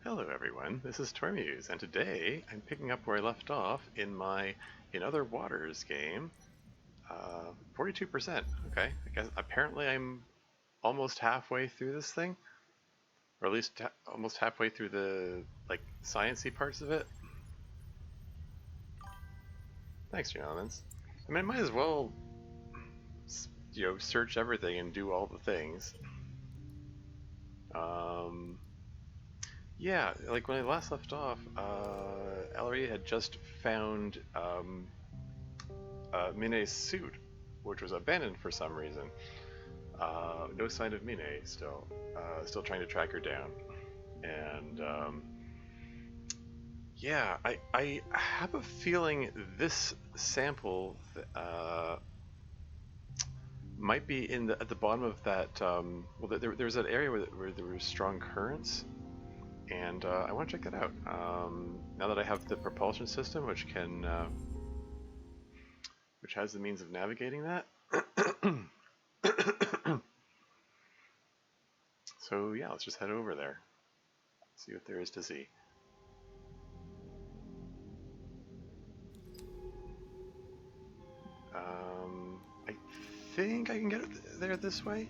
Hello everyone, this is Tormuse, and today I'm picking up where I left off in my In Other Waters game. 42%, okay. I guess apparently I'm almost halfway through this thing. Or at least almost halfway through the, sciencey parts of it. Thanks, your elements. I mean, I might as well, search everything and do all the things. Yeah, like when I last left off, Ellery had just found Minae's suit, which was abandoned for some reason. No sign of Minae still. Still trying to track her down. And yeah, I have a feeling this sample might be at the bottom of that. Well, there's that area where there were strong currents. And I want to check that out. Now that I have the propulsion system, which has the means of navigating that. So yeah, let's just head over there. See what there is to see. I think I can get there this way.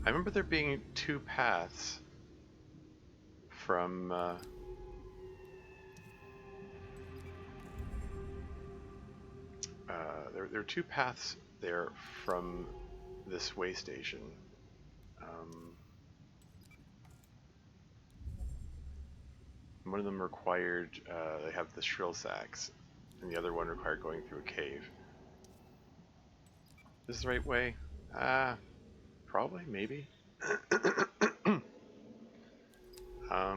I remember there being two paths from there are two paths there from this way station. One of them required, they have the shrill sacs, and the other one required going through a cave. This is the right way? Probably, maybe. I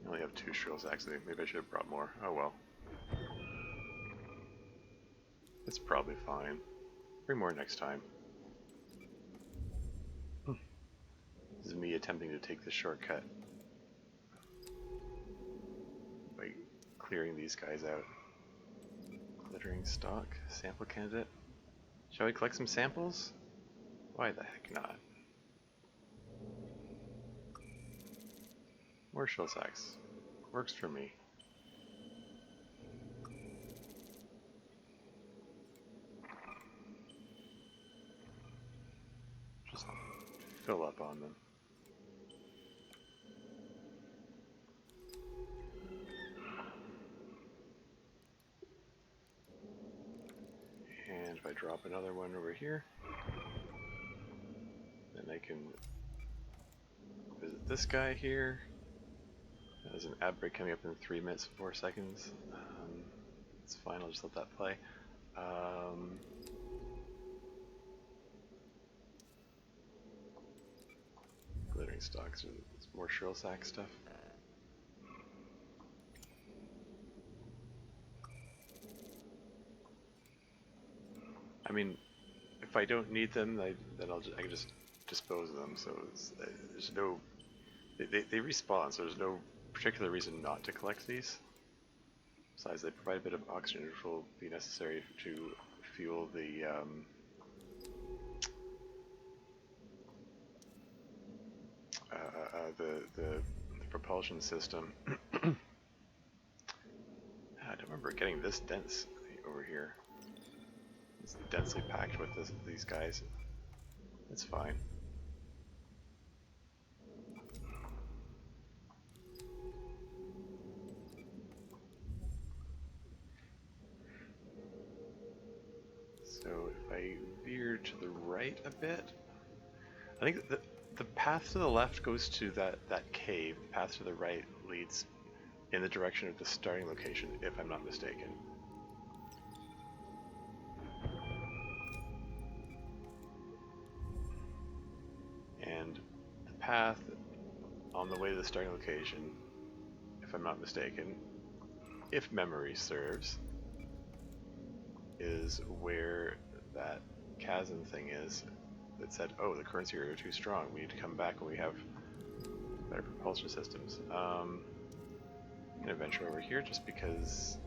only have two shrill sacs, maybe I should have brought more. Oh well. It's probably fine. Bring more next time. This is me attempting to take the shortcut by clearing these guys out. Glittering stock, sample candidate. Shall we collect some samples? Why the heck not? More shell sacks. Works for me. Just fill up on them. And if I drop another one over here, then I can visit this guy here. There's an ad break coming up in 3 minutes and 4 seconds. It's fine, I'll just let that play. Glittering stocks, more shrill sack stuff. I mean, if I don't need them, then I can just dispose of them. So there's no, they respawn, so there's no particular reason not to collect these. Besides, they provide a bit of oxygen, which will be necessary to fuel the propulsion system. I don't remember getting this dense over here. It's densely packed with these guys. It's fine. So if I veer to the right a bit, I think the path to the left goes to that cave. The path to the right leads in the direction of the starting location, if I'm not mistaken. And the path on the way to the starting location, if I'm not mistaken, if memory serves, is where that chasm thing is that said, oh, the currents here are too strong, we need to come back when we have better propulsion systems. I'm gonna venture over here just because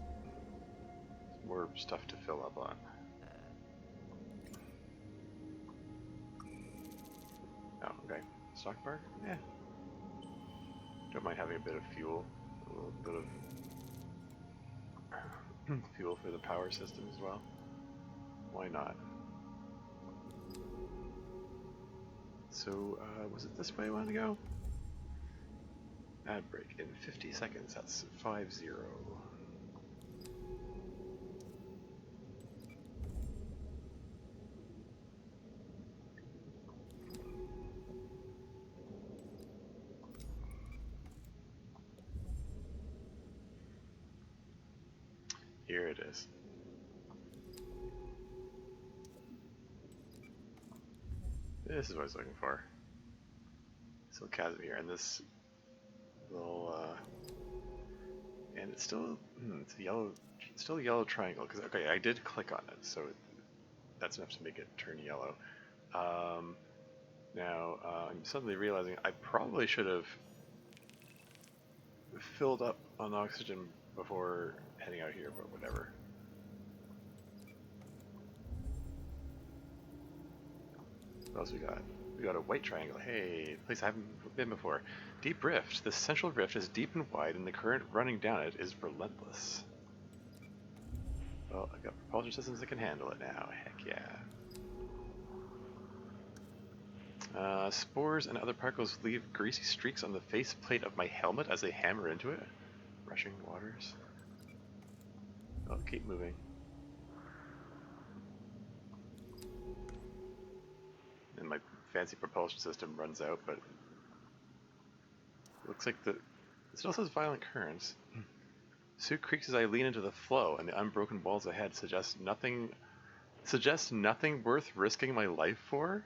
there's more stuff to fill up on. Oh, Okay, stock bark? Yeah. Don't mind having a bit of fuel. A little bit of fuel for the power system as well. Why not? So, was it this way I wanted to go? Ad break in 50 seconds. That's 5-0. Here it is. This is what I was looking for. This little chasm here, and this little, and it's still, it's a yellow, still a yellow triangle. Because okay, I did click on it, so that's enough to make it turn yellow. Now I'm suddenly realizing I probably should have filled up on oxygen before heading out here, but whatever. What else we got? We got a white triangle. Hey, place I haven't been before. Deep rift. The central rift is deep and wide, and the current running down it is relentless. Well, I got propulsion systems that can handle it now. Heck yeah. Spores and other particles leave greasy streaks on the faceplate of my helmet as they hammer into it. Rushing waters. Oh, keep moving. And my fancy propulsion system runs out, but it looks like it still says violent currents. Sue creaks as I lean into the flow, and the unbroken walls ahead suggest nothing worth risking my life for.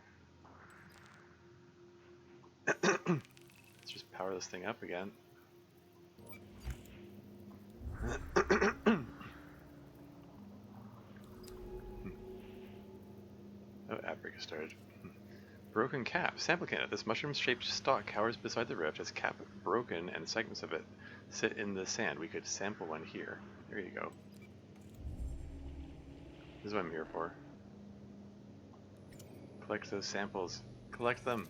Let's just power this thing up again. Oh, ad break has started. Broken cap. Sample candidate. This mushroom-shaped stalk cowers beside the rift. Its cap broken and segments of it sit in the sand. We could sample one here. There you go. This is what I'm here for. Collect those samples. Collect them.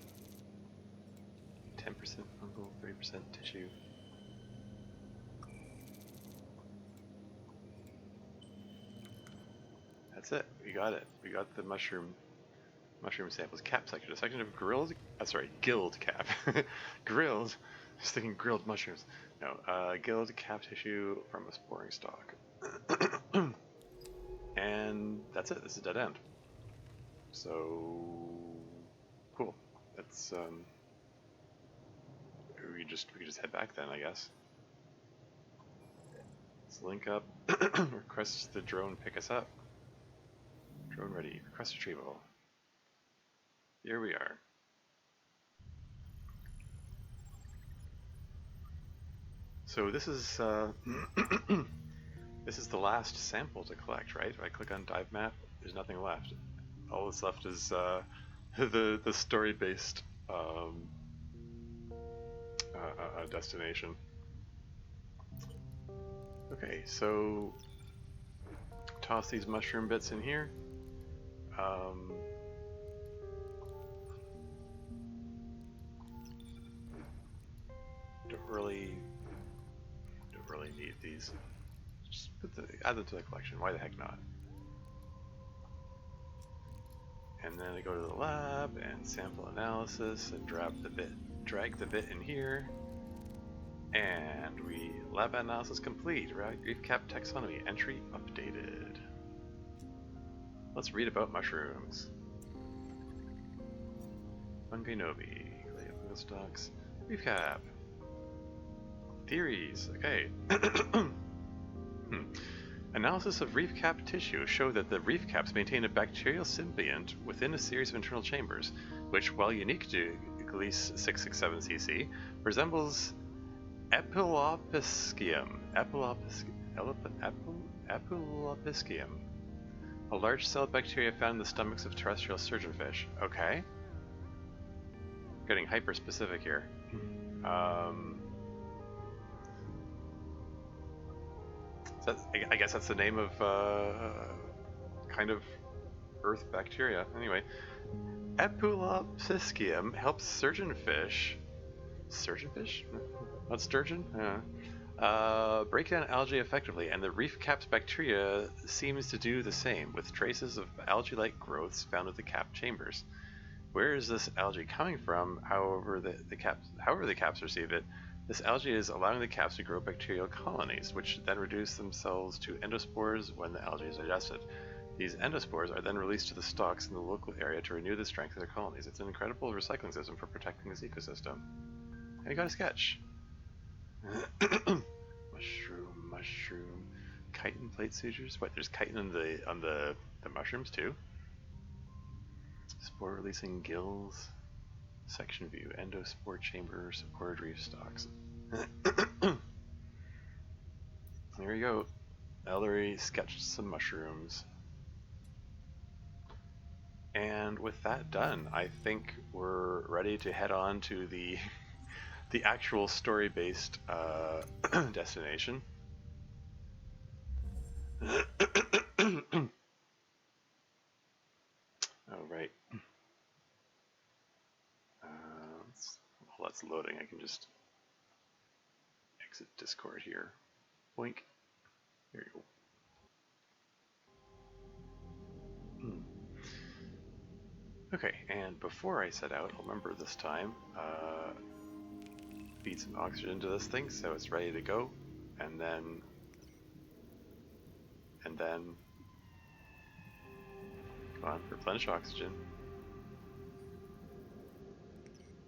10% fungal, 30% tissue. That's it. We got it. We got the mushroom samples. Cap section. A section of gilled cap. Grilled. I was thinking grilled mushrooms. No, gilled cap tissue from a sporing stalk. And that's it. This is a dead end. So cool. That's we could just head back then, I guess. Let's link up. Request the drone pick us up. Drone ready. Request retrieval. Here we are. So this is this is the last sample to collect, right? If I click on dive map, there's nothing left. All that's left is the story-based destination. Okay, so toss these mushroom bits in here. Don't really need these. Just add them to the collection. Why the heck not? And then I go to the lab and sample analysis and drag the bit in here. And lab analysis complete. Reef cap taxonomy entry updated. Let's read about mushrooms. Fungi novi, fungal stocks, reef cap. Theories. Okay. Analysis of reef cap tissue show that the reef caps maintain a bacterial symbiont within a series of internal chambers, which, while unique to Gliese 667cc, resembles Epilopiscium, a large-celled bacteria found in the stomachs of terrestrial surgeonfish. Okay. Getting hyper-specific here. So I guess that's the name of kind of Earth bacteria. Anyway, Epulopsischium helps surgeonfish, not sturgeon, break down algae effectively, and the reef cap's bacteria seems to do the same, with traces of algae-like growths found at the cap chambers. Where is this algae coming from? However the caps receive it, this algae is allowing the caps to grow bacterial colonies, which then reduce themselves to endospores when the algae is digested. These endospores are then released to the stalks in the local area to renew the strength of their colonies. It's an incredible recycling system for protecting this ecosystem. And you got a sketch. mushroom. Chitin plate sutures? What, there's chitin on the mushrooms too? Spore releasing gills. Section view. Endospore chamber, supported reef stalks. There you go. Ellery sketched some mushrooms. And with that done, I think we're ready to head on to the actual story-based destination. Oh, right. While that's loading, I can just exit Discord here. Boink. There you go. Okay, and before I set out, I'll remember this time, feed some oxygen into this thing so it's ready to go, and then come on, replenish oxygen.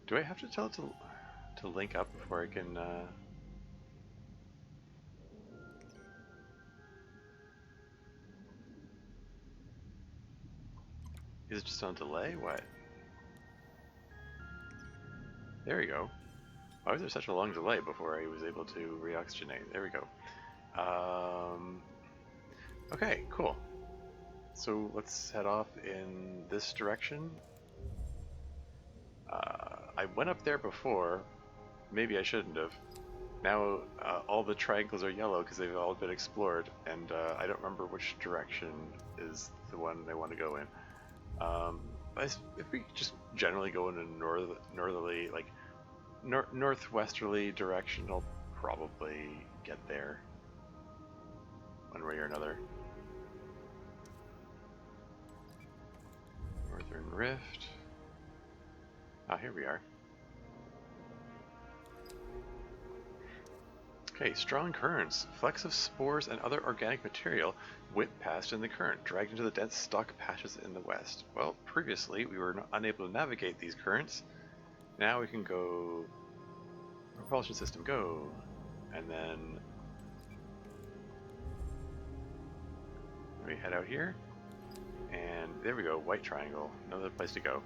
Do I have to tell it to link up before I can Is it just on delay? What? There we go. Why was there such a long delay before I was able to reoxygenate? There we go. Okay, cool. So let's head off in this direction. I went up there before. Maybe I shouldn't have. Now all the triangles are yellow because they've all been explored, and I don't remember which direction is the one I want to go in. If we just generally go in a northerly, like northwesterly direction, I'll probably get there one way or another. Northern Rift. Ah, here we are. Okay, strong currents. Flecks of spores and other organic material whip past in the current, dragged into the dense stalk patches in the west. Well, previously we were unable to navigate these currents. Now we can go... Propulsion system, go! And then... we head out here. And there we go, white triangle. Another place to go.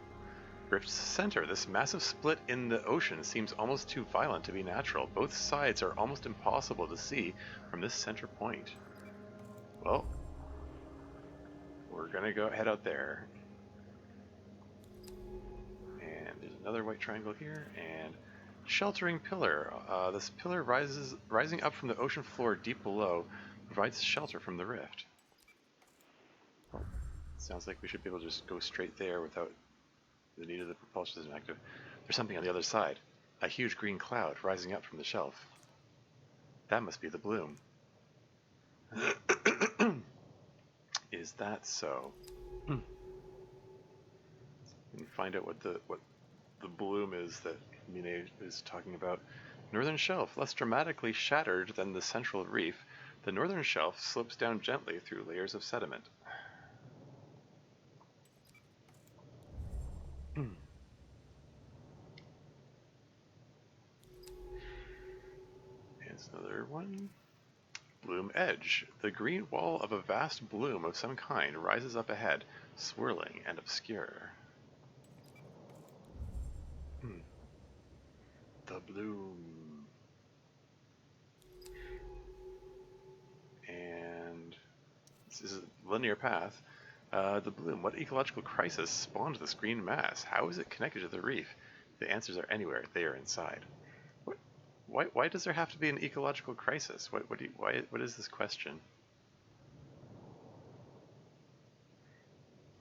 Rift's center. This massive split in the ocean seems almost too violent to be natural. Both sides are almost impossible to see from this center point. Well, we're gonna go head out there. And there's another white triangle here, and sheltering pillar. This pillar rising up from the ocean floor deep below, provides shelter from the rift. Sounds like we should be able to just go straight there without the need of the propulsion isn't active. There's something on the other side. A huge green cloud rising up from the shelf. That must be the bloom. Is that so? Can you find out what the bloom is that Minae is talking about? Northern shelf, less dramatically shattered than the central reef, the northern shelf slopes down gently through layers of sediment. Here's another one. Bloom edge. The green wall of a vast bloom of some kind rises up ahead, swirling and obscure. The bloom. And this is a linear path. The bloom. What ecological crisis spawned this green mass? How is it connected to the reef? The answers are anywhere. They are inside. Why does there have to be an ecological crisis? What is this question?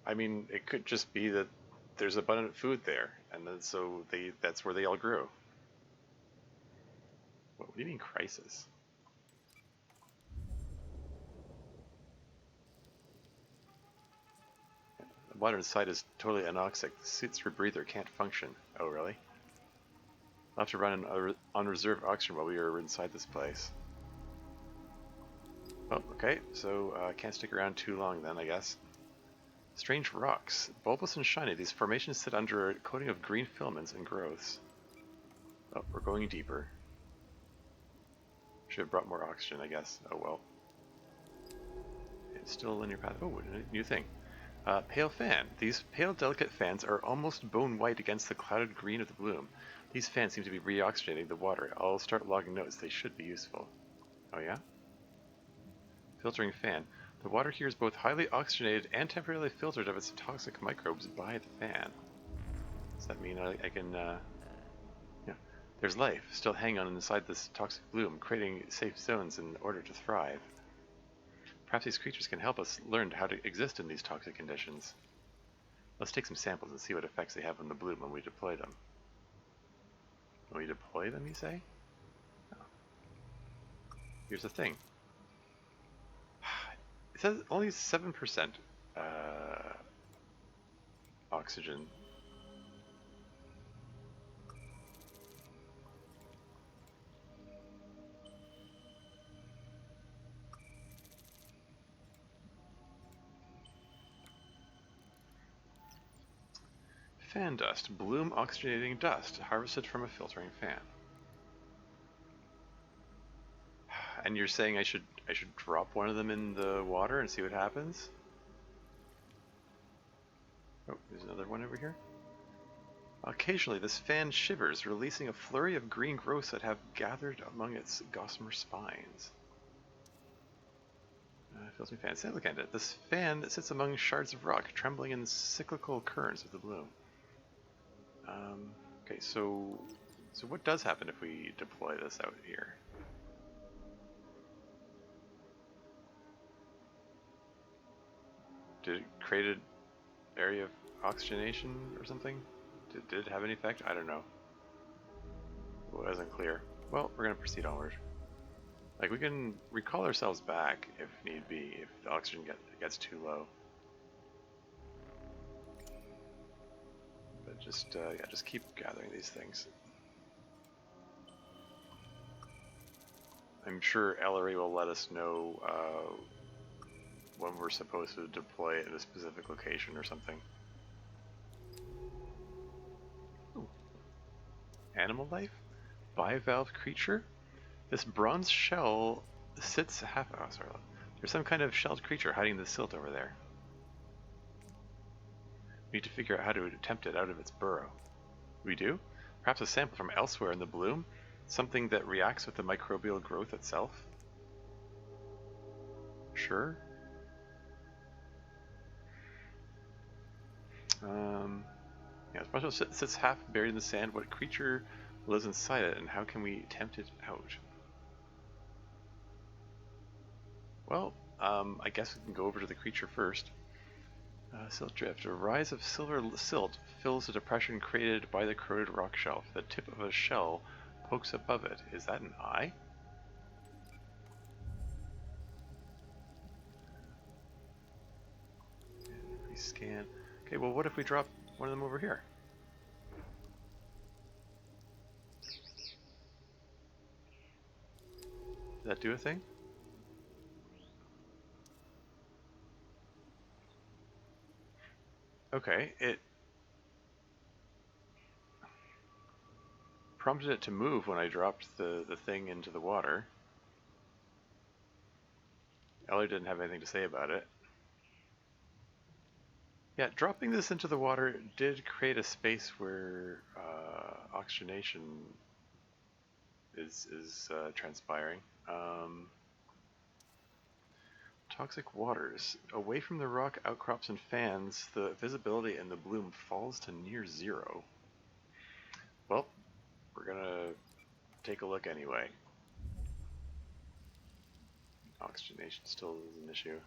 I mean, it could just be that there's abundant food there, and then so that's where they all grew. What do you mean crisis? The water inside is totally anoxic. The suit's rebreather can't function. Oh, really? I'll have to run on reserve oxygen while we are inside this place. Oh, okay, so can't stick around too long then, I guess. Strange rocks. Bulbous and shiny, these formations sit under a coating of green filaments and growths. Oh, we're going deeper. Should have brought more oxygen, I guess. Oh well. It's still a linear path. Oh, new thing. Pale fan. These pale, delicate fans are almost bone white against the clouded green of the bloom. These fans seem to be reoxygenating the water. I'll start logging notes. They should be useful. Oh yeah? Filtering fan. The water here is both highly oxygenated and temporarily filtered of its toxic microbes by the fan. Does that mean I can, yeah. There's life still hanging on inside this toxic bloom, creating safe zones in order to thrive. Perhaps these creatures can help us learn how to exist in these toxic conditions. Let's take some samples and see what effects they have on the bloom when we deploy them. When we deploy them, you say? Oh. Here's the thing. It says only 7% oxygen. Fan dust. Bloom oxygenating dust, harvested from a filtering fan. And you're saying I should drop one of them in the water and see what happens? Oh, there's another one over here. Occasionally, this fan shivers, releasing a flurry of green growths that have gathered among its gossamer spines. Filtering fan. Say, look at it. This fan sits among shards of rock, trembling in cyclical currents of the bloom. Okay, so what does happen if we deploy this out here? Did it create an area of oxygenation or something? Did it have any effect? I don't know. It wasn't clear. Well, we're going to proceed onward. Like, we can recall ourselves back if need be, if the oxygen gets too low. But just, yeah, just keep gathering these things. I'm sure Ellery will let us know when we're supposed to deploy it at a specific location or something. Ooh. Animal life? Bivalve creature? This bronze shell sits half... Oh, sorry. There's some kind of shelled creature hiding in the silt over there. We need to figure out how to tempt it out of its burrow. We do? Perhaps a sample from elsewhere in the bloom? Something that reacts with the microbial growth itself? Sure. Yeah, this mushroom sits half buried in the sand. What creature lives inside it, and how can we tempt it out? Well, I guess we can go over to the creature first. Silt drift. A rise of silver silt fills the depression created by the corroded rock shelf. The tip of a shell pokes above it. Is that an eye? Rescan. Okay, well, what if we drop one of them over here? Does that do a thing? Okay, it prompted it to move when I dropped the thing into the water. Ellie didn't have anything to say about it. Yeah, dropping this into the water did create a space where oxygenation is transpiring. Toxic waters. Away from the rock outcrops and fans, the visibility in the bloom falls to near zero. Well, we're gonna take a look anyway. Oxygenation still is an issue.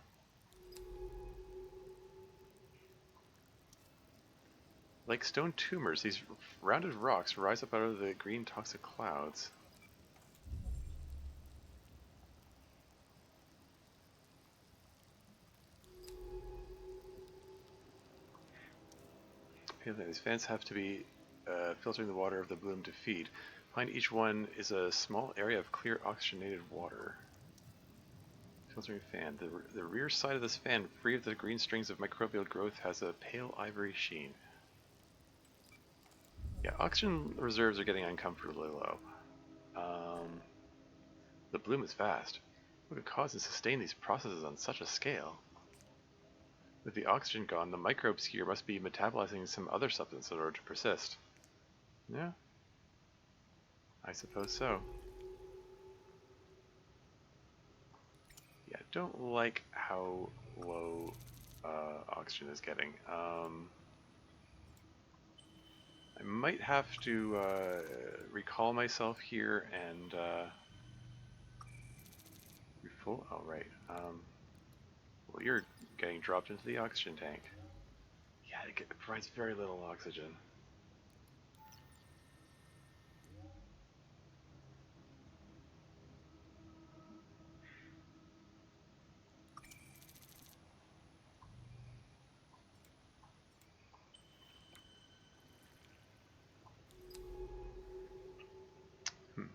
Like stone tumors, these rounded rocks rise up out of the green toxic clouds. These fans have to be filtering the water of the bloom to feed. Behind each one is a small area of clear oxygenated water. Filtering fan. The rear side of this fan, free of the green strings of microbial growth, has a pale ivory sheen. Yeah, oxygen reserves are getting uncomfortably low. The bloom is vast. What could cause and sustain these processes on such a scale? With the oxygen gone, the microbes here must be metabolizing some other substance in order to persist. Yeah, I suppose so. Yeah, don't like how low oxygen is getting. I might have to recall myself here and refuel. Oh, right. Well, you're getting dropped into the oxygen tank. Yeah, it provides very little oxygen.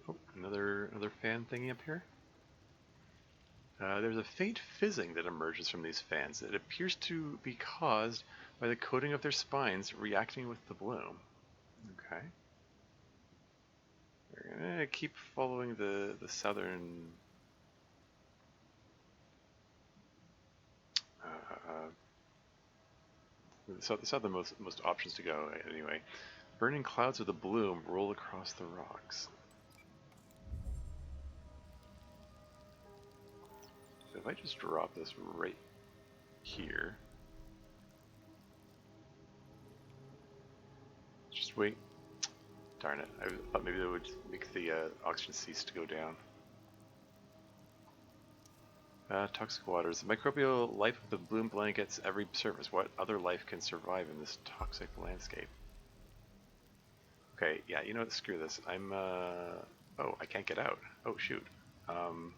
Oh, another fan thingy up here. There's a faint fizzing that emerges from these fans. It appears to be caused by the coating of their spines reacting with the bloom. Okay. We're gonna keep following the southern the southernmost options to go anyway. Burning clouds of the bloom roll across the rocks. So if I just drop this right here, just wait. Darn it! I thought maybe that would make the oxygen cease to go down. Toxic waters. The microbial life of the bloom blankets every surface. What other life can survive in this toxic landscape? Okay, yeah, you know what? Screw this. Oh, I can't get out. Oh, shoot. Um...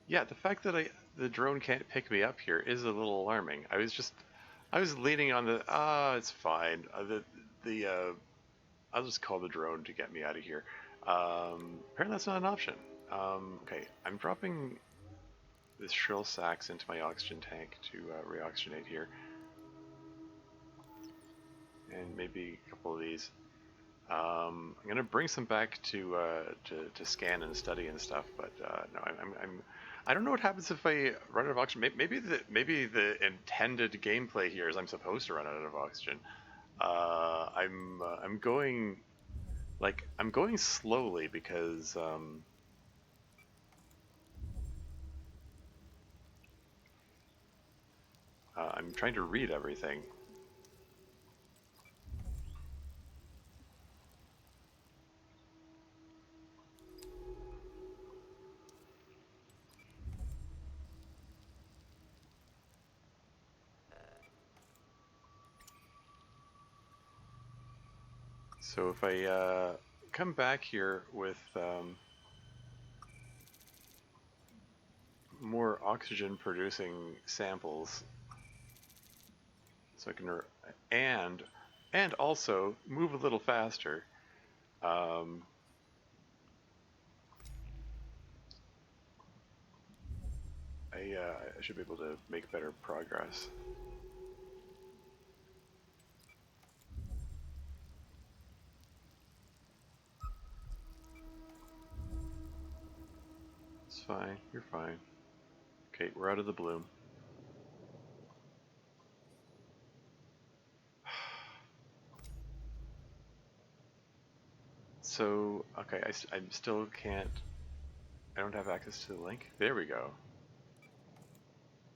Yeah, the fact that the drone can't pick me up here is a little alarming. I was leaning on it's fine. I'll just call the drone to get me out of here. Apparently that's not an option. Okay, I'm dropping this shrill sacs into my oxygen tank to reoxygenate here. And maybe a couple of these. I'm gonna bring some back to scan and study and stuff, but no, I don't know what happens if I run out of oxygen. Maybe the intended gameplay here is I'm supposed to run out of oxygen. I'm going I'm going slowly because I'm trying to read everything. So if I come back here with more oxygen producing samples, so I can and also move a little faster. Um, I should be able to make better progress. It's fine. You're fine. Okay, we're out of the bloom. So, okay, I still can't. I don't have access to the link. There we go.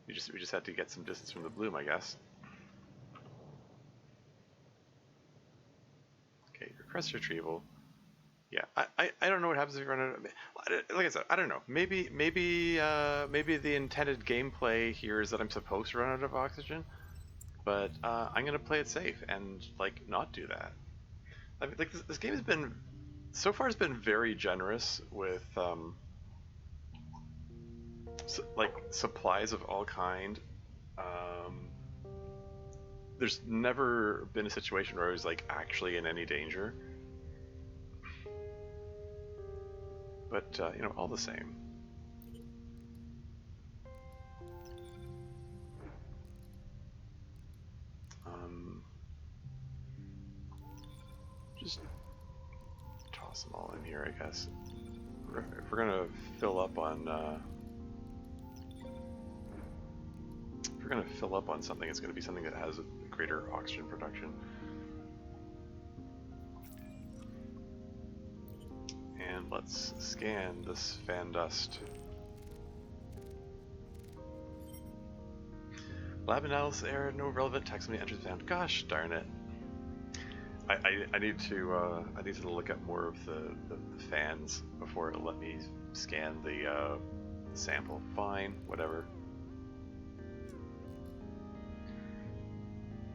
We just had to get some distance from the bloom, I guess. Okay, request retrieval. Yeah, I don't know what happens if you run out of. Like I said, I don't know. Maybe the intended gameplay here is that I'm supposed to run out of oxygen, but I'm gonna play it safe and like not do that. I mean, like this game has been so far has been very generous with like supplies of all kind. Um, there's never been a situation where I was like actually in any danger, but you know, all the same. Um, just toss them all in here, I guess. If we're gonna fill up on if we're gonna fill up on something, it's gonna be something that has greater oxygen production. And let's scan this fan dust. Lab analysis error, no relevant text when the entries found. Gosh darn it! I need to look at more of the fans before it let me scan the sample. Fine, whatever.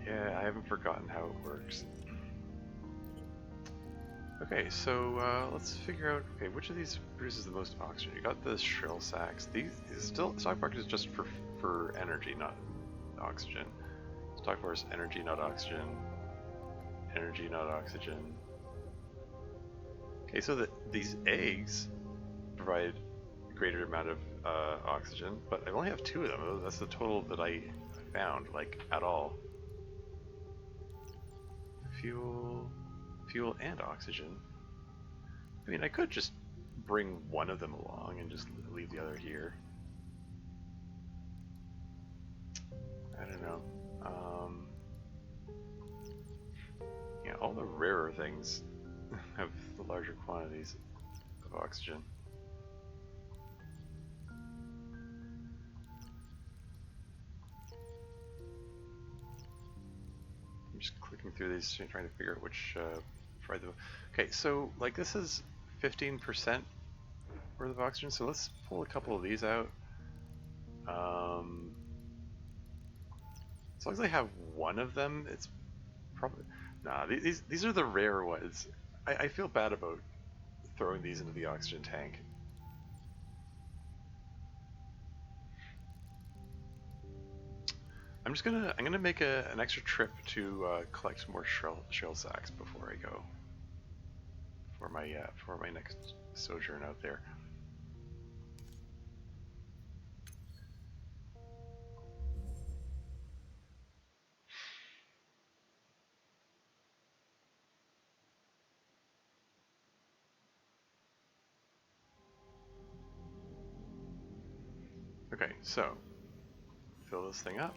Yeah, I haven't forgotten how it works. Okay, so let's figure out. Okay, which of these produces the most oxygen? You got the shrill sacs. These still stock market is just for energy, not oxygen. Stock force energy, not oxygen. Energy, not oxygen. Okay, so these eggs provide a greater amount of oxygen, but I only have 2 of them. That's the total that I found, like, at all. Fuel, and oxygen. I mean, I could just bring one of them along and just leave the other here. I don't know. Yeah, all the rarer things have the larger quantities of oxygen. I'm just clicking through these, trying to figure out which provide them. Okay, so like this is 15% worth of oxygen, so let's pull a couple of these out. As long as I have one of them, it's probably... Nah, these are the rare ones. I feel bad about throwing these into the oxygen tank. I'm gonna make an extra trip to collect more shell sacks before I go. For my next sojourn out there. Okay, so fill this thing up.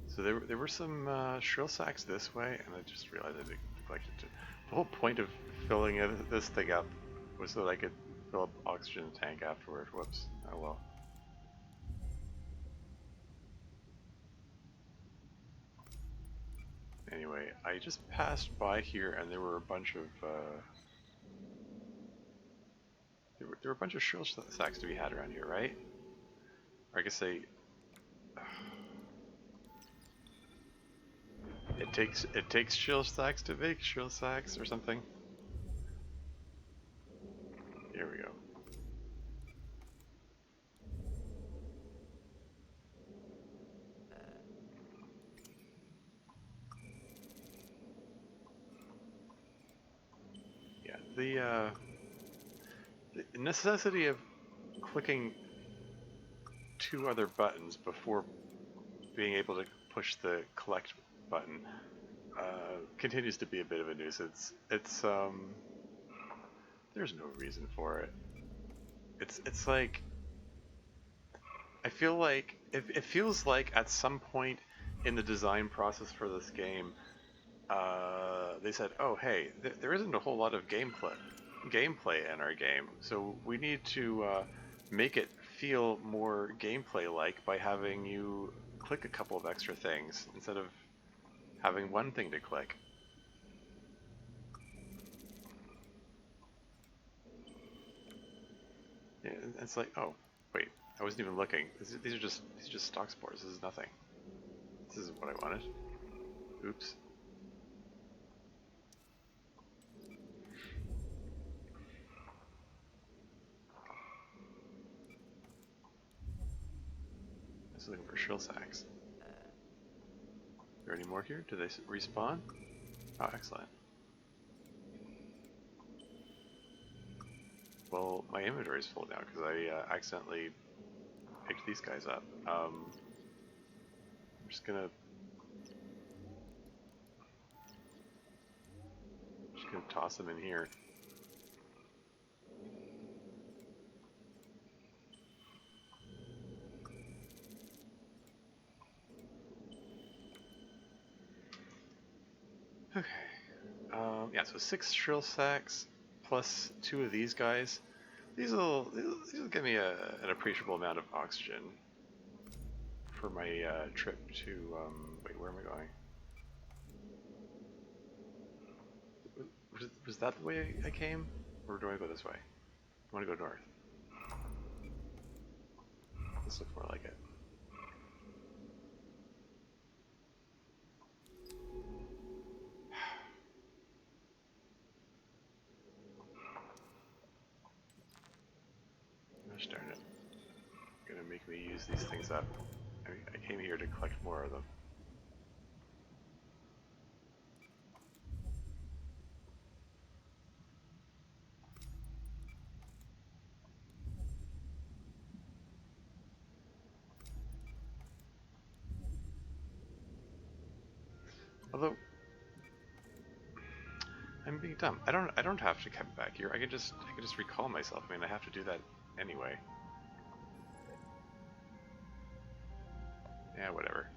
So there were some shrill sacks this way, and I just realized I neglected to. The whole point of filling this thing up was so that I could fill up oxygen tank afterward. Whoops. Oh well. Anyway, I just passed by here, and there were a bunch of there were a bunch of shrill sacks to be had around here, right? Or I guess they. It takes shrill sacks to make shrill sacks or something. Here we go. Yeah, the necessity of clicking 2 other buttons before being able to push the collect button continues to be a bit of a nuisance. It's there's no reason for it. It's like I feel like it feels like at some point in the design process for this game, they said, "Oh, hey, there isn't a whole lot of gameplay in our game, so we need to make it feel more gameplay-like by having you click a couple of extra things instead of having one thing to click. Yeah, it's like, oh, wait, I wasn't even looking. These are just stock spores. This is nothing. This isn't what I wanted. Oops. I was looking for shrill sacks. Are there any more here? Do they respawn? Oh, excellent. Well, my inventory is full now because I accidentally picked these guys up. I'm just gonna toss them in here. Okay. Yeah, so 6 shrill sacks plus 2 of these guys. These will give me an appreciable amount of oxygen for my trip to. Wait, where am I going? Was that the way I came, or do I go this way? I want to go north. This looks more like it. Gosh darn it. Gonna make me use these things up. I came here to collect more of them. Although I'm being dumb. I don't have to come back here. I can just recall myself. I mean, I have to do that anyway. Yeah, whatever.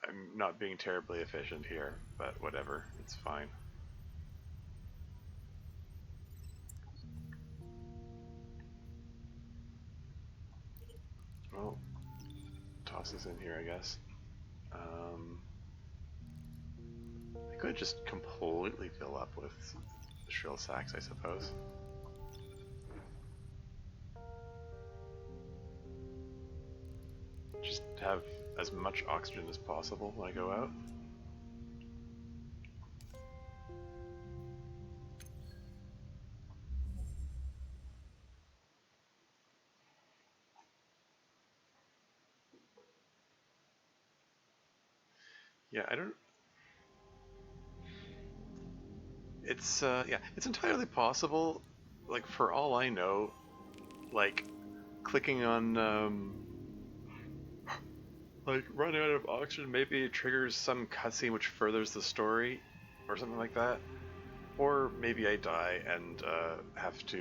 I'm not being terribly efficient here, but whatever. It's fine. Well, toss this in here, I guess. I could just completely fill up with the shrill sacks, I suppose. Just have as much oxygen as possible when I go out. Yeah, I don't. It's yeah, it's entirely possible. Like for all I know, like clicking on like run out of oxygen, maybe it triggers some cutscene which furthers the story, or something like that. Or maybe I die and have to,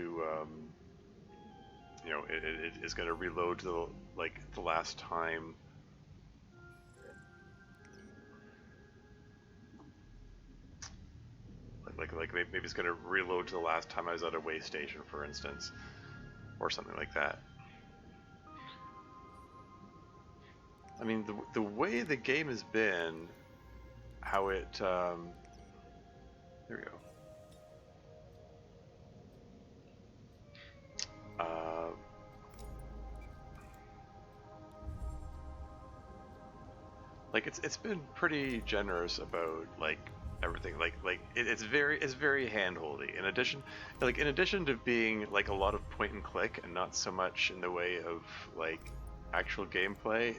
you know, it is going to reload the last time. Like maybe it's going to reload to the last time I was at a way station, for instance, or something like that. I mean, the way the game has been, how it, there we go. Like it's been pretty generous about like everything. It's very handholdy. In addition to being like a lot of point and click and not so much in the way of like actual gameplay,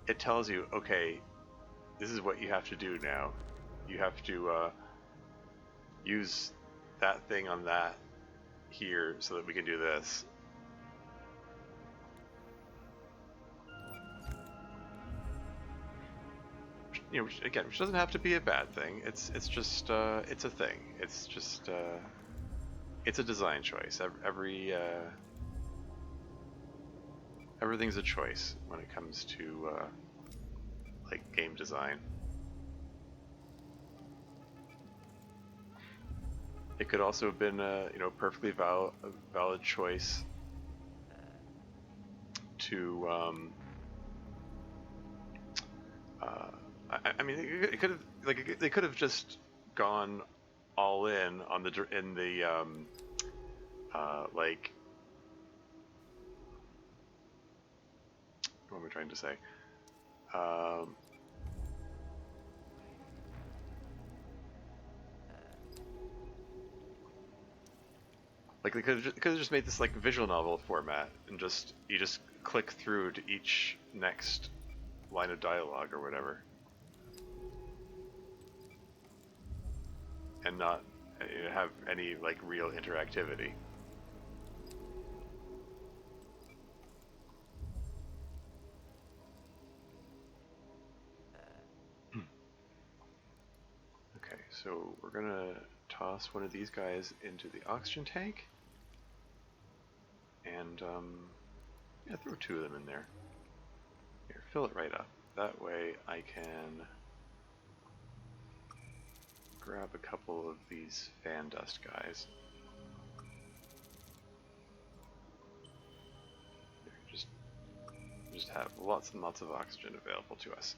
it tells you, okay, this is what you have to do now. You have to use that thing on that here so that we can do this. You know, which doesn't have to be a bad thing. It's just it's a thing. It's just it's a design choice. Everything's a choice when it comes to like game design. It could also have been a perfectly valid choice to. I mean, it could have they could have just gone all in on the like. What am I trying to say? Um, like they could have just made this like visual novel format, and you just click through to each next line of dialogue or whatever, and not have any like real interactivity. Okay, so we're gonna toss one of these guys into the oxygen tank, and yeah, throw two of them in there. Here, fill it right up. That way I can grab a couple of these fan dust guys. Just have lots and lots of oxygen available to us.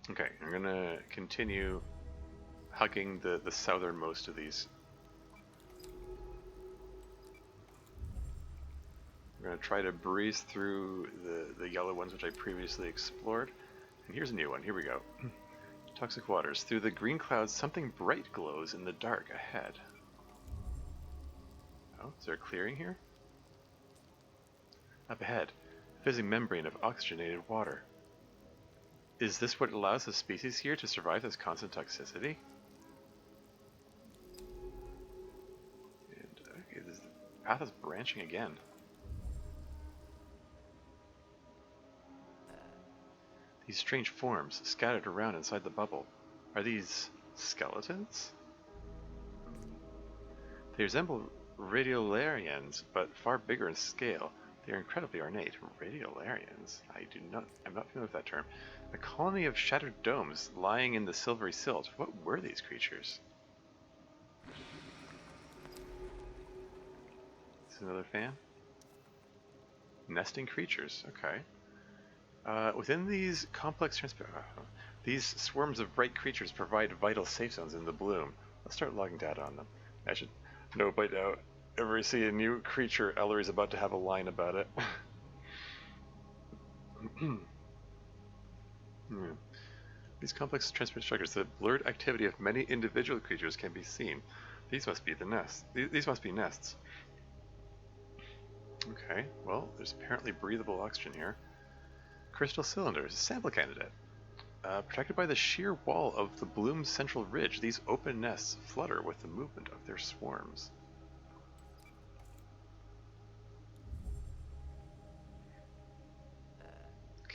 Okay, I'm gonna continue hugging the southernmost of these. I'm gonna try to breeze through the yellow ones which I previously explored. And here's a new one, here we go. Toxic waters. Through the green clouds, something bright glows in the dark ahead. Oh, is there a clearing here? Up ahead, a fizzing membrane of oxygenated water. Is this what allows the species here to survive this constant toxicity? And okay, the path is branching again. These strange forms scattered around inside the bubble. Are these skeletons? They resemble radiolarians, but far bigger in scale. They are incredibly ornate. Radiolarians? I'm not familiar with that term. A colony of shattered domes lying in the silvery silt. What were these creatures? This is another fan? Nesting creatures, okay. Within these complex these swarms of bright creatures provide vital safe zones in the bloom. Let's start logging data on them. I should know by now. Ever I see a new creature, Ellery's about to have a line about it. These complex transparent structures, the blurred activity of many individual creatures can be seen. These must be the nests. These must be nests. Okay, well, there's apparently breathable oxygen here. Crystal cylinders, sample candidate. Protected by the sheer wall of the bloom's central ridge, these open nests flutter with the movement of their swarms.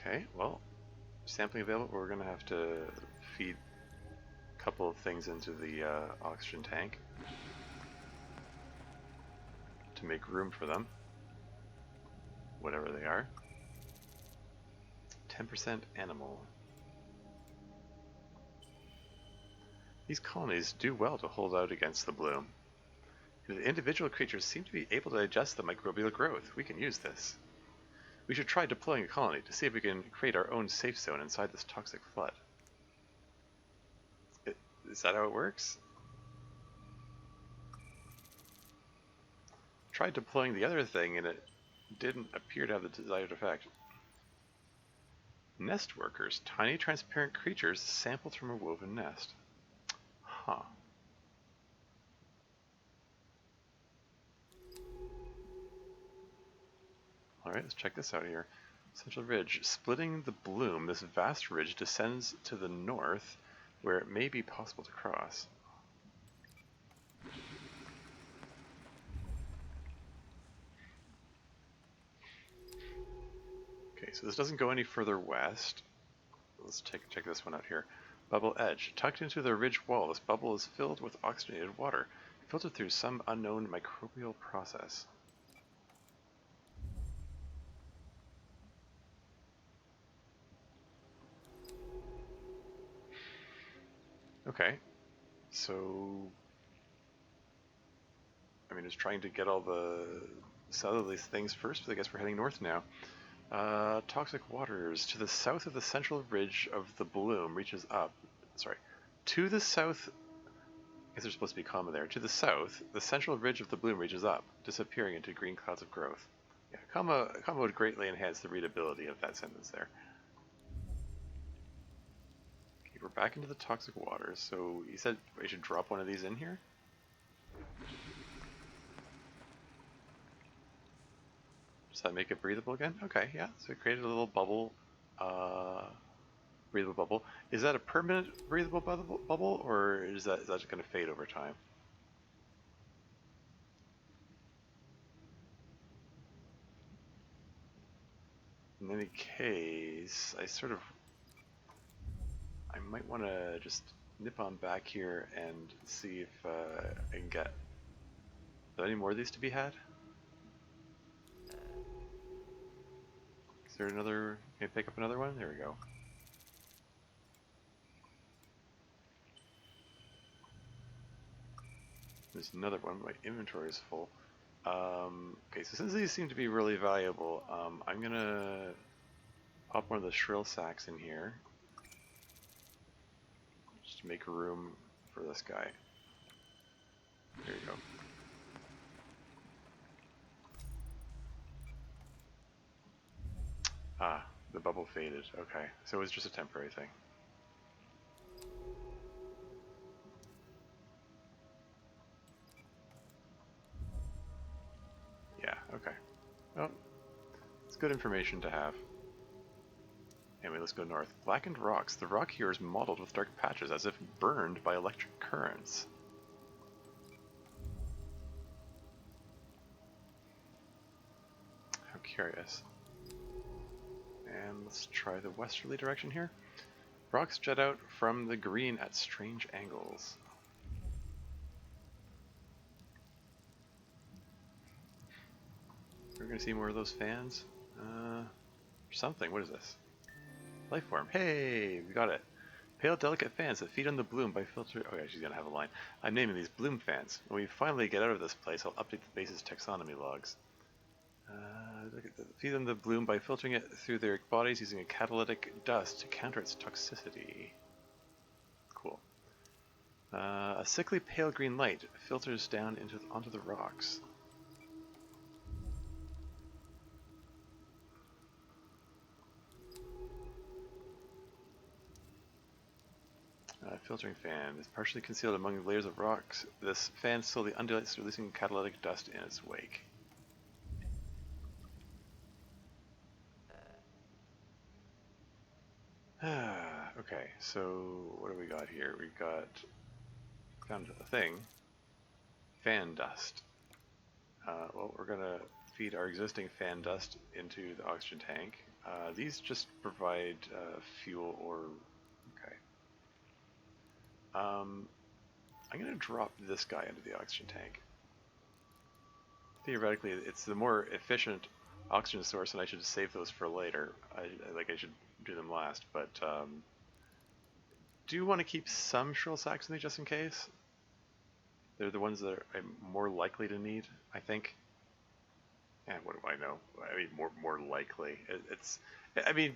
Okay, well, sampling available. We're going to have to feed a couple of things into the oxygen tank to make room for them, whatever they are. 10% animal. These colonies do well to hold out against the bloom. The individual creatures seem to be able to adjust the microbial growth. We can use this. We should try deploying a colony to see if we can create our own safe zone inside this toxic flood. Is that how it works? Tried deploying the other thing and it didn't appear to have the desired effect. Nest workers, tiny transparent creatures sampled from a woven nest. Huh. Alright, let's check this out here. Central ridge. Splitting the bloom, this vast ridge descends to the north, where it may be possible to cross. Okay, so this doesn't go any further west. Let's check this one out here. Bubble edge. Tucked into the ridge wall, this bubble is filled with oxygenated water, filtered through some unknown microbial process. Okay, so mean, just trying to get all the southerly things first, but I guess we're heading north now. Toxic waters. To the south of the central ridge of the bloom reaches up. Sorry. To the south... I guess there's supposed to be a comma there. To the south, the central ridge of the bloom reaches up, disappearing into green clouds of growth. Yeah, comma would greatly enhance the readability of that sentence there. Okay, we're back into the toxic waters. So you said I should drop one of these in here? Does that make it breathable again? Okay, yeah. So it created a little bubble, breathable bubble. Is that a permanent breathable bubble, or is that just going to fade over time? In any case, I might want to just nip on back here and see if I can get... Are there any more of these to be had? Is there another... Can I pick up another one? There we go. There's another one. My inventory is full. Okay, so since these seem to be really valuable, I'm gonna pop one of the shrill sacks in here. Just to make room for this guy. There you go. Ah, the bubble faded. Okay, so it was just a temporary thing. Yeah, okay. Well, it's good information to have. Anyway, let's go north. Blackened rocks. The rock here is mottled with dark patches as if burned by electric currents. How curious. And let's try the westerly direction here. Rocks jut out from the green at strange angles. We're gonna see more of those fans. Something. What is this? Lifeform. Hey, we got it. Pale, delicate fans that feed on the bloom by filter. Oh yeah, she's gonna have a line. I'm naming these bloom fans. When we finally get out of this place, I'll update the base's taxonomy logs. Feed on the bloom by filtering it through their bodies using a catalytic dust to counter its toxicity. Cool. A sickly pale green light filters down onto the rocks. Filtering fan is partially concealed among the layers of rocks. This fan slowly undulates, releasing catalytic dust in its wake. Okay, so what do we got here? We've got found a thing. Fan dust. Well, we're gonna feed our existing fan dust into the oxygen tank. These just provide fuel or... Okay. I'm gonna drop this guy into the oxygen tank. Theoretically, it's the more efficient oxygen source, and I should save those for later. I should do them last, but do want to keep some shrill sacks in there just in case. They're the ones that I'm more likely to need, I think. And what do I know? I mean, more likely. I mean,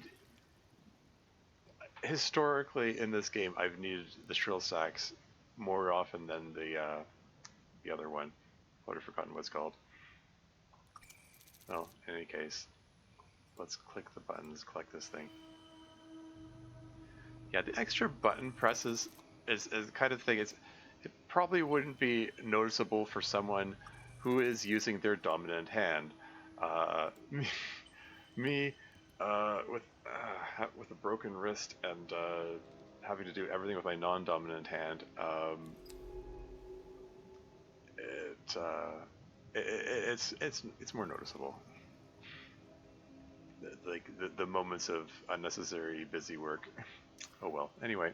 historically in this game, I've needed the shrill sacks more often than the other one. I would have forgotten what it's called. Well, in any case, let's click the buttons, collect this thing. Yeah, the extra button presses is the kind of thing, it probably wouldn't be noticeable for someone who is using their dominant hand. Me with a broken wrist and having to do everything with my non-dominant hand, it's more noticeable. Like the moments of unnecessary busy work. Oh well. Anyway,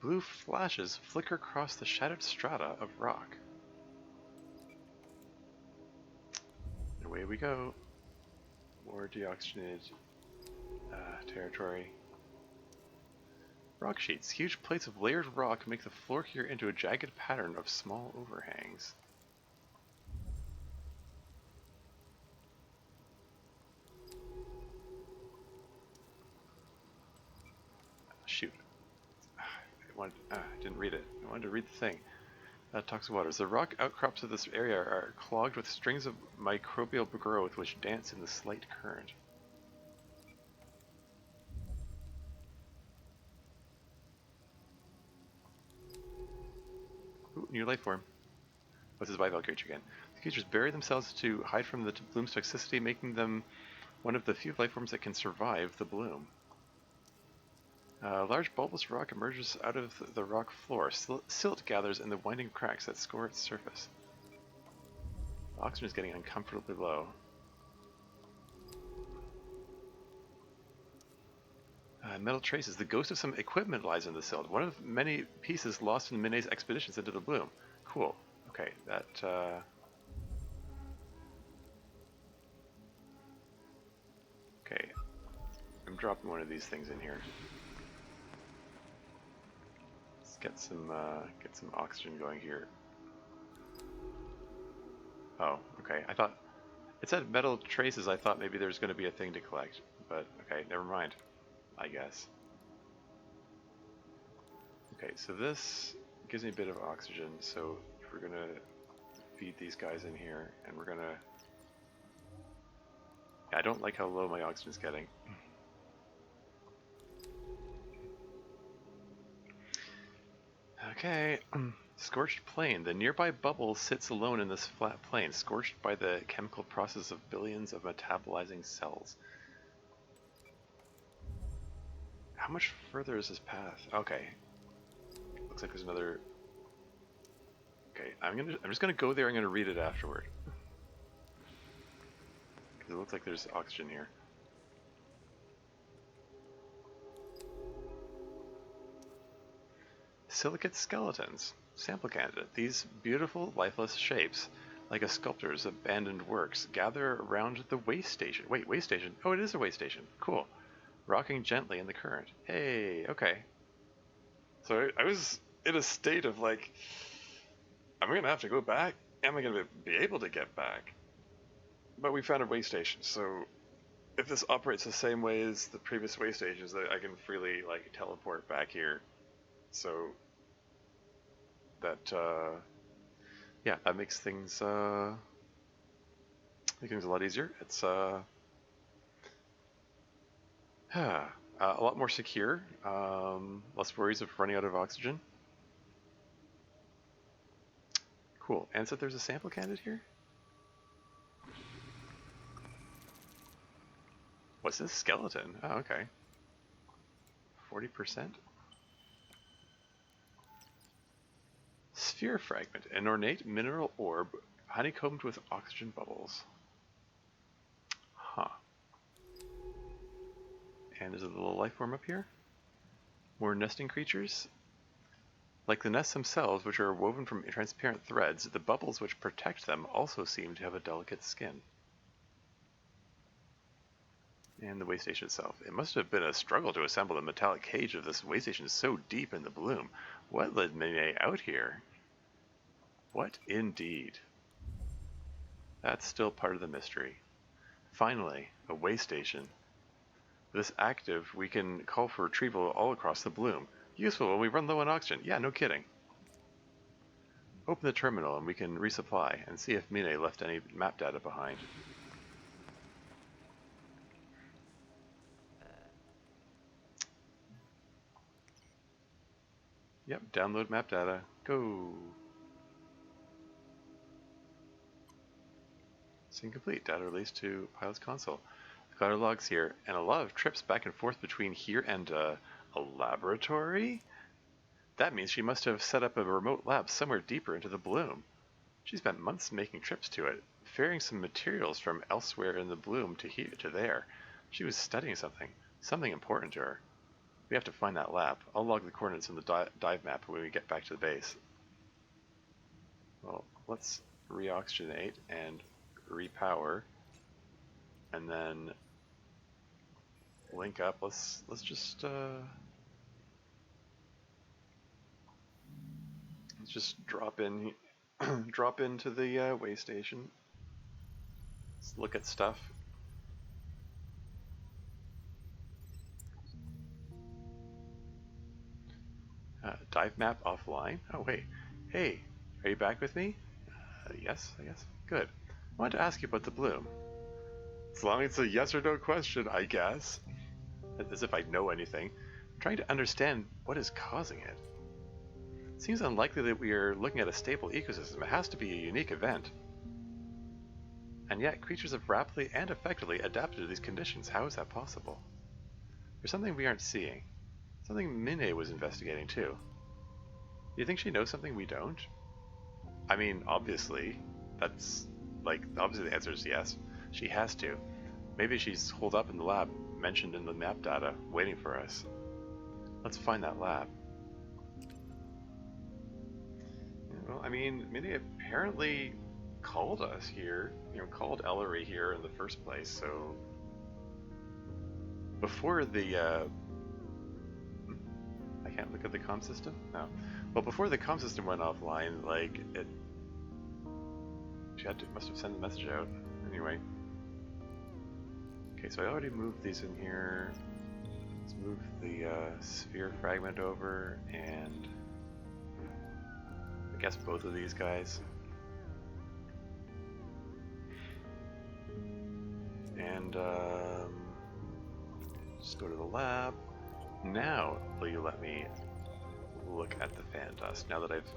blue flashes flicker across the shattered strata of rock. Away we go. More deoxygenated territory. Rock sheets. Huge plates of layered rock make the floor here into a jagged pattern of small overhangs. shoot. I didn't read it. I wanted to read the thing. Toxic waters. The rock outcrops of this area are clogged with strings of microbial growth which dance in the slight current. Ooh, new life form. What's this bivalve creature again? The creatures bury themselves to hide from the bloom's toxicity, making them one of the few life forms that can survive the bloom. A large bulbous rock emerges out of the rock floor. Silt gathers in the winding cracks that score its surface. Oxygen is getting uncomfortably low. Metal traces. The ghost of some equipment lies in the silt. One of many pieces lost in Minae's expeditions into the bloom. Cool. Okay, that... Okay. I'm dropping one of these things in here. Get some oxygen going here. Oh, okay. I thought it said metal traces. I thought maybe there's going to be a thing to collect, but okay, never mind. I guess. Okay, so this gives me a bit of oxygen. So if we're gonna feed these guys in here, and we're gonna. I don't like how low my oxygen's getting. Okay, scorched plain. The nearby bubble sits alone in this flat plain, scorched by the chemical process of billions of metabolizing cells. How much further is this path? Okay, looks like there's another. Okay, I'm just gonna go there. I'm gonna read it afterward because it looks like there's oxygen here. Silicate skeletons. Sample candidate. These beautiful, lifeless shapes, like a sculptor's abandoned works, gather around the waste station. Wait, waste station? Oh, it is a waste station. Cool. Rocking gently in the current. Hey, okay. So I was in a state of like, am I going to have to go back? Am I going to be able to get back? But we found a waste station, so if this operates the same way as the previous waste stations, I can freely like teleport back here. So that yeah, that makes things a lot easier. It's a lot more secure, less worries of running out of oxygen. Cool. And so there's a sample candidate here. What's this? Skeleton. Oh, okay. 40%. Sphere fragment, an ornate mineral orb honeycombed with oxygen bubbles. Huh. And there's a little life form up here. More nesting creatures. Like the nests themselves, which are woven from transparent threads, the bubbles which protect them also seem to have a delicate skin. And the waste station itself. It must have been a struggle to assemble the metallic cage of this waste station so deep in the bloom. What led Minae out here? What indeed? That's still part of the mystery. Finally, a waste station. This active, we can call for retrieval all across the bloom. Useful when we run low on oxygen. Yeah, no kidding. Open the terminal and we can resupply and see if Minae left any map data behind. Yep, download map data. Go! Scene complete. Data released to pilot's console. Got our logs here, and a lot of trips back and forth between here and a laboratory? That means she must have set up a remote lab somewhere deeper into the bloom. She spent months making trips to it, ferrying some materials from elsewhere in the bloom to here to there. She was studying something important to her. We have to find that lab. I'll log the coordinates in the dive map when we get back to the base. Well, let's reoxygenate and repower, and then link up. Let's just drop in, drop into the way station. Let's look at stuff. Dive map offline? Oh, wait. Hey, are you back with me? Yes, I guess. Good. I wanted to ask you about the bloom. As long as it's a yes or no question, I guess. As if I know anything. I'm trying to understand what is causing it. It seems unlikely that we are looking at a stable ecosystem. It has to be a unique event. And yet, creatures have rapidly and effectively adapted to these conditions. How is that possible? There's something we aren't seeing. Something Minae was investigating too. Do you think she knows something we don't? I mean, obviously. Obviously the answer is yes. She has to. Maybe she's holed up in the lab, mentioned in the map data, waiting for us. Let's find that lab. Well, I mean, Minae apparently called us here, called Ellery here in the first place, so... Before the, I can't look at the comm system? No. Well, before the comm system went offline, like, must have sent the message out. Anyway. Okay, so I already moved these in here. Let's move the sphere fragment over, and I guess both of these guys. And just go to the lab. Now will you let me look at the fan dust, now that I've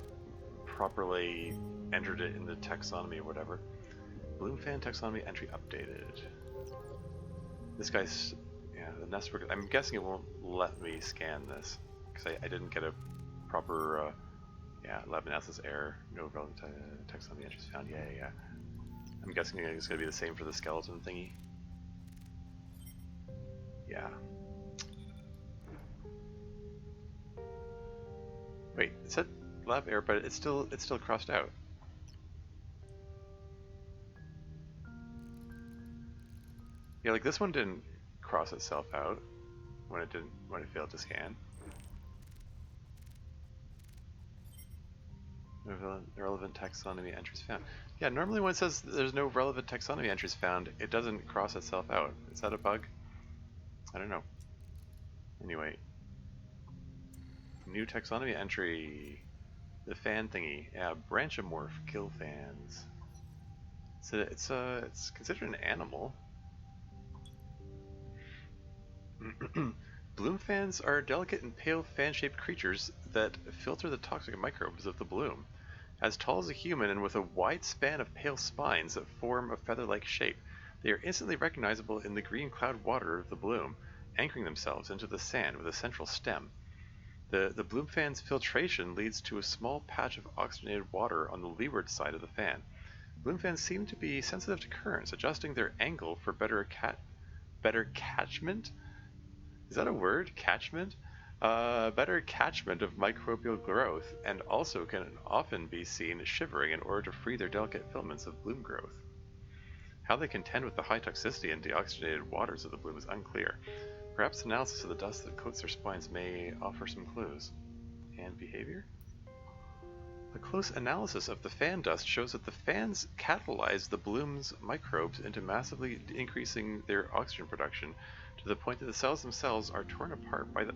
properly entered it in the taxonomy or whatever. Bloom fan taxonomy entry updated. This guy's, yeah, the nest work. I'm guessing it won't let me scan this because I didn't get a proper, lab analysis error. No relevant taxonomy entries found. Yeah. I'm guessing it's going to be the same for the skeleton thingy. Yeah. Wait, it said lab error, but it's still crossed out. Yeah, like this one didn't cross itself out when it failed to scan. Relevant taxonomy entries found. Yeah, normally when it says there's no relevant taxonomy entries found, it doesn't cross itself out. Is that a bug? I don't know. Anyway. New taxonomy entry. The fan thingy. Yeah, branchamorph kill fans. So it's considered an animal. Bloom fans are delicate and pale fan-shaped creatures that filter the toxic microbes of the bloom. As tall as a human and with a wide span of pale spines that form a feather-like shape, they are instantly recognizable in the green cloud water of the bloom, anchoring themselves into the sand with a central stem. The bloom fan's filtration leads to a small patch of oxygenated water on the leeward side of the fan. Bloom fans seem to be sensitive to currents, adjusting their angle for better catchment? Is that a word? Catchment? Better catchment of microbial growth, and also can often be seen shivering in order to free their delicate filaments of bloom growth. How they contend with the high toxicity and deoxygenated waters of the bloom is unclear. Perhaps analysis of the dust that coats their spines may offer some clues. And behavior? A close analysis of the fan dust shows that the fans catalyze the bloom's microbes into massively increasing their oxygen production to the point that the cells themselves are torn apart by the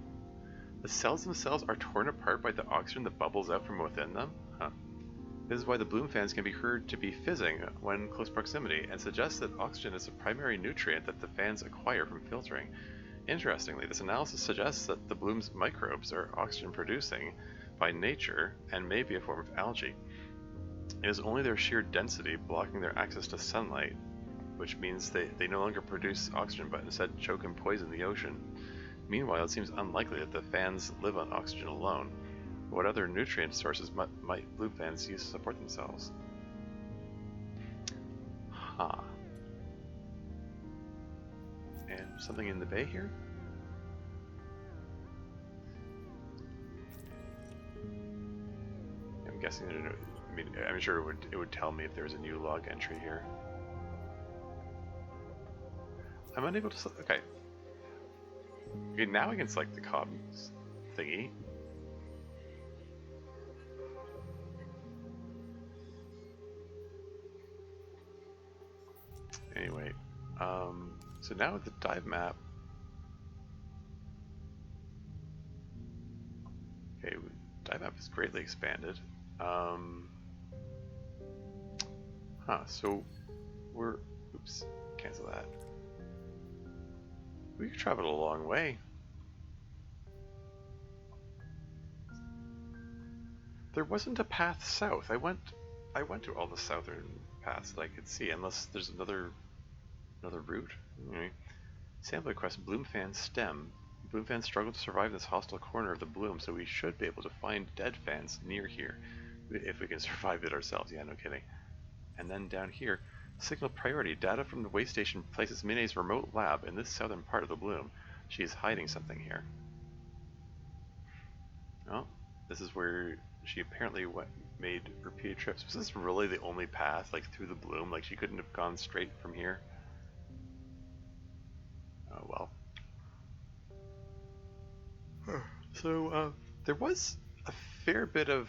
oxygen that bubbles out from within them? Huh. This is why the bloom fans can be heard to be fizzing when in close proximity, and suggests that oxygen is a primary nutrient that the fans acquire from filtering. Interestingly, this analysis suggests that the bloom's microbes are oxygen producing by nature and may be a form of algae. It is only their sheer density blocking their access to sunlight, which means they no longer produce oxygen but instead choke and poison the ocean. Meanwhile, it seems unlikely that the fans live on oxygen alone. What other nutrient sources might bloom fans use to support themselves? Huh. And something in the bay here? I'm guessing I'm sure it would tell me if there was a new log entry here. I'm unable to select. Okay, now I can select the comms thingy. Anyway, so now with the dive map, okay, map is greatly expanded. So we're... Oops, cancel that. We could travel a long way. There wasn't a path south. I went to all the southern paths that I could see, unless there's another route. Anyway, sample request Bloomfan stem. Bloomfans struggle to survive in this hostile corner of the bloom, so we should be able to find dead fans near here. If we can survive it ourselves, yeah, no kidding. And then down here, signal priority. Data from the way station places Minae's remote lab in this southern part of the bloom. She is hiding something here. Oh, this is where she apparently made repeated trips. Was this really the only path, like through the bloom? Like she couldn't have gone straight from here? Oh well. So there was a fair bit of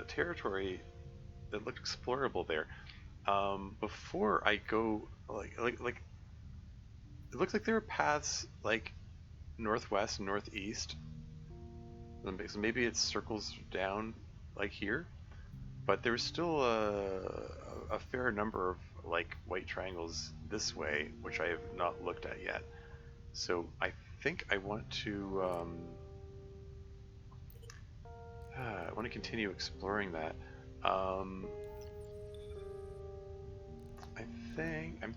territory that looked explorable there. Before I go, like, it looks like there are paths like northwest and northeast. So maybe it circles down like here, but there's still a fair number of like white triangles this way, which I have not looked at yet. So I think I want to continue exploring that. I'm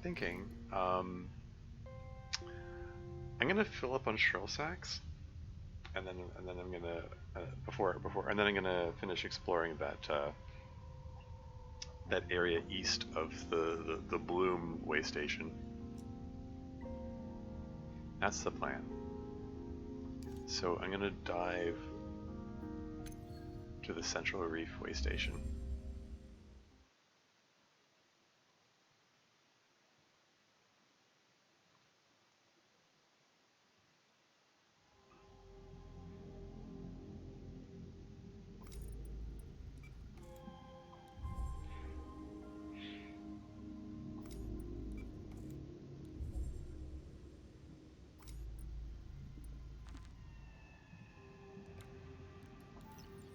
thinking I'm gonna fill up on shrill sacks, and then I'm gonna and then I'm gonna finish exploring that area east of the Bloom way station. That's the plan. So I'm gonna dive to the Central Reef way station.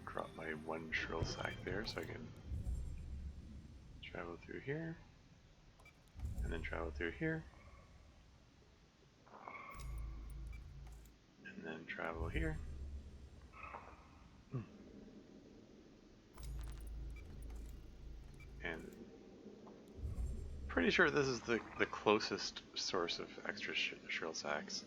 Drop my one shrill sack there so I can travel through here, and then travel through here, and then travel here. And pretty sure this is the closest source of extra shrill sacks.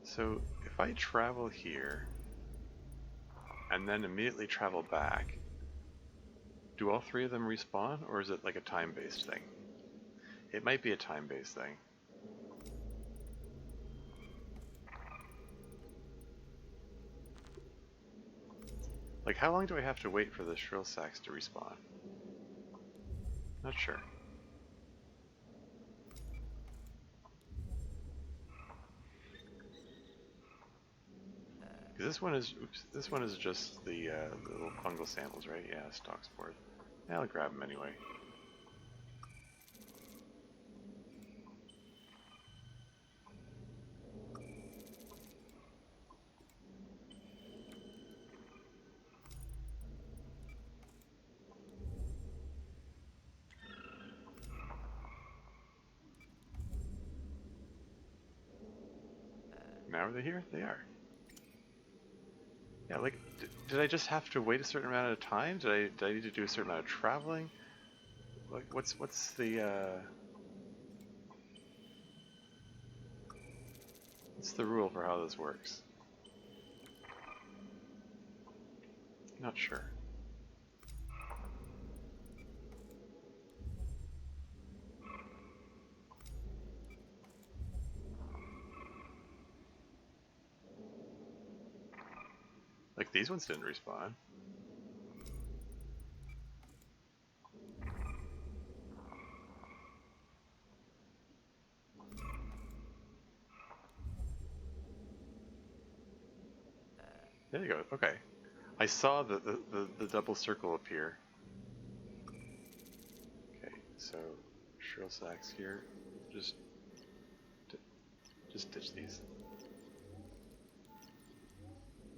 So if I travel here and then immediately travel back, do all three of them respawn, or is it like a time-based thing? It might be a time-based thing. Like, how long do I have to wait for the shrill sacks to respawn? Not sure. This one is, this one is just the little fungal samples, right? Yeah, stock spores. Yeah, I'll grab them anyway. Now are they here? They are. Yeah, like, did I just have to wait a certain amount of time? Did I need to do a certain amount of traveling? Like, what's the rule for how this works? Not sure. Like, these ones didn't respawn. There you go. Okay. I saw the double circle appear. Okay, so shrill sacks here. Just ditch these.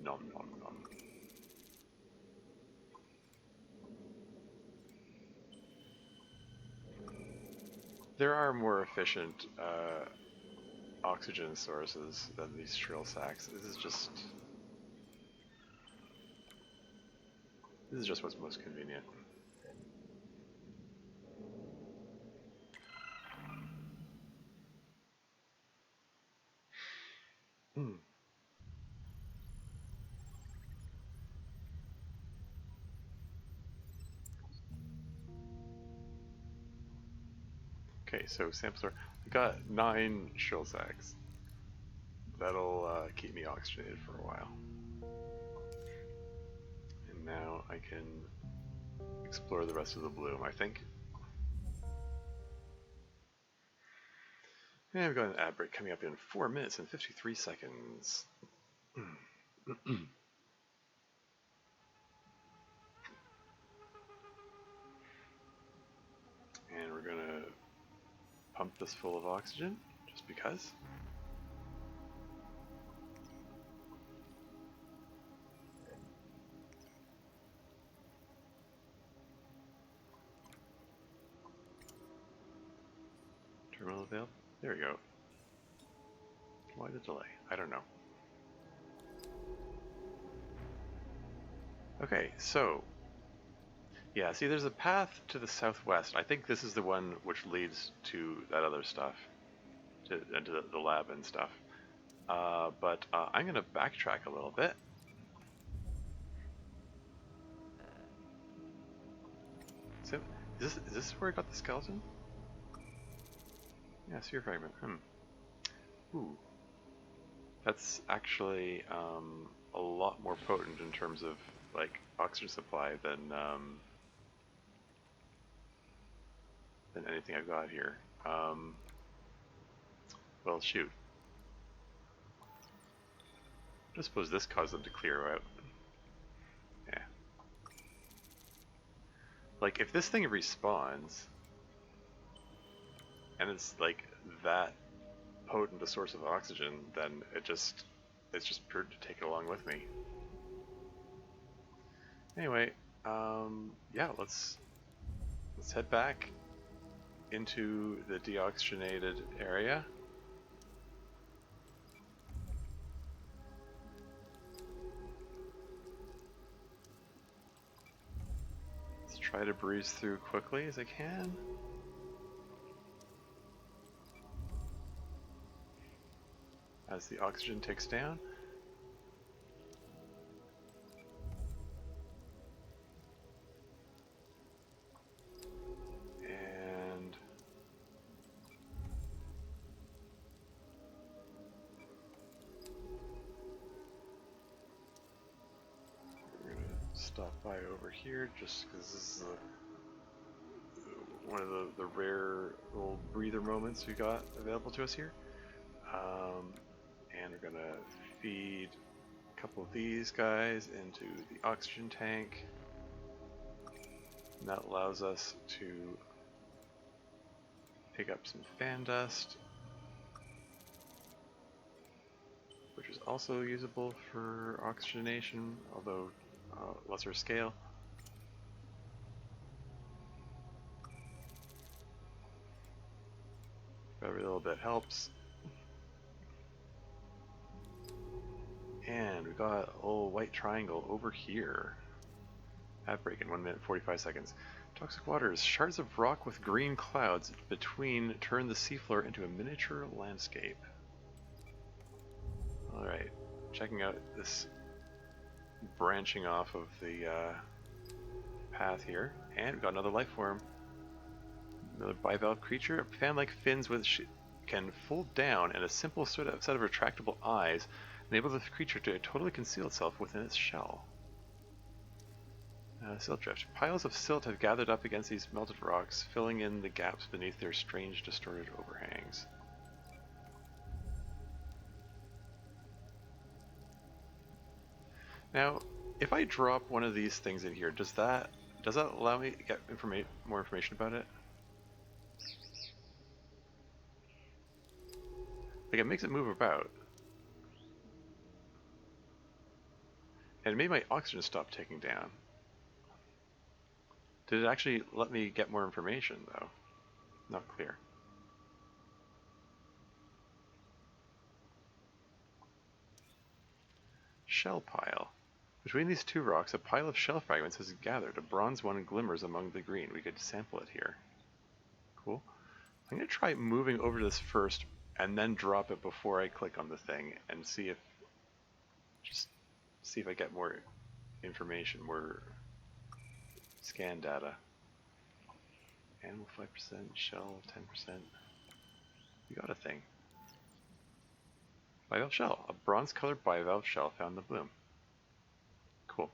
Nom nom nom. There are more efficient oxygen sources than these shrill sacks. This is just what's most convenient. Okay, so sample store. We got 9 shrill sacks. That'll keep me oxygenated for a while. And now I can explore the rest of the bloom, I think. And we've got an ad break coming up in 4 minutes and 53 seconds. And we're gonna pump this full of oxygen, just because. Terminal available. There we go. Why the delay? I don't know. Okay, so yeah, see there's a path to the southwest. I think this is the one which leads to that other stuff, to the lab and stuff. But I'm gonna backtrack a little bit. So, is this where I got the skeleton? Yeah, sphere fragment. Ooh. That's actually a lot more potent in terms of like oxygen supply than anything I've got here. Well, shoot. I suppose this caused them to clear out. Yeah. Like if this thing respawns, and it's like that potent a source of oxygen, then it's just prudent to take it along with me. Anyway, yeah, let's head back into the deoxygenated area. Let's try to breeze through quickly as I can. As the oxygen ticks down. And we're going to stop by over here just because this is one of the rare little breather moments we got available to us here. And we're going to feed a couple of these guys into the oxygen tank. And that allows us to pick up some fan dust, which is also usable for oxygenation, although lesser scale. Every little bit helps. And we got a little white triangle over here. Ad break in 1 minute 45 seconds. Toxic waters. Shards of rock with green clouds between turn the seafloor into a miniature landscape. Alright, checking out this branching off of the path here. And we've got another life form. Another bivalve creature. Fan-like fins which can fold down, and a simple set of retractable eyes enable the creature to totally conceal itself within its shell. Silt drift. Piles of silt have gathered up against these melted rocks, filling in the gaps beneath their strange distorted overhangs. Now, if I drop one of these things in here, does that allow me to get more information about it? Like, it makes it move about. And it made my oxygen stop ticking down. Did it actually let me get more information, though? Not clear. Shell pile. Between these two rocks, a pile of shell fragments has gathered. A bronze one glimmers among the green. We could sample it here. Cool. I'm going to try moving over to this first and then drop it before I click on the thing and see if I get more information, more scan data. Animal 5%, shell 10%. We got a thing. Bivalve shell. A bronze-colored bivalve shell found in the bloom. Cool.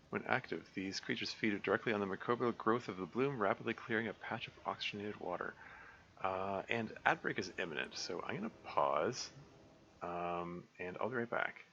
When active, these creatures feed directly on the microbial growth of the bloom, rapidly clearing a patch of oxygenated water. And ad break is imminent, so I'm going to pause, and I'll be right back.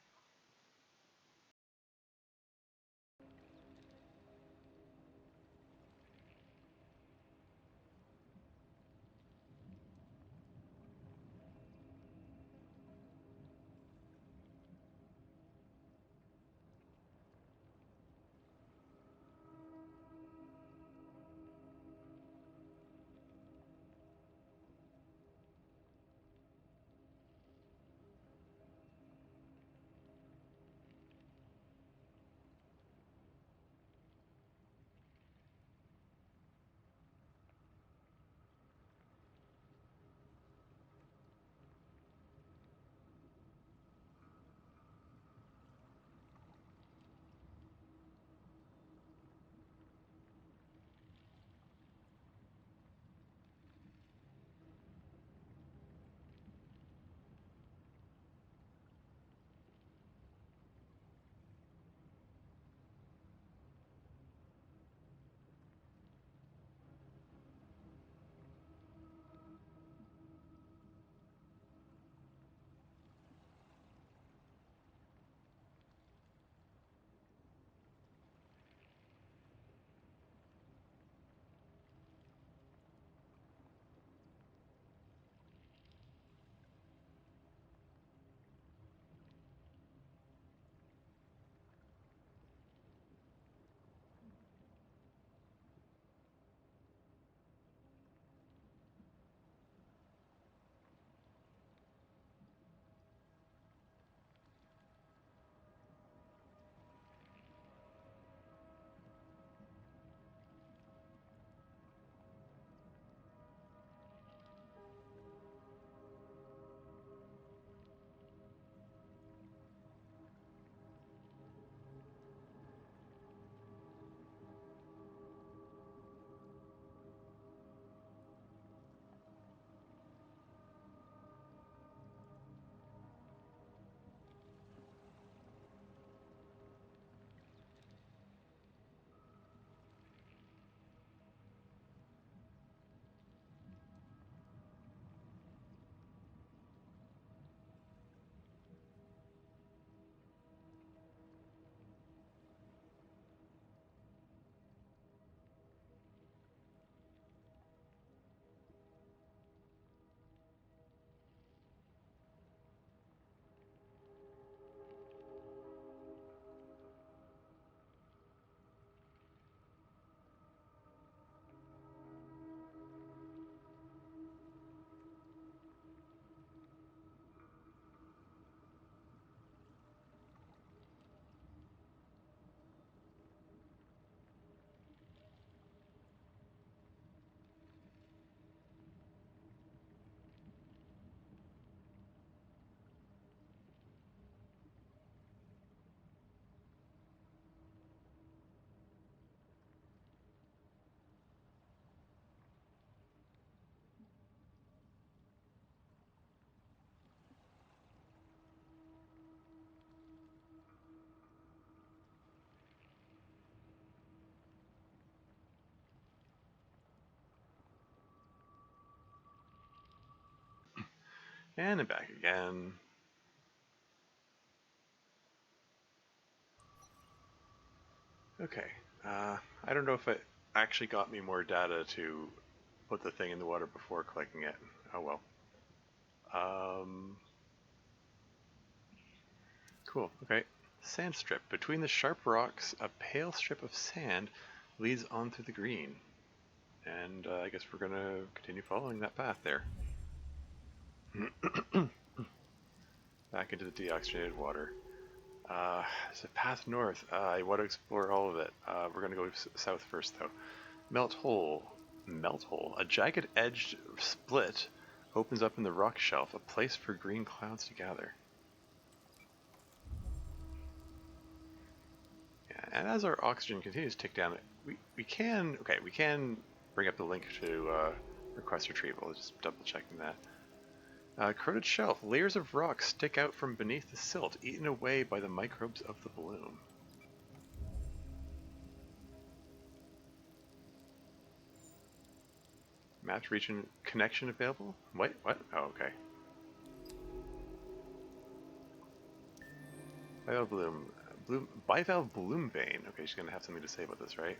And then back again. Okay. I don't know if it actually got me more data to put the thing in the water before clicking it. Oh well. Cool. Okay. Sand strip. Between the sharp rocks, a pale strip of sand leads on through the green. And I guess we're going to continue following that path there. Back into the deoxygenated water. There's a path north. I want to explore all of it. We're going to go south first, though. Melt hole. Melt hole. A jagged-edged split opens up in the rock shelf, a place for green clouds to gather. Yeah, and as our oxygen continues to tick down, we can bring up the link to request retrieval. Just double checking that. Corroded shelf. Layers of rock stick out from beneath the silt, eaten away by the microbes of the bloom. Mapped region connection available? What? What? Oh, okay. Bivalve bloom vein. Okay, she's gonna have something to say about this, right?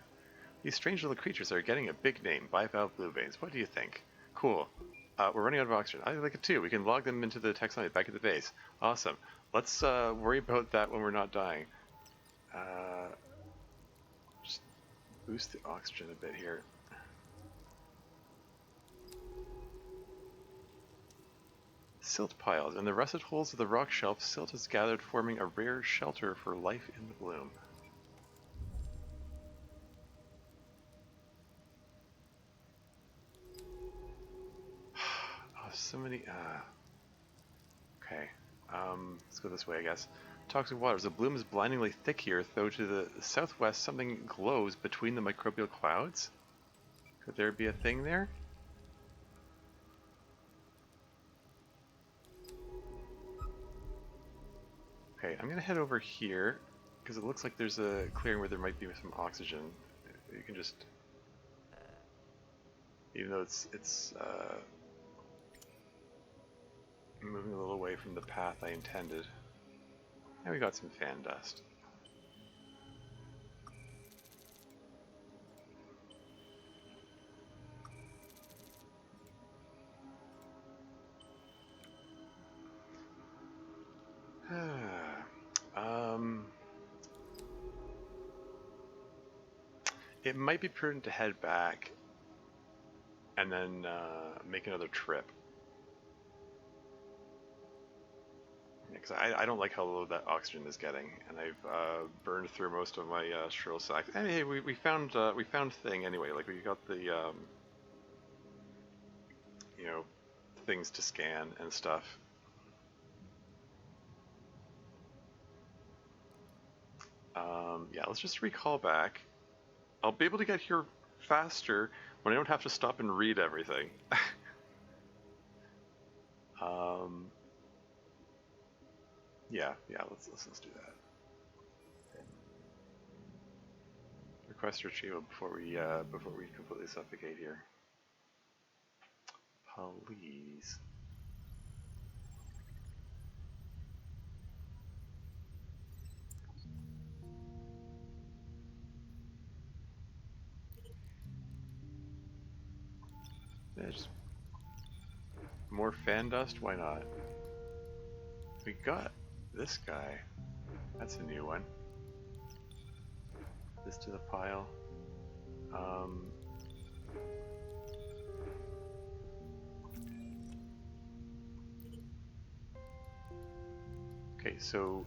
These strange little creatures are getting a big name, bivalve bloom veins. What do you think? Cool. We're running out of oxygen. I like it too. We can log them into the taxonomy back at the base. Awesome. Let's worry about that when we're not dying. Just boost the oxygen a bit here. Silt piles. In the rusted holes of the rock shelf, silt is gathered, forming a rare shelter for life in the bloom. Oh, so many. Okay. Let's go this way, I guess. Toxic waters. The bloom is blindingly thick here, though to the southwest something glows between the microbial clouds. Could there be a thing there? Okay, I'm gonna head over here because it looks like there's a clearing where there might be some oxygen. You can just, even though it's moving a little away from the path I intended. And we got some fan dust. It might be prudent to head back and then make another trip. Because I don't like how low that oxygen is getting, and I've burned through most of my shrill sacks. And hey, we found thing anyway. Like we got the you know, things to scan and stuff. Yeah, let's just recall back. I'll be able to get here faster when I don't have to stop and read everything. Yeah, let's do that. Request retrieval before we completely suffocate here. Please. Yeah, just more fan dust? Why not? We got this guy. That's a new one. This to the pile. Okay, so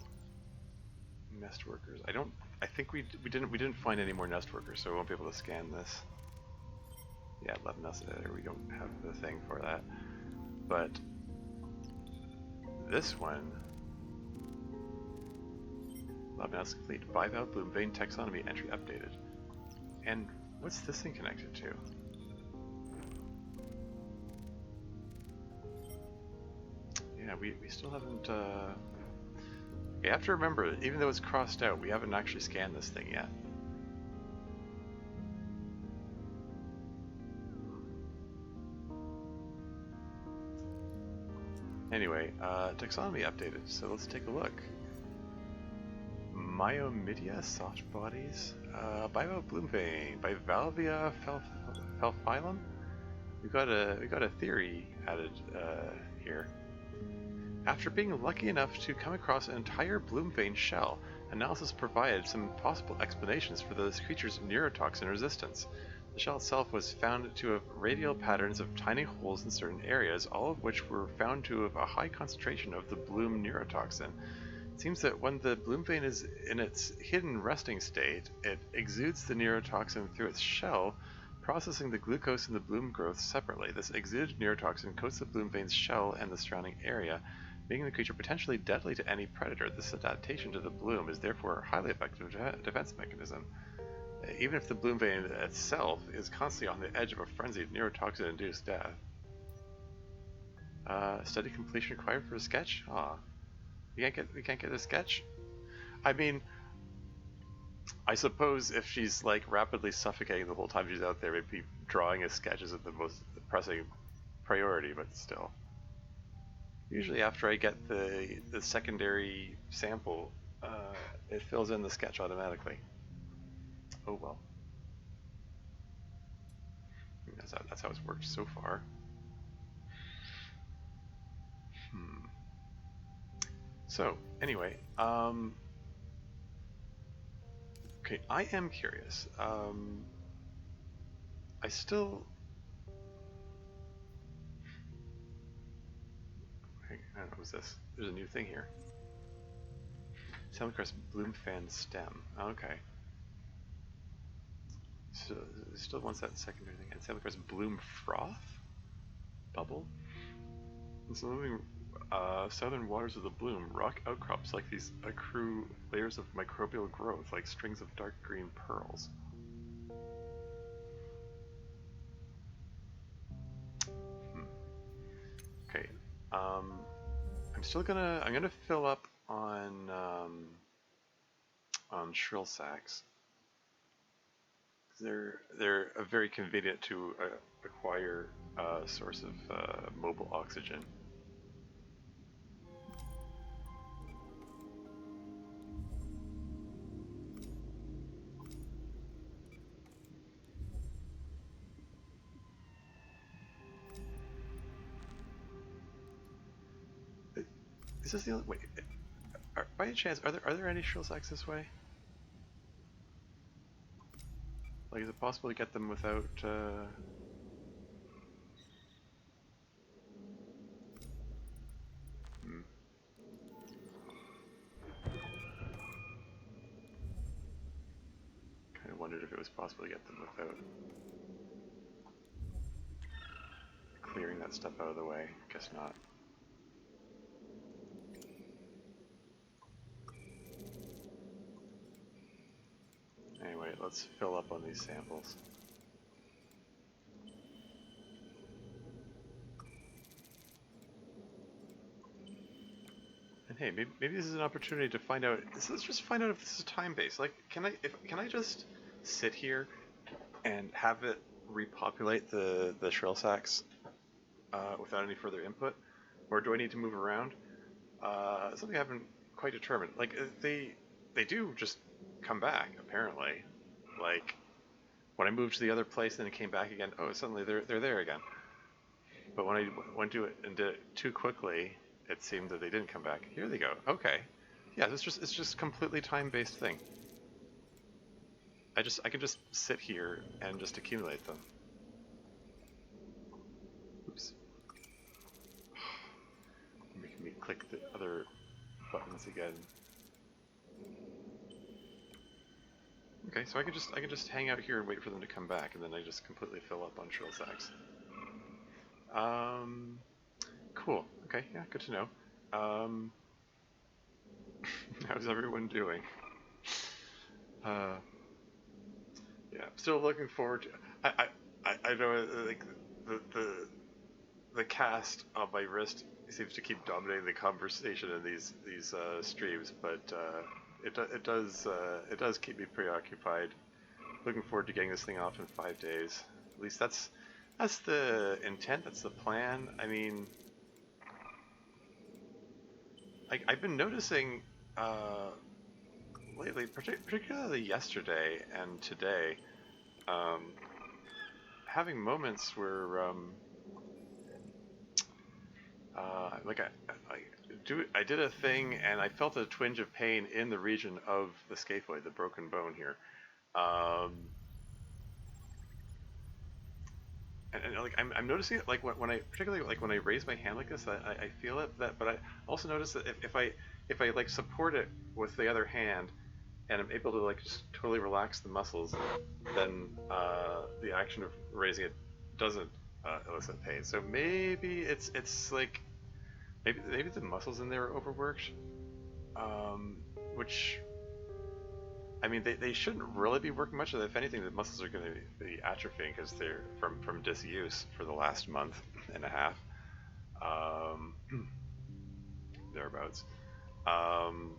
nest workers. I think we didn't find any more nest workers, so we won't be able to scan this. Yeah, 11 nest. We don't have the thing for that. But this one, lab analysis complete. Bivalve bloom vein taxonomy entry updated. And what's this thing connected to? Yeah, we still haven't. You have to remember, even though it's crossed out, we haven't actually scanned this thing yet. Anyway, taxonomy updated, so let's take a look. Myomidia, soft bodies, Biobloom vein, Bivalvia felphyllum. We got a theory added here. After being lucky enough to come across an entire bloom vein shell, analysis provided some possible explanations for those creatures' neurotoxin resistance. The shell itself was found to have radial patterns of tiny holes in certain areas, all of which were found to have a high concentration of the bloom neurotoxin. It seems that when the bloom vein is in its hidden resting state, it exudes the neurotoxin through its shell, processing the glucose in the bloom growth separately. This exuded neurotoxin coats the bloom vein's shell and the surrounding area, making the creature potentially deadly to any predator. This adaptation to the bloom is therefore a highly effective defense mechanism. Even if the bloom vein itself is constantly on the edge of a frenzied neurotoxin-induced death. Study completion required for a sketch? Aw. We can't get a sketch? I mean, I suppose if she's like rapidly suffocating the whole time she's out there, maybe drawing a sketch isn't the most pressing priority, but still. Usually after I get the secondary sample, it fills in the sketch automatically. Oh well. That's how it's worked so far. So, anyway, okay, I am curious. I still... I don't know, what's this? There's a new thing here. Salamacrest bloom fan stem. Okay. So, it still wants that secondary thing. And Salamacrest bloom froth? Bubble? In some moving southern waters of the bloom, rock outcrops like these accrue layers of microbial growth, like strings of dark green pearls. Okay, I'm gonna fill up on shrill sacks. They're very convenient to acquire a source of mobile oxygen. Is this the only... Wait, by any chance, are there any shrill sacks this way? Like, is it possible to get them without, Kind of wondered if it was possible to get them without clearing that stuff out of the way. Guess not. Anyway, let's fill up on these samples. And hey, maybe this is an opportunity to find out. Let's just find out if this is time-based. Like, can I just sit here and have it repopulate the shrill sacks without any further input, or do I need to move around? Something I haven't quite determined. Like, they do just come back apparently. Like, when I moved to the other place, then it came back again. Oh, suddenly they're there again. But when I went to it and did it too quickly, it seemed that they didn't come back. Here they go. Okay. Yeah, it's just completely time-based thing. I can just sit here and just accumulate them. Oops. Making me click the other buttons again. Okay, so I can just hang out here and wait for them to come back, and then I just completely fill up on shrill sacks. Cool. Okay, yeah, good to know. How's everyone doing? Yeah, I'm still looking forward to. I know like the cast on my wrist seems to keep dominating the conversation in these streams, but it does keep me preoccupied. Looking forward to getting this thing off in 5 days. At least that's the intent. That's the plan. I mean, like I've been noticing lately, particularly yesterday and today, um, having moments where like I did a thing and I felt a twinge of pain in the region of the scaphoid, the broken bone here. Um, and like I'm noticing it like when I particularly like when I raise my hand like this, I feel it. But I also notice that if I like support it with the other hand and I'm able to like just totally relax the muscles, then the action of raising it doesn't elicit pain. So maybe it's like maybe the muscles in there are overworked, um, which I mean they shouldn't really be working much. If anything, the muscles are going to be atrophying because they're from disuse for the last month and a half, um, thereabouts. Um,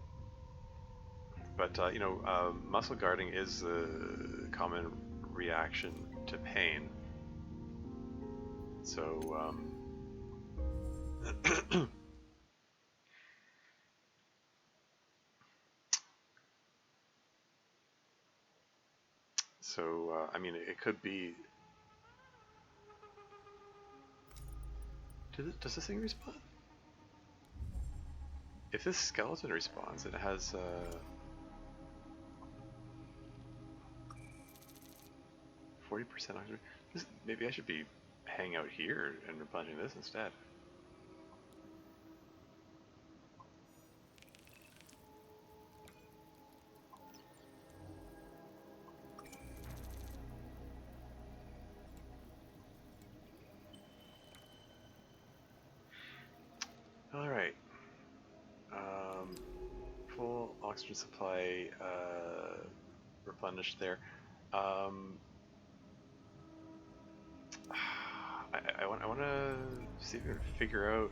but muscle guarding is a common reaction to pain. So I mean, it could be. Does this thing respawn? If this skeleton respawns, it has 40% oxygen. Maybe I should be hanging out here and replenishing this instead. All right. Full oxygen supply replenished there. Um, I want to see if we can figure out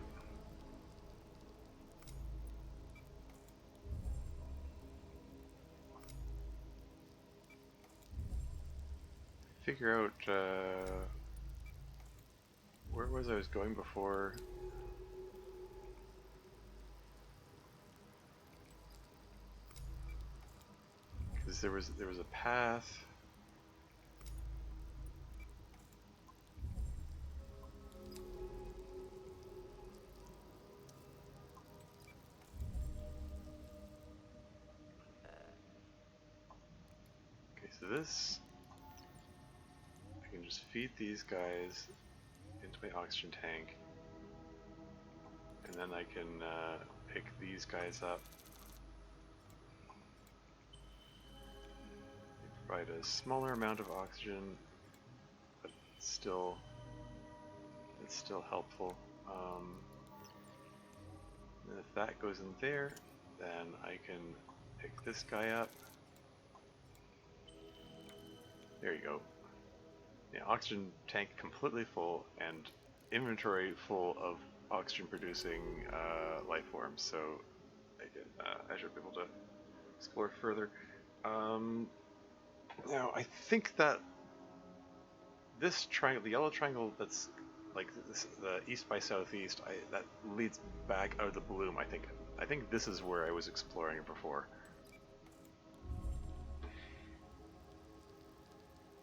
where was I was going before. Because there was a path. Okay, so this I can just feed these guys into my oxygen tank, and then I can pick these guys up. They provide a smaller amount of oxygen, but it's still helpful. And if that goes in there, then I can pick this guy up. There you go. Yeah, oxygen tank completely full and inventory full of oxygen producing life forms, so I should be able to explore further. Now I think that this triangle, the yellow triangle that's like this, the east by southeast, that leads back out of the bloom. I think this is where I was exploring it before.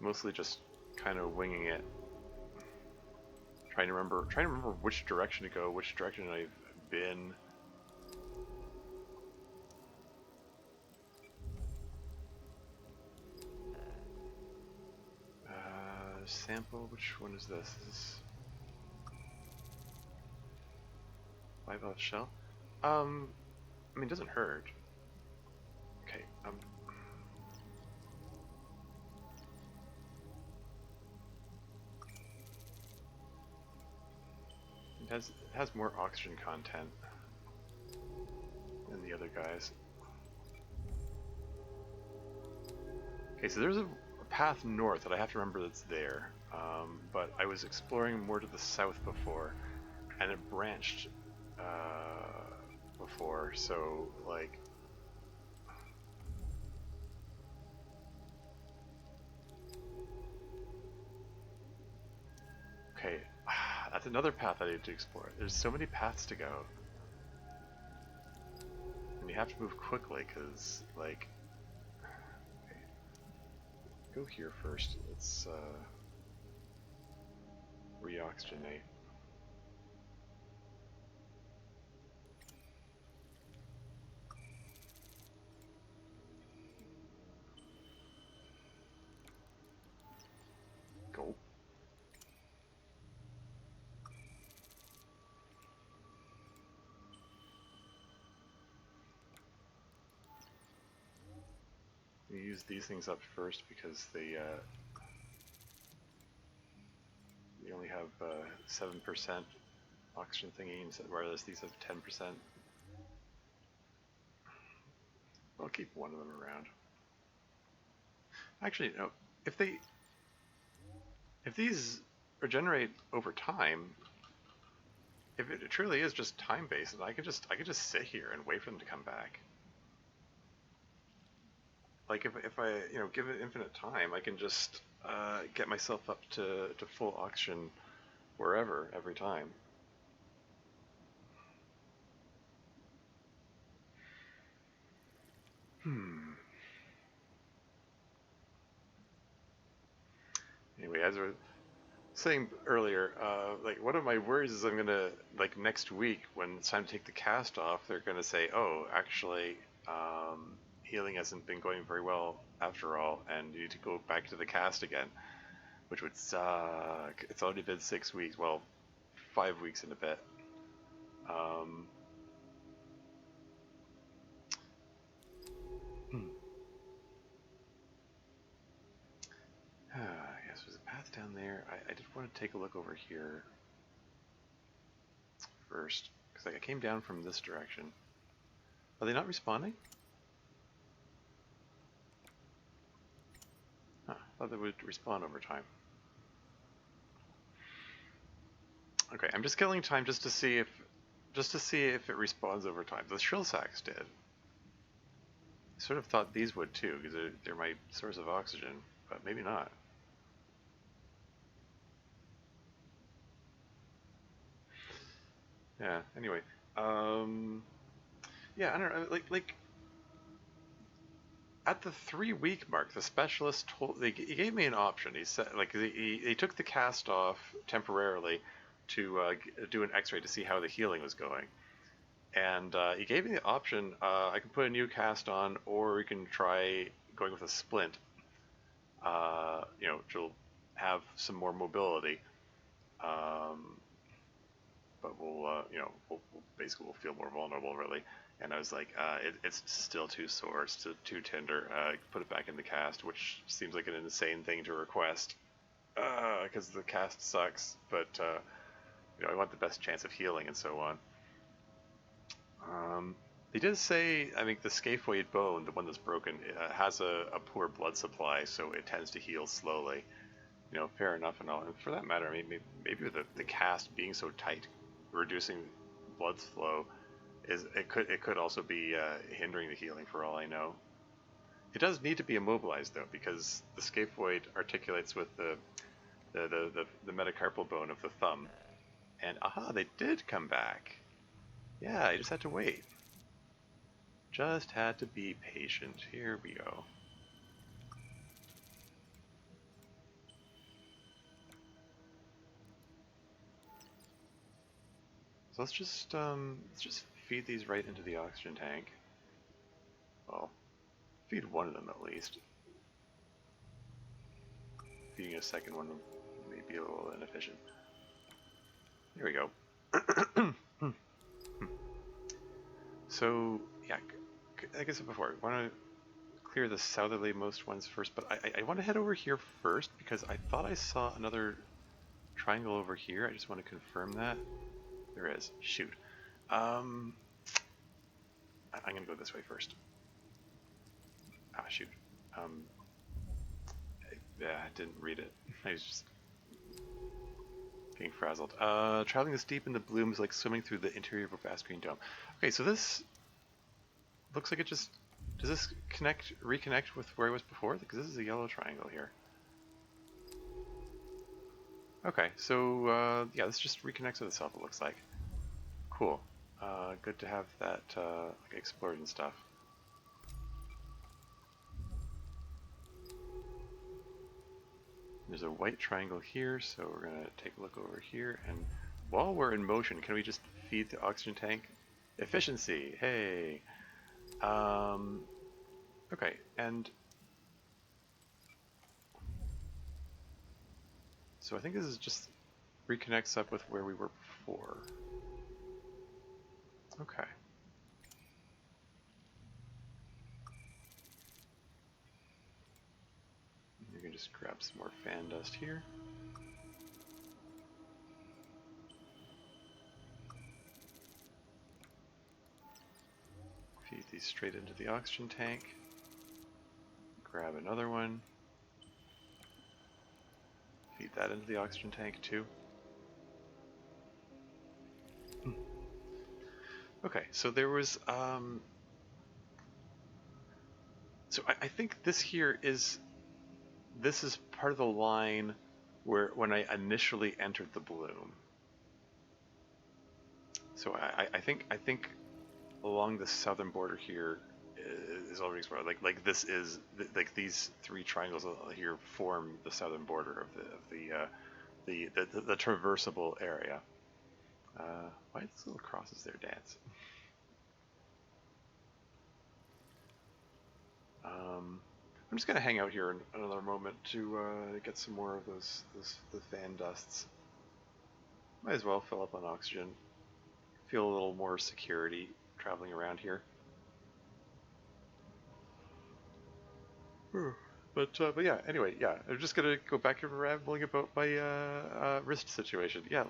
Mostly just kind of winging it, trying to remember which direction to go, which direction I've been. Sample, which one is this? This is bivalve shell. I mean, it doesn't hurt. Okay, it has more oxygen content than the other guys. Okay, so there's a path north that I have to remember that's there, but I was exploring more to the south before, and it branched before, so like okay, that's another path I need to explore. There's so many paths to go. have to move quickly, because, like... Okay. Go here first. Let's, reoxygenate. Go. We use these things up first because they only have 7% oxygen thingy, whereas these have 10%. I'll keep one of them around. Actually, no. If these regenerate over time, if it truly is just time based, then I could just sit here and wait for them to come back. Like if I give it infinite time, I can just get myself up to full oxygen wherever every time. Anyway, as I was saying earlier, like one of my worries is I'm gonna, like, next week when it's time to take the cast off, they're gonna say, oh, actually, healing hasn't been going very well after all, and you need to go back to the cast again, which would suck. It's already been 6 weeks, well, 5 weeks and a bit. Yes, there's a path down there. I did want to take a look over here first, because like I came down from this direction. Are they not responding? Huh, I thought they would respawn over time. Okay, I'm just killing time just to see if it respawns over time. The shrill sacks did. I sort of thought these would too, because they're my source of oxygen, but maybe not. Yeah. Anyway, yeah, I don't know. Like at the 3-week mark, the specialist he gave me an option. He said, like, he took the cast off temporarily to do an X-ray to see how the healing was going, and he gave me the option. I can put a new cast on, or we can try going with a splint. Which will have some more mobility. But we'll basically feel more vulnerable, really. And I was like, it's still too sore, it's still too tender. Put it back in the cast, which seems like an insane thing to request, because the cast sucks. But I want the best chance of healing and so on. They did say, I think the scaphoid bone, the one that's broken, has a poor blood supply, so it tends to heal slowly. Fair enough and all. And for that matter, I mean, maybe the cast being so tight, reducing blood flow, it could also be hindering the healing for all I know. It does need to be immobilized though, because the scaphoid articulates with the metacarpal bone of the thumb. And aha, they did come back. Yeah, I just had to wait. Just had to be patient. Here we go. So let's just feed these right into the oxygen tank. Well, feed one of them at least. Feeding a second one may be a little inefficient. There we go. So yeah, like I said before, I want to clear the southerly most ones first, but I want to head over here first because I thought I saw another triangle over here. I just want to confirm that. There is. Shoot. I'm going to go this way first. Ah, shoot. I didn't read it. I was just being frazzled. Traveling this deep in the bloom is like swimming through the interior of a vast green dome. Okay, so this looks like it just... Does this reconnect with where it was before? Because this is a yellow triangle here. Okay, so yeah, this just reconnects with itself, it looks like. Cool. Good to have that like explored and stuff. There's a white triangle here, so we're gonna take a look over here, and while we're in motion, can we just feed the oxygen tank? Efficiency, hey! Okay, and so I think this is just reconnects up with where we were before. Okay. You can just grab some more fan dust here. Feed these straight into the oxygen tank. Grab another one. Feed that into the oxygen tank too. Okay, so there was, so I think this here is, this is part of the line where when I initially entered the bloom. So I think along the southern border here is already explored. Like this is like these three triangles here form the southern border of the traversable area. Why are these little crosses there, dance? I'm just gonna hang out here another moment to get some more of the fan dusts. Might as well fill up on oxygen. Feel a little more security traveling around here. But yeah. Anyway, yeah. I'm just gonna go back and rambling about my wrist situation. Yeah,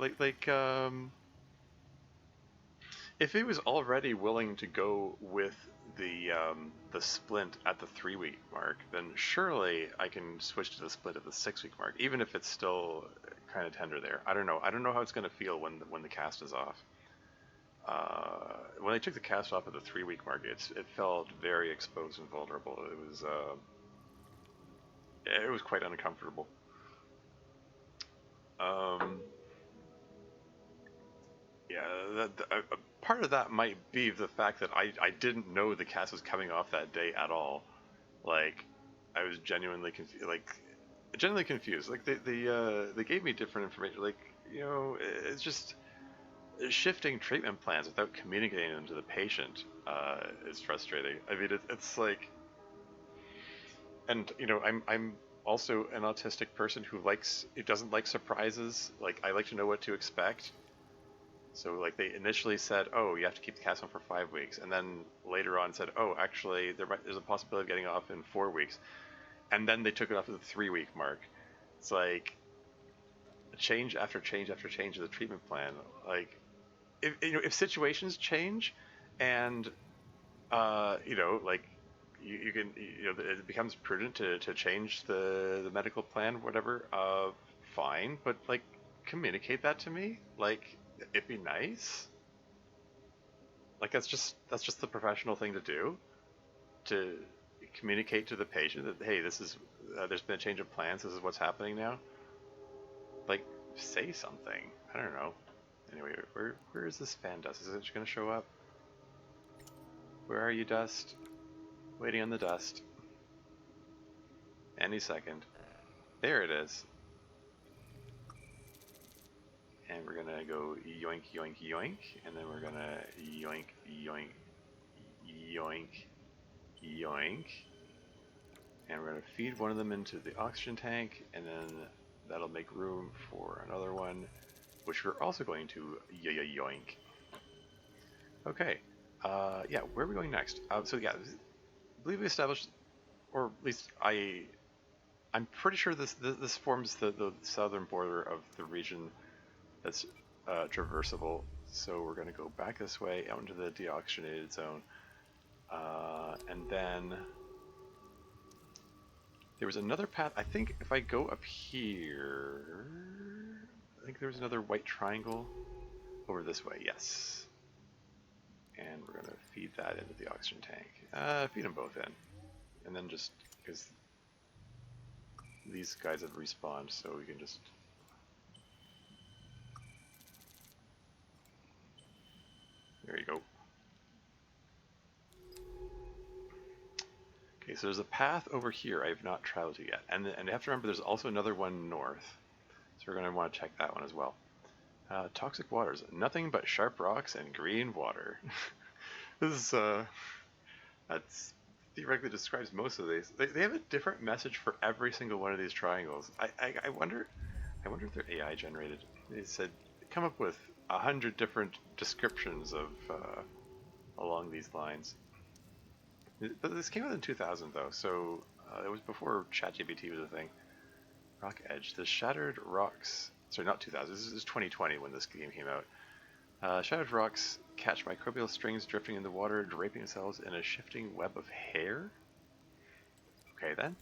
if he was already willing to go with the splint at the 3-week mark, then surely I can switch to the splint at the 6-week mark, even if it's still kind of tender there. I don't know. I don't know how it's going to feel when the cast is off. When I took the cast off at the 3-week mark, it felt very exposed and vulnerable. It was quite uncomfortable. Yeah, part of that might be the fact that I didn't know the cast was coming off that day at all. Like, I was genuinely confused. Like they gave me different information. Like, it's just shifting treatment plans without communicating them to the patient is frustrating. I mean, it's like, and I'm also an autistic person who doesn't like surprises. Like, I like to know what to expect. So like they initially said, oh, you have to keep the cast on for 5 weeks, and then later on said, oh, actually there's a possibility of getting off in 4 weeks, and then they took it off at the 3-week mark. It's like change after change after change of the treatment plan. Like if situations change, and like you can it becomes prudent to change the medical plan, whatever. Fine, but like communicate that to me. Like, it'd be nice. Like that's just the professional thing to do, to communicate to the patient that, hey, this is there's been a change of plans. This is what's happening now. Like, say something. I don't know. Anyway, where is this fan dust? Is it going to show up? Where are you, dust? Waiting on the dust. Any second. There it is. And we're gonna go yoink, yoink, yoink, and then we're gonna yoink, yoink, yoink, yoink, and we're gonna feed one of them into the oxygen tank, and then that'll make room for another one, which we're also going to yoink. Okay, yeah, where are we going next? So yeah, I believe we established, or at least I'm pretty sure this forms the southern border of the region that's traversable. So we're going to go back this way out into the deoxygenated zone, and then there was another path. I think if I go up here, I think there was another white triangle over this way. Yes, and we're going to feed that into the oxygen tank. Feed them both in, and then just because these guys have respawned, so we can just. There you so there's a path over here I've not traveled to yet, and you have to remember there's also another one north, so we're going to want to check that one as well. Toxic waters, nothing but sharp rocks and green water. This is that's theoretically describes most of these. They have a different message for every single one of these triangles. I wonder if they're AI generated. They said come up with 100 different descriptions of along these lines. But this came out in 2000 though, so it was before ChatGPT was a thing. Rock Edge, the shattered rocks. Sorry, not 2000. This is 2020 when this game came out. Shattered rocks catch microbial strings drifting in the water, draping themselves in a shifting web of hair. Okay then.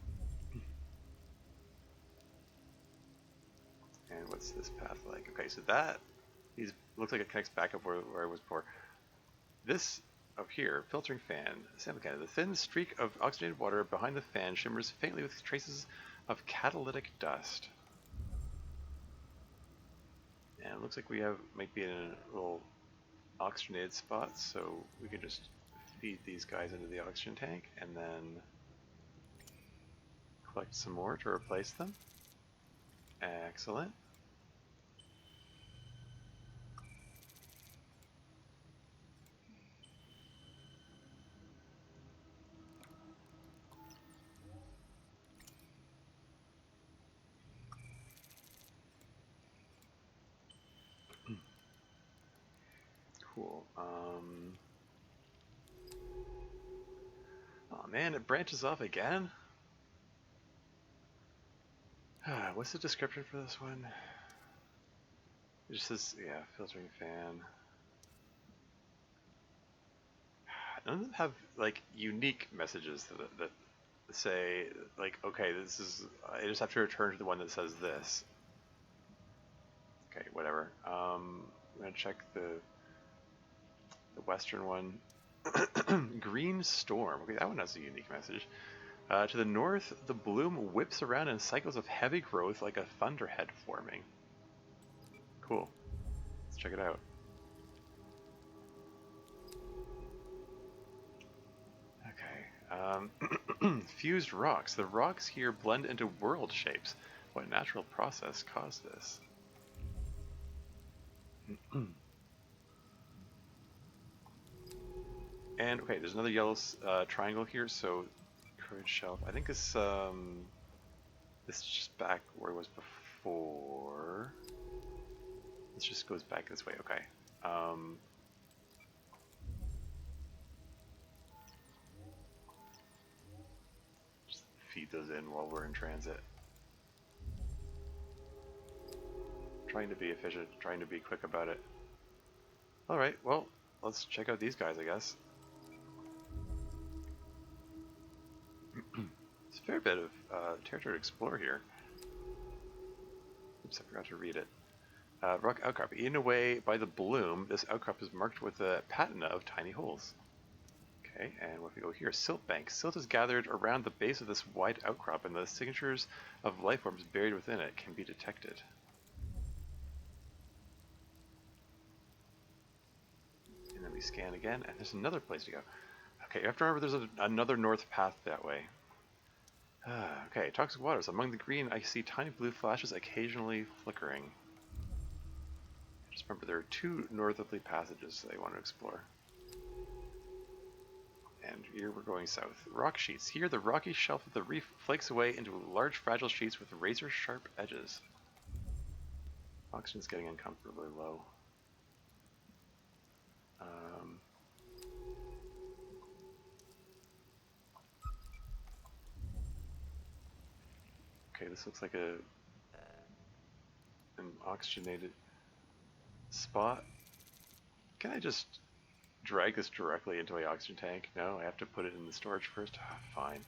And what's this path like? Okay, so that looks like it connects back up where I was before. This up here, filtering fan, sample can. The thin streak of oxygenated water behind the fan shimmers faintly with traces of catalytic dust. And it looks like we might be in a little oxygenated spot, so we can just feed these guys into the oxygen tank and then collect some more to replace them. Excellent. Cool. Oh man, it branches off again? What's the description for this one? It just says, yeah, filtering fan. None of them have, like, unique messages that say, like, okay, this is, I just have to return to the one that says this. Okay, whatever. I'm gonna check the western one. Green Storm. Okay, that one has a unique message. To the north, the bloom whips around in cycles of heavy growth like a thunderhead forming. Cool. Let's check it out. Okay. Fused rocks. The rocks here blend into world shapes. What natural process caused this? And okay, there's another yellow triangle here, so courage shelf. I think this is just back where it was before. This just goes back this way. Okay. Just feed those in while we're in transit. Trying to be efficient, trying to be quick about it. Alright, well, let's check out these guys, I guess. It's a fair bit of territory to explore here. Oops, I forgot to read it. Rock outcrop. Eaten away by the bloom, this outcrop is marked with a patina of tiny holes. Okay, and if we go here, silt bank. Silt is gathered around the base of this wide outcrop, and the signatures of life forms buried within it can be detected. And then we scan again, and there's another place to go. Okay, you have to remember there's another north path that way. Okay, toxic waters. Among the green, I see tiny blue flashes occasionally flickering. Just remember there are 2 northerly passages that I want to explore. And here we're going south. Rock sheets. Here the rocky shelf of the reef flakes away into large fragile sheets with razor-sharp edges. Oxygen's getting uncomfortably low. Okay, this looks like an oxygenated spot. Can I just drag this directly into my oxygen tank? No, I have to put it in the storage first? Ah, fine.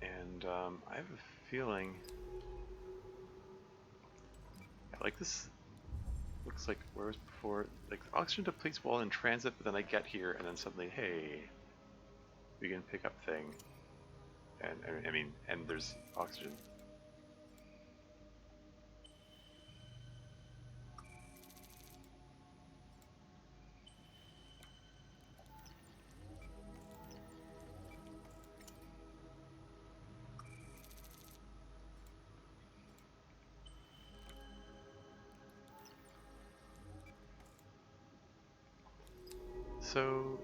And I have a feeling, like this Looks like where was before? Like oxygen depletes while in transit, but then I get here and then suddenly, hey, we can pick up thing. And I mean, and there's oxygen. So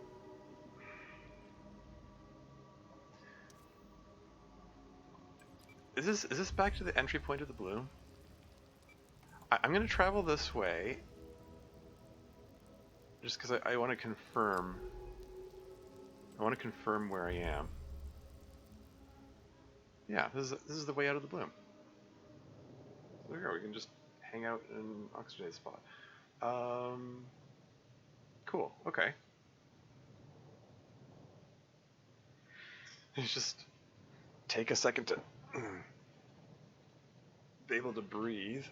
is this back to the entry point of the bloom? I'm gonna travel this way, just because I want to confirm. I want to confirm where I am. Yeah, this is the way out of the bloom. So there we go. We can just hang out in an oxygenated spot. Cool. Okay. It's just take a second to be able to breathe,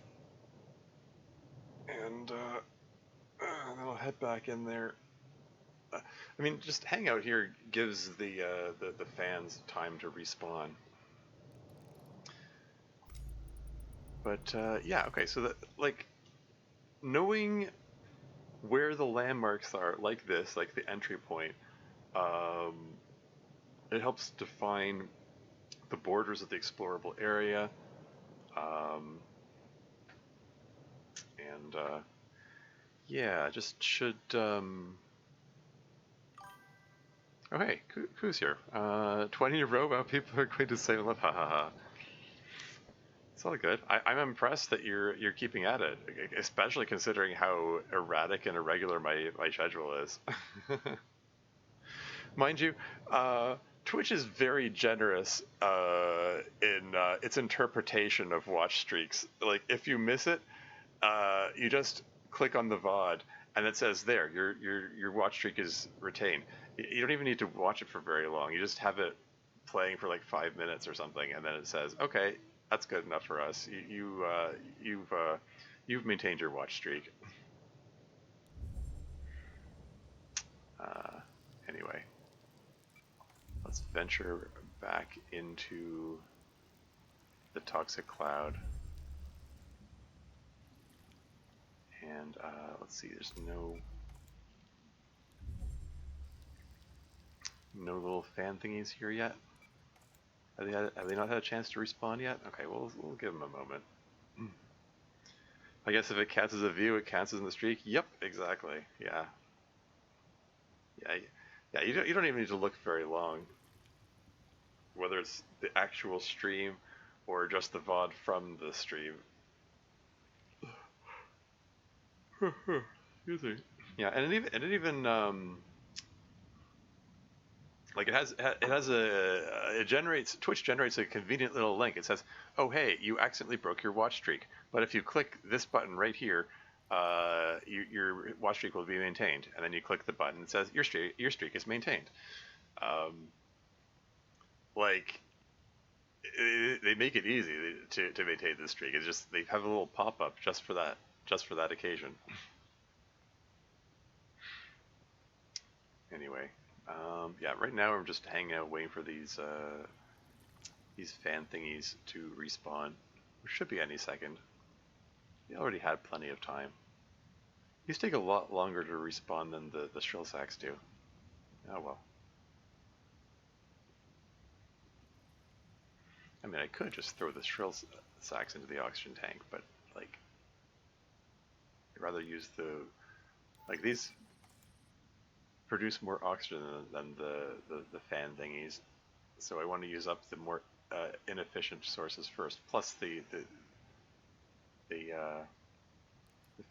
and then I'll head back in there. I mean, just hang out here gives the fans time to respawn. But yeah, okay. So that like knowing where the landmarks are, like this, like the entry point, it helps define the borders of the explorable area, and yeah, just should. Oh hey, who's here? 20 in a row. Wow, people are going to say love. Ha ha ha. It's all good. I'm impressed that you're keeping at it, especially considering how erratic and irregular my schedule is. Mind you, Twitch is very generous in its interpretation of watch streaks. Like, if you miss it, you just click on the VOD, and it says there, your watch streak is retained. You don't even need to watch it for very long. You just have it playing for like 5 minutes or something, and then it says, okay, that's good enough for us. You've maintained your watch streak. Anyway. Let's venture back into the toxic cloud. And let's see, there's no little fan thingies here yet. Have they not had a chance to respawn yet? Okay, we'll give them a moment. I guess if it counts as a view, it counts as in the streak. Yep, exactly. Yeah. Yeah. You don't even need to look very long. Whether it's the actual stream or just the VOD from the stream. Excuse me. Yeah, and it even like it generates, Twitch generates a convenient little link. It says, oh hey, you accidentally broke your watch streak, but if you click this button right here, your watch streak will be maintained. And then you click the button, it says your streak is maintained. Like they make it easy to maintain the streak. It's just they have a little pop up just for that occasion. Anyway, yeah, right now I'm just hanging out waiting for these fan thingies to respawn, which should be any second. They already had plenty of time. These take a lot longer to respawn than the shrill sacks do. Oh well. I mean, I could just throw the shrill sacks into the oxygen tank, but like, I'd rather use like these produce more oxygen than the fan thingies, so I want to use up the more inefficient sources first. Plus the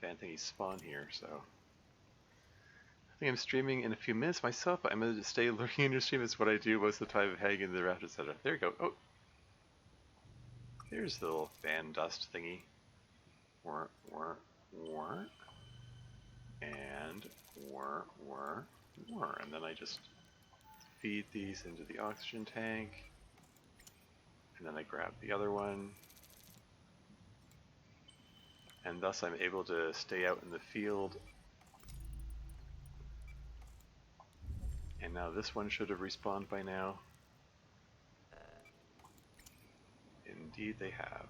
fan thingies spawn here, so I think I'm streaming in a few minutes myself. But I'm gonna stay lurking in your stream. It's what I do most of the time, hanging in the rafters, etc. There you go. Oh, there's the little fan dust thingy. And then I just feed these into the oxygen tank, and then I grab the other one, and thus I'm able to stay out in the field. And now this one should have respawned by now. Indeed they have.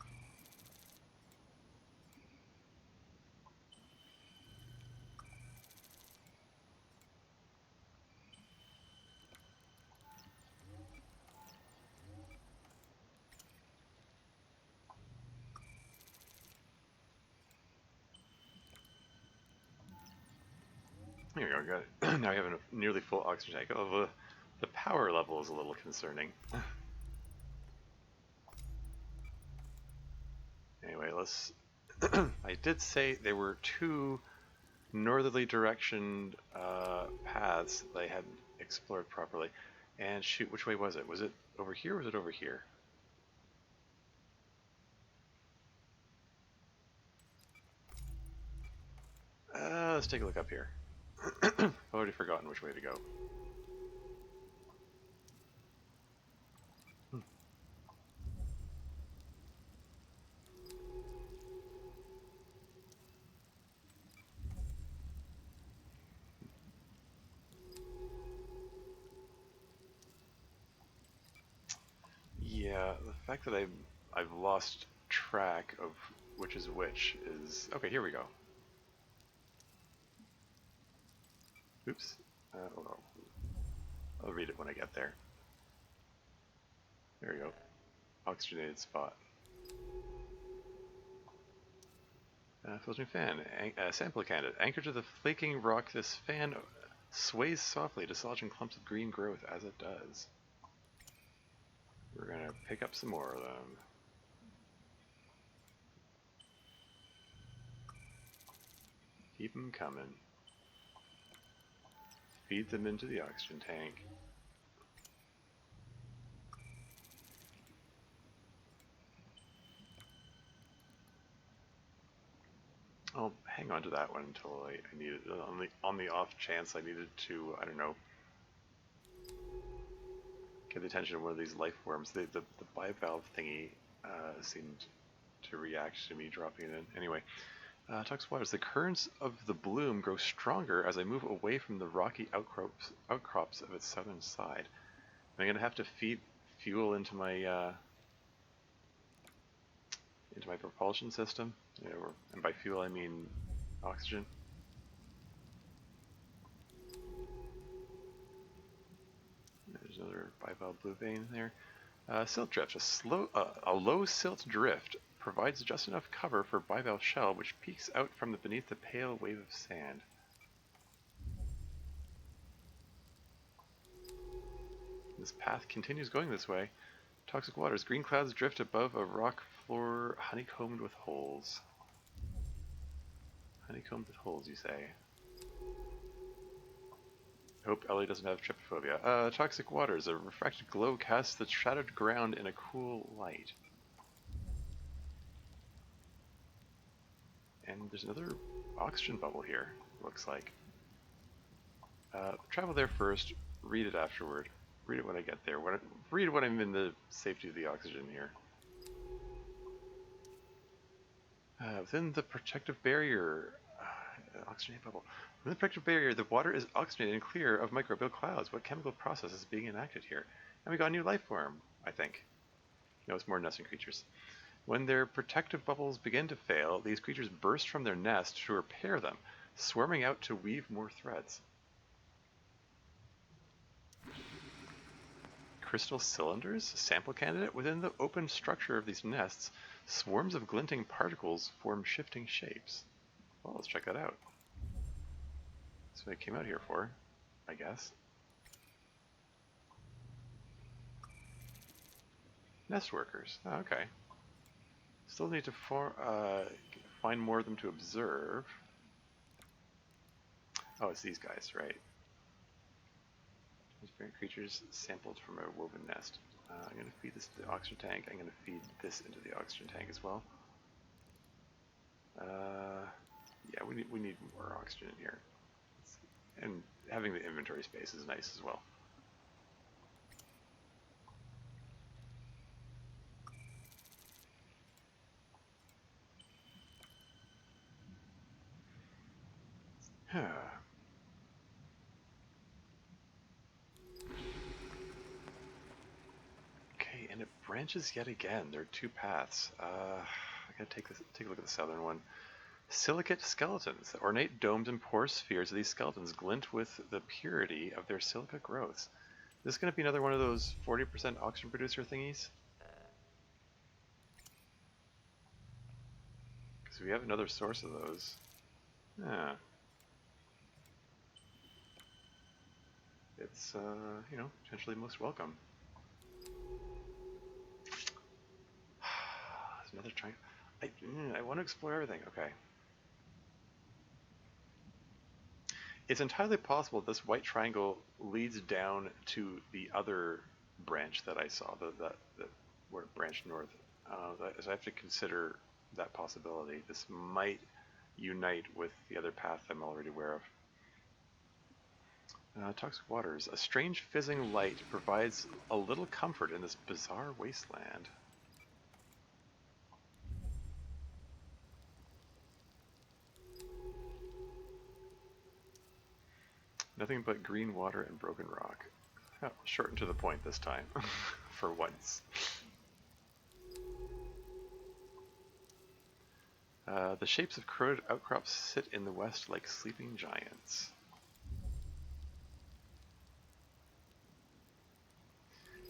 Here we go, got it. Now we have a nearly full oxygen tank. Oh, the power level is a little concerning. Anyway, let's... I did say there were two northerly direction paths that I hadn't explored properly. And shoot, which way was it? Was it over here or was it over here? Let's take a look up here. I've already forgotten which way to go. Yeah, the fact that I've lost track of which is which is... Okay, here we go. Oops. Hold on. I'll read it when I get there. There we go. Oxygenated spot. Filtering fan. Sample candidate. Anchored to the flaking rock, this fan sways softly, dislodging clumps of green growth as it does. We're gonna pick up some more of them. Keep them coming. Feed them into the oxygen tank. I'll hang on to that one until I need it. On the off chance I needed to, I don't know, get the attention of one of these life forms. The bivalve thingy seemed to react to me dropping it in. Anyway, toxic waters. The currents of the bloom grow stronger as I move away from the rocky outcrops of its southern side. Am I going to have to feed fuel into my propulsion system? You know, and by fuel I mean oxygen. There's another bivalve blue vein there. Silt drift. A low silt drift provides just enough cover for bivalve shell, which peeks out from beneath the pale wave of sand. This path continues going this way. Toxic waters. Green clouds drift above a rock floor honeycombed with holes. Honeycombed with holes, you say? Hope Ellie doesn't have trypophobia. Toxic waters. A refracted glow casts the shadowed ground in a cool light. And there's another oxygen bubble here, looks like. Travel there first, read it afterward. Read it when I get there. Read it when I'm in the safety of the oxygen here. Within the protective barrier, oxygenated bubble. Within the protective barrier, the water is oxygenated and clear of microbial clouds. What chemical process is being enacted here? And we got a new life form, I think. No, it's more nesting creatures. When their protective bubbles begin to fail, these creatures burst from their nest to repair them, swarming out to weave more threads. Crystal cylinders? Sample candidate? Within the open structure of these nests, swarms of glinting particles form shifting shapes. Well, let's check that out. That's what I came out here for, I guess. Nest workers. Oh, okay. Still need to find more of them to observe. Oh, it's these guys, right. These creatures sampled from a woven nest. I'm going to feed this to the oxygen tank. I'm going to feed this into the oxygen tank as well. Yeah, we need more oxygen in here. And having the inventory space is nice as well. Okay, and it branches yet again. There are two paths. I gotta take a look at the southern one. Silicate skeletons. The ornate domes and porous spheres of these skeletons glint with the purity of their silica growths. Is this going to be another one of those 40% oxygen producer thingies? Because we have another source of those. Yeah. It's, you know, potentially most welcome. There's another triangle. I want to explore everything. Okay. It's entirely possible this white triangle leads down to the other branch that I saw, that where it branched north. So I have to consider that possibility. This might unite with the other path I'm already aware of. Toxic waters. A strange fizzing light provides a little comfort in this bizarre wasteland. Nothing but green water and broken rock. Oh, short and to the point this time, for once. The shapes of corroded outcrops sit in the west like sleeping giants.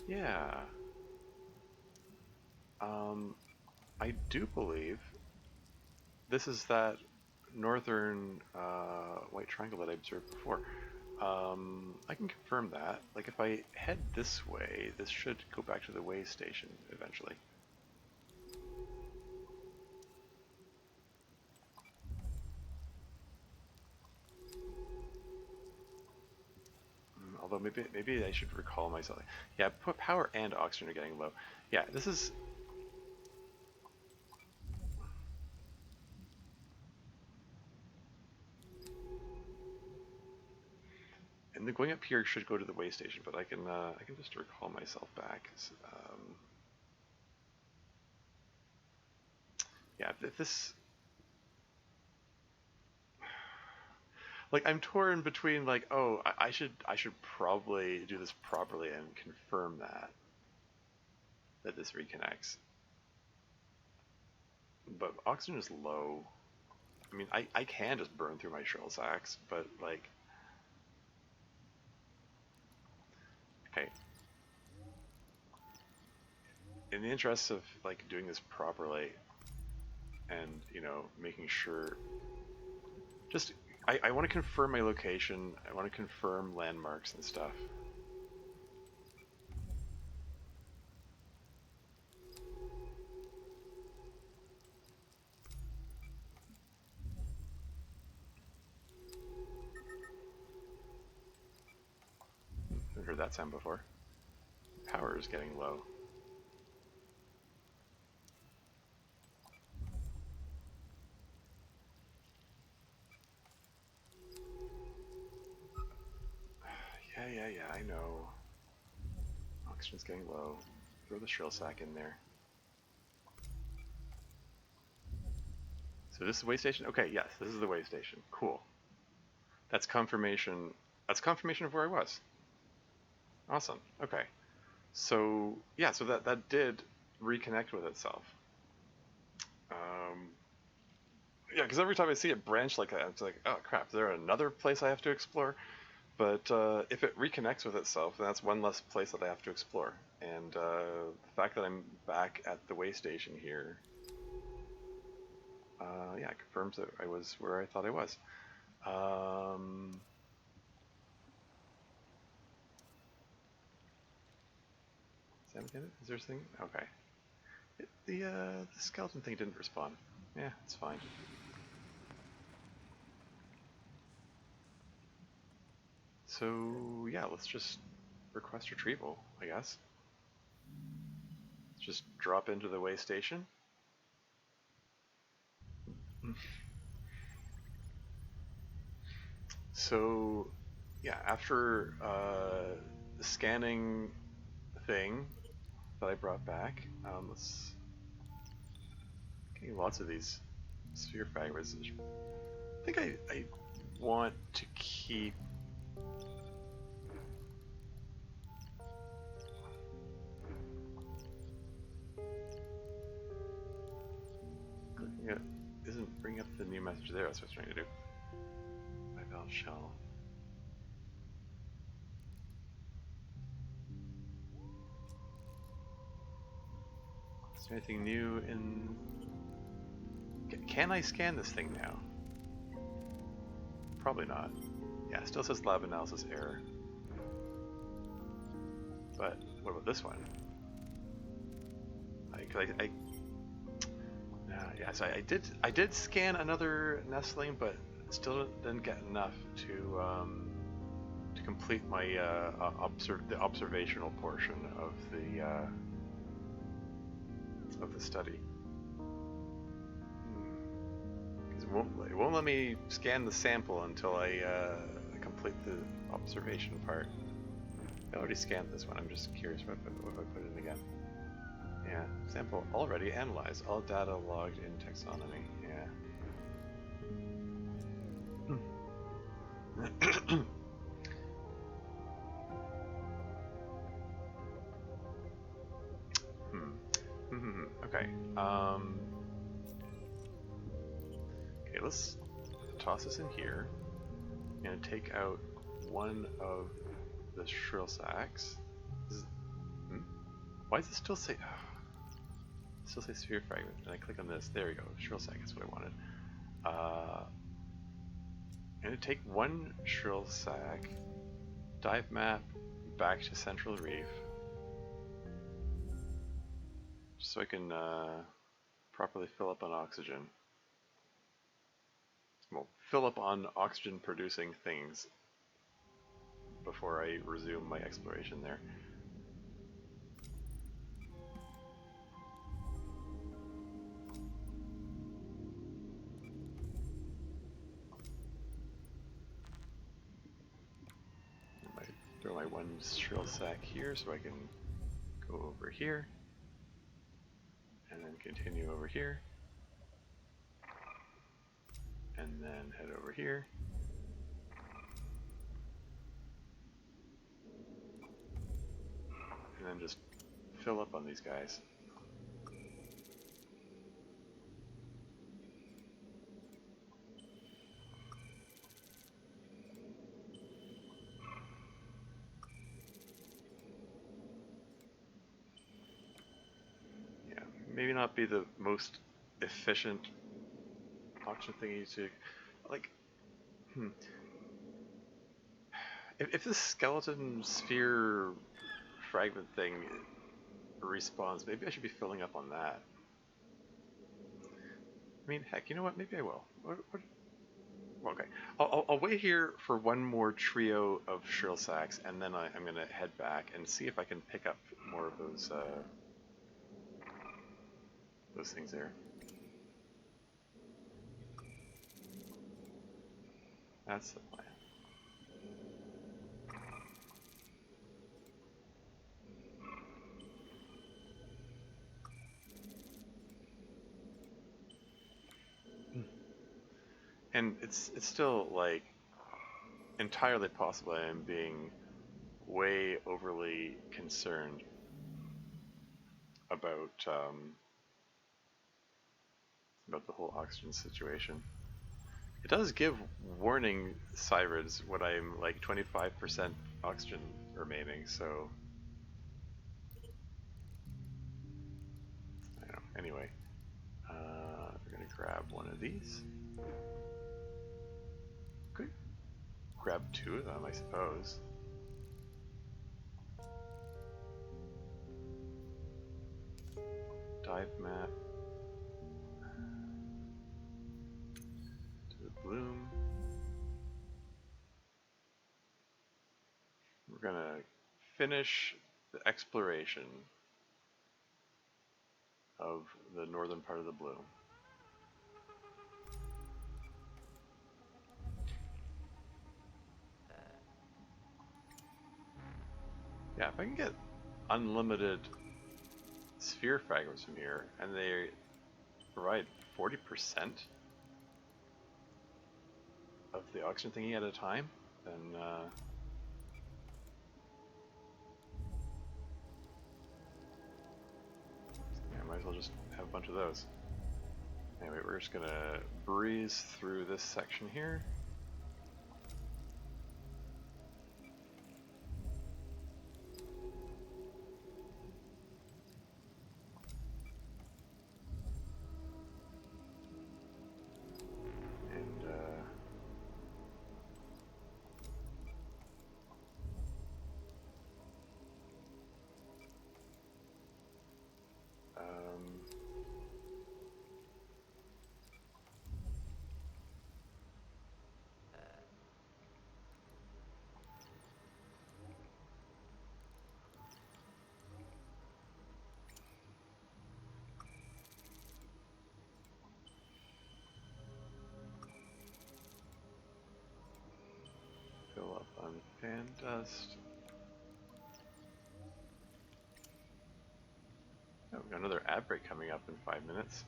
Yeah. I do believe this is that northern white triangle that I observed before. I can confirm that. Like if I head this way, this should go back to the way station eventually. Although maybe I should recall myself. Yeah, put power and oxygen are getting low. Yeah, this is. And the going up here should go to the way station, but I can just recall myself back. Yeah, if this. Like I'm torn between like, oh, I should probably do this properly and confirm that this reconnects. But oxygen is low. I mean, I can just burn through my shrill sacks, but like, okay. In the interest of like doing this properly, and you know, making sure, just I want to confirm my location. I want to confirm landmarks and stuff. I've heard that sound before. Power is getting low. Yeah, I know. Oxygen's getting low. Throw the shrill sack in there. So this is the way station? Okay, yes, this is the way station. Cool. That's confirmation. That's confirmation of where I was. Awesome. Okay. So yeah, so that did reconnect with itself. Yeah, because every time I see it branch like that, it's like, oh crap, is there another place I have to explore? But if it reconnects with itself, then that's one less place that I have to explore. And the fact that I'm back at the way station here, yeah, confirms that I was where I thought I was. Is that it? Is there a thing? Okay. The skeleton thing didn't respond. Yeah, it's fine. So yeah, let's just request retrieval, I guess. Let's just drop into the way station. So yeah, after the scanning thing that I brought back, let's getting lots of these sphere fragments. I think I want to keep... Clicking it isn't bringing up the new message there, that's what I was trying to do. Bivalve shell. Is there anything new in... Can I scan this thing now? Probably not. Yeah, it still says lab analysis error. But what about this one? Yes, I did scan another nestling, but still didn't get enough to complete my the observational portion of the study. It won't let me scan the sample until I complete the observation part. I already scanned this one. I'm just curious what I put in again. Yeah, sample already analyzed. All data logged in taxonomy. Yeah. Okay. Okay, let's toss this in here. I'm gonna take out one of the shrill sacks. Why does it still say? Still say sphere fragment? And I click on this. There we go. Shrill sack is what I wanted. I'm gonna take one shrill sack, dive map back to Central Reef, just so I can properly fill up on oxygen. Well, fill up on oxygen producing things before I resume my exploration there. Throw my one shrill sack here so I can go over here and then continue over here and then head over here and then just fill up on these guys. Maybe not be the most efficient auction thingy to, like, if this skeleton sphere fragment thing respawns, maybe I should be filling up on that. I mean, heck, you know what? Maybe I will. Okay, I'll wait here for one more trio of shrill sacks, and then I'm gonna head back and see if I can pick up more of those things there. That's the plan. And it's still, like, entirely possible I am being way overly concerned about the whole oxygen situation. It does give warning sirens when I'm like 25% oxygen remaining, so I don't know. Anyway, we're gonna grab one of these. Could grab two of them, I suppose. Dive map to the bloom. We're gonna finish the exploration of the northern part of the bloom. Yeah, if I can get unlimited sphere fragments from here, and they provide 40%. of the oxygen thingy at a time, then yeah, I might as well just have a bunch of those. Anyway, we're just gonna breeze through this section here. Fill up on fan dust. Oh, we've got another ad break coming up in 5 minutes.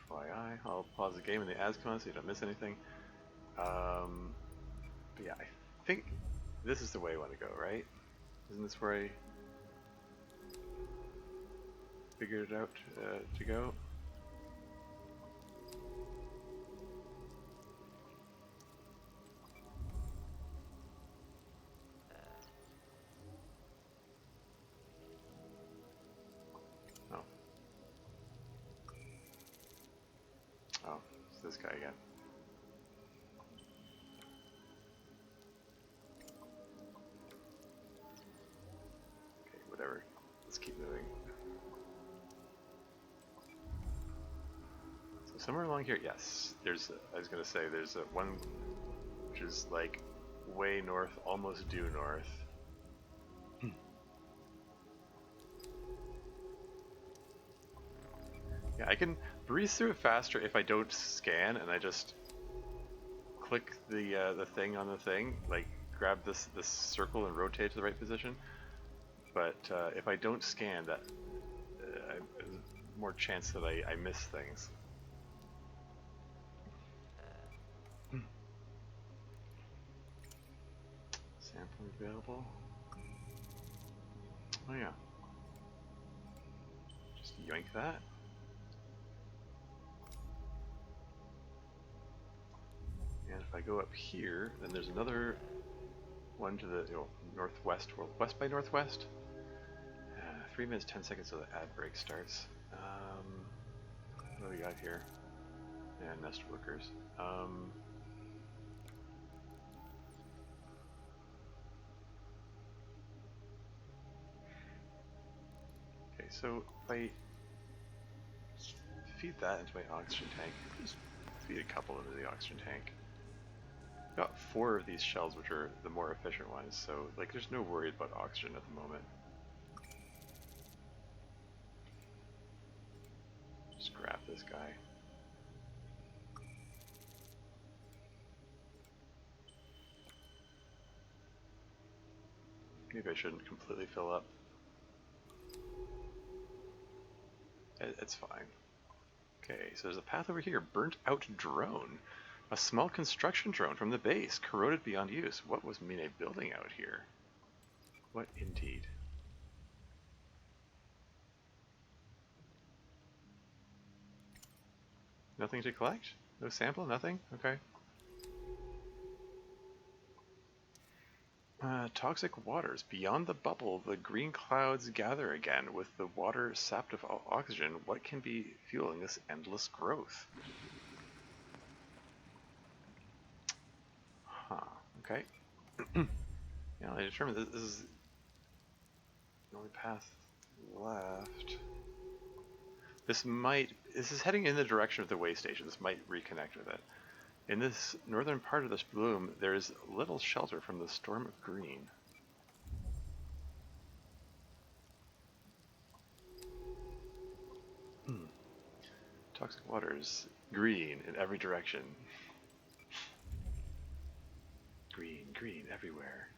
FYI, I'll pause the game when the ads come on so you don't miss anything. But yeah, I think this is the way I want to go, right? Isn't this where I figured it out to go? Oh. Oh, it's this guy again. Okay, whatever. Let's keep moving. So somewhere along here, yes, there's, I was going to say, there's one which is like way north, almost due north. Yeah, I can breeze through it faster if I don't scan and I just click the thing on the thing, like grab this circle and rotate to the right position. But if I don't scan, that there's more chance that I miss things. Sampling available. Oh yeah. Just yoink that. And if I go up here, then there's another one to the northwest, west by northwest. 3 minutes 10 seconds till the ad break starts. What do we got here? Yeah, nest workers. Okay, so if I feed that into my oxygen tank, just feed a couple into the oxygen tank. Got 4 of these shells, which are the more efficient ones, so like there's no worry about oxygen at the moment. Just grab this guy. Maybe I shouldn't completely fill up. It's fine. Okay, so there's a path over here. Burnt out drone. A small construction drone from the base, corroded beyond use. What was Minae building out here? What indeed? Nothing to collect? No sample? Nothing? Okay. Toxic waters. Beyond the bubble, the green clouds gather again. With the water sapped of oxygen, what can be fueling this endless growth? Huh. Okay. Yeah, I determined that this is the only path left. This is heading in the direction of the way station. This might reconnect with it. In this northern part of this bloom, there is little shelter from the storm of green. Toxic waters, green in every direction. Green, green everywhere.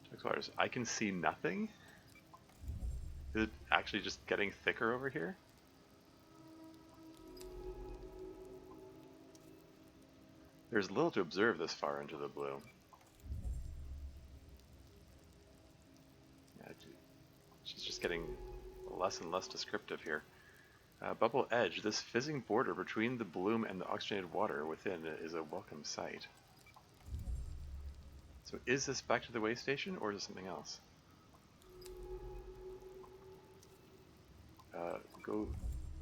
Toxic waters, I can see nothing? Is it actually just getting thicker over here? There's little to observe this far into the blue. Yeah, she's just getting less and less descriptive here. Bubble edge. This fizzing border between the bloom and the oxygenated water within is a welcome sight. So is this back to the way station, or is it something else? Go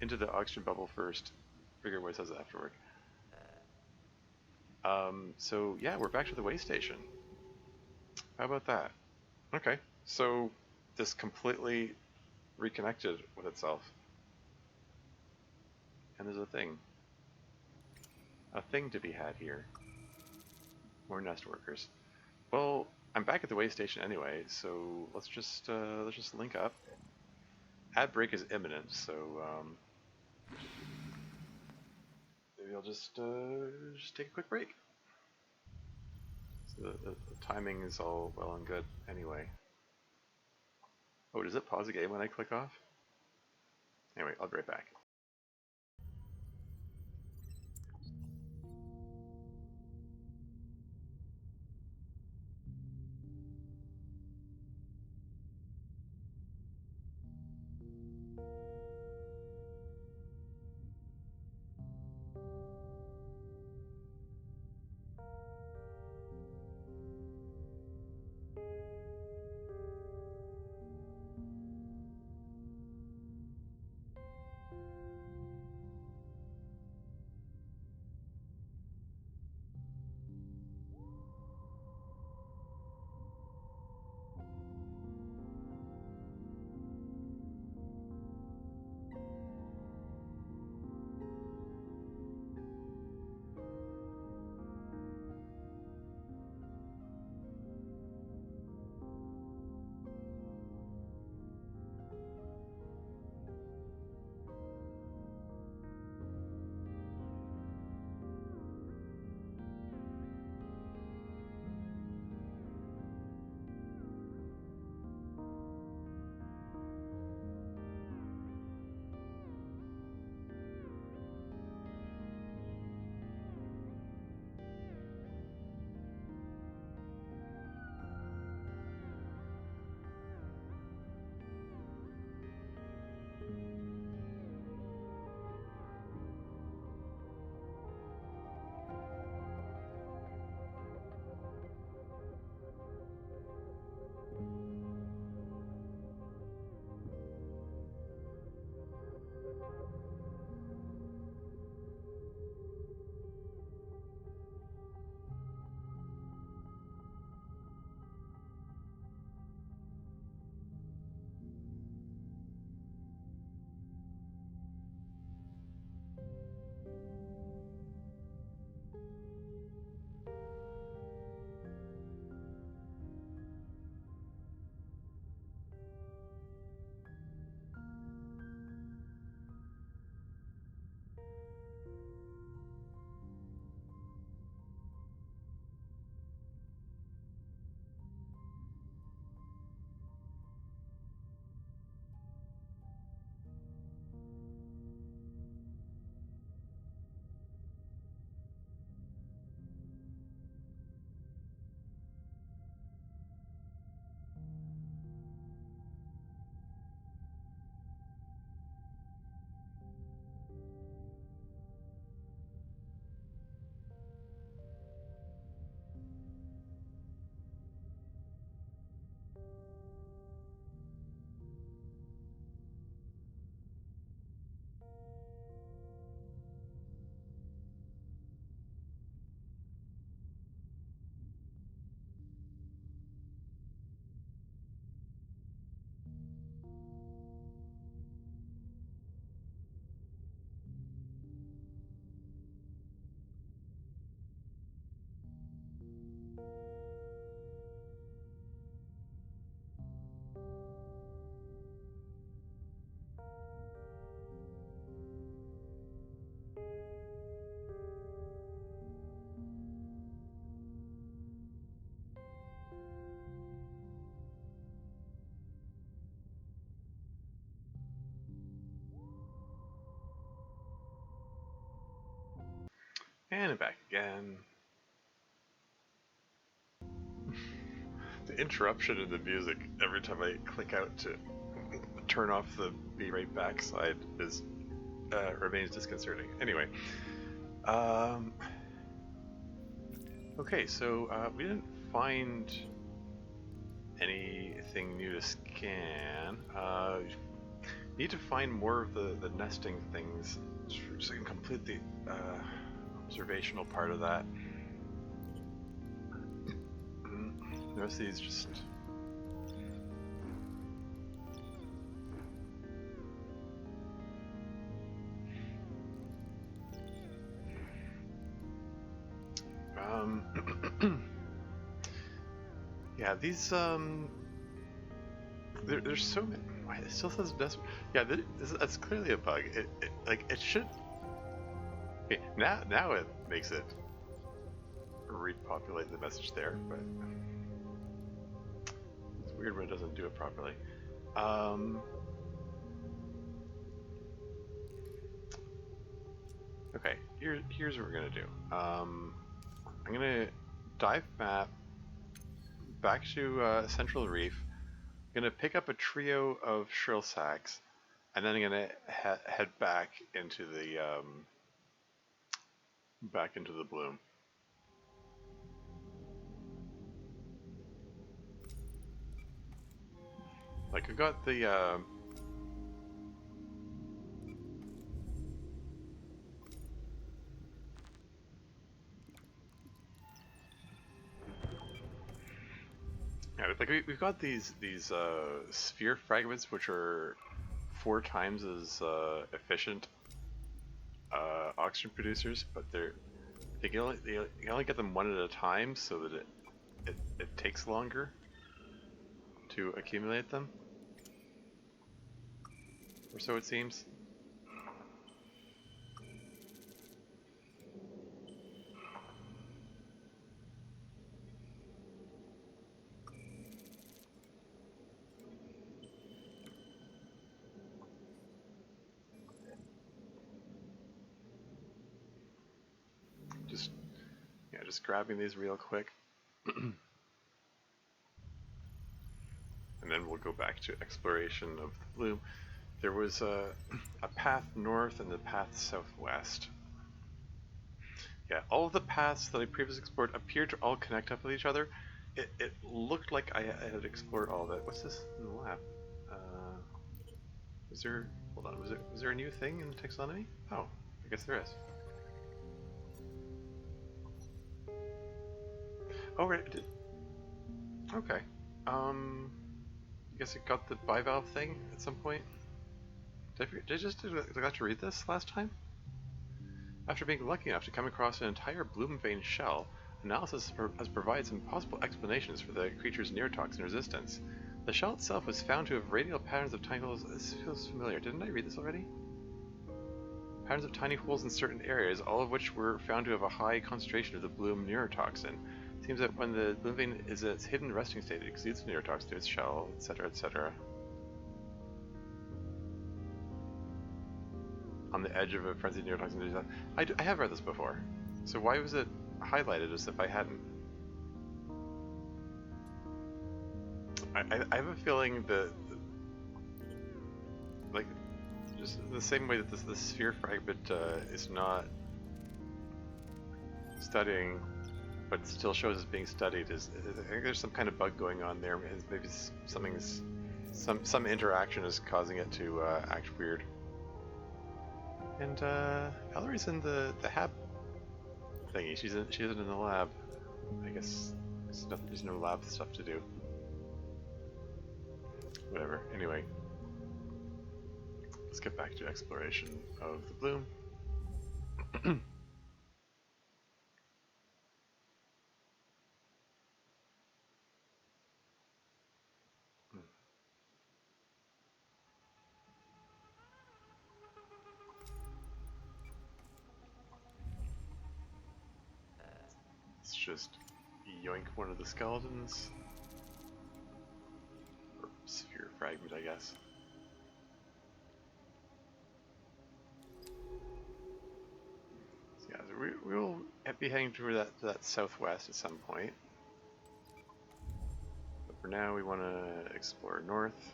into the oxygen bubble first. Figure what it says afterward. So yeah, we're back to the way station. How about that? Okay, so this completely reconnected with itself. And there's a thing to be had here. More nest workers. Well, I'm back at the way station anyway, so let's just link up. Ad break is imminent, so maybe I'll just take a quick break. So the timing is all well and good anyway. Oh, does it pause the game when I click off? Anyway, I'll be right back. And I'm back again. the interruption in the music every time I click out to turn off the be right back slide is remains disconcerting. Anyway, okay, so we didn't find anything new to scan. Need to find more of the nesting things so I can complete the observational part of that. The rest of these just... yeah, these, there's so many... Why, it still says desperate... Yeah, that's clearly a bug. Like, it should... Okay, now it makes it repopulate the message there, but... It's weird when it doesn't do it properly. Okay, here's what we're gonna do. I'm gonna dive map back to Central Reef. I'm gonna pick up a trio of shrill sacks, and then I'm gonna head back into the bloom. Like I got the yeah, like we've got these sphere fragments which are 4 times as efficient oxygen producers, but you can only get them one at a time, so that it takes longer to accumulate them, or so it seems. Just grabbing these real quick. And then we'll go back to exploration of the bloom. There was a path north and a path southwest. Yeah, all of the paths that I previously explored appeared to all connect up with each other. It looked like I had explored all of it. What's this in the lab? Was there... Hold on, was there a new thing in the taxonomy? Oh, I guess there is. Oh, right, it did. Okay. I guess it got the bivalve thing at some point. Did I got to read this last time? After being lucky enough to come across an entire bloom vein shell, analysis has provided some possible explanations for the creature's neurotoxin resistance. The shell itself was found to have radial patterns of tiny holes. This feels familiar. Didn't I read this already? Patterns of tiny holes in certain areas, all of which were found to have a high concentration of the bloom neurotoxin. Seems that when the bloom vein is at its hidden resting state, it exudes the neurotoxin to its shell, etc., etc. On the edge of a frenzied neurotoxin. I have read this before. So why was it highlighted as if I hadn't? I have a feeling that, like, just the same way that this sphere fragment is not studying, but still shows as being studied. I think there's some kind of bug going on there. Maybe some interaction is causing it to act weird. And Valerie's in the hab thingy. She isn't in the lab. I guess there's no lab stuff to do. Whatever. Anyway, let's get back to exploration of the bloom. Let's just yoink one of the skeletons. Or sphere fragment, I guess. So yeah, so we'll be heading toward that southwest at some point. For now, we want to explore north.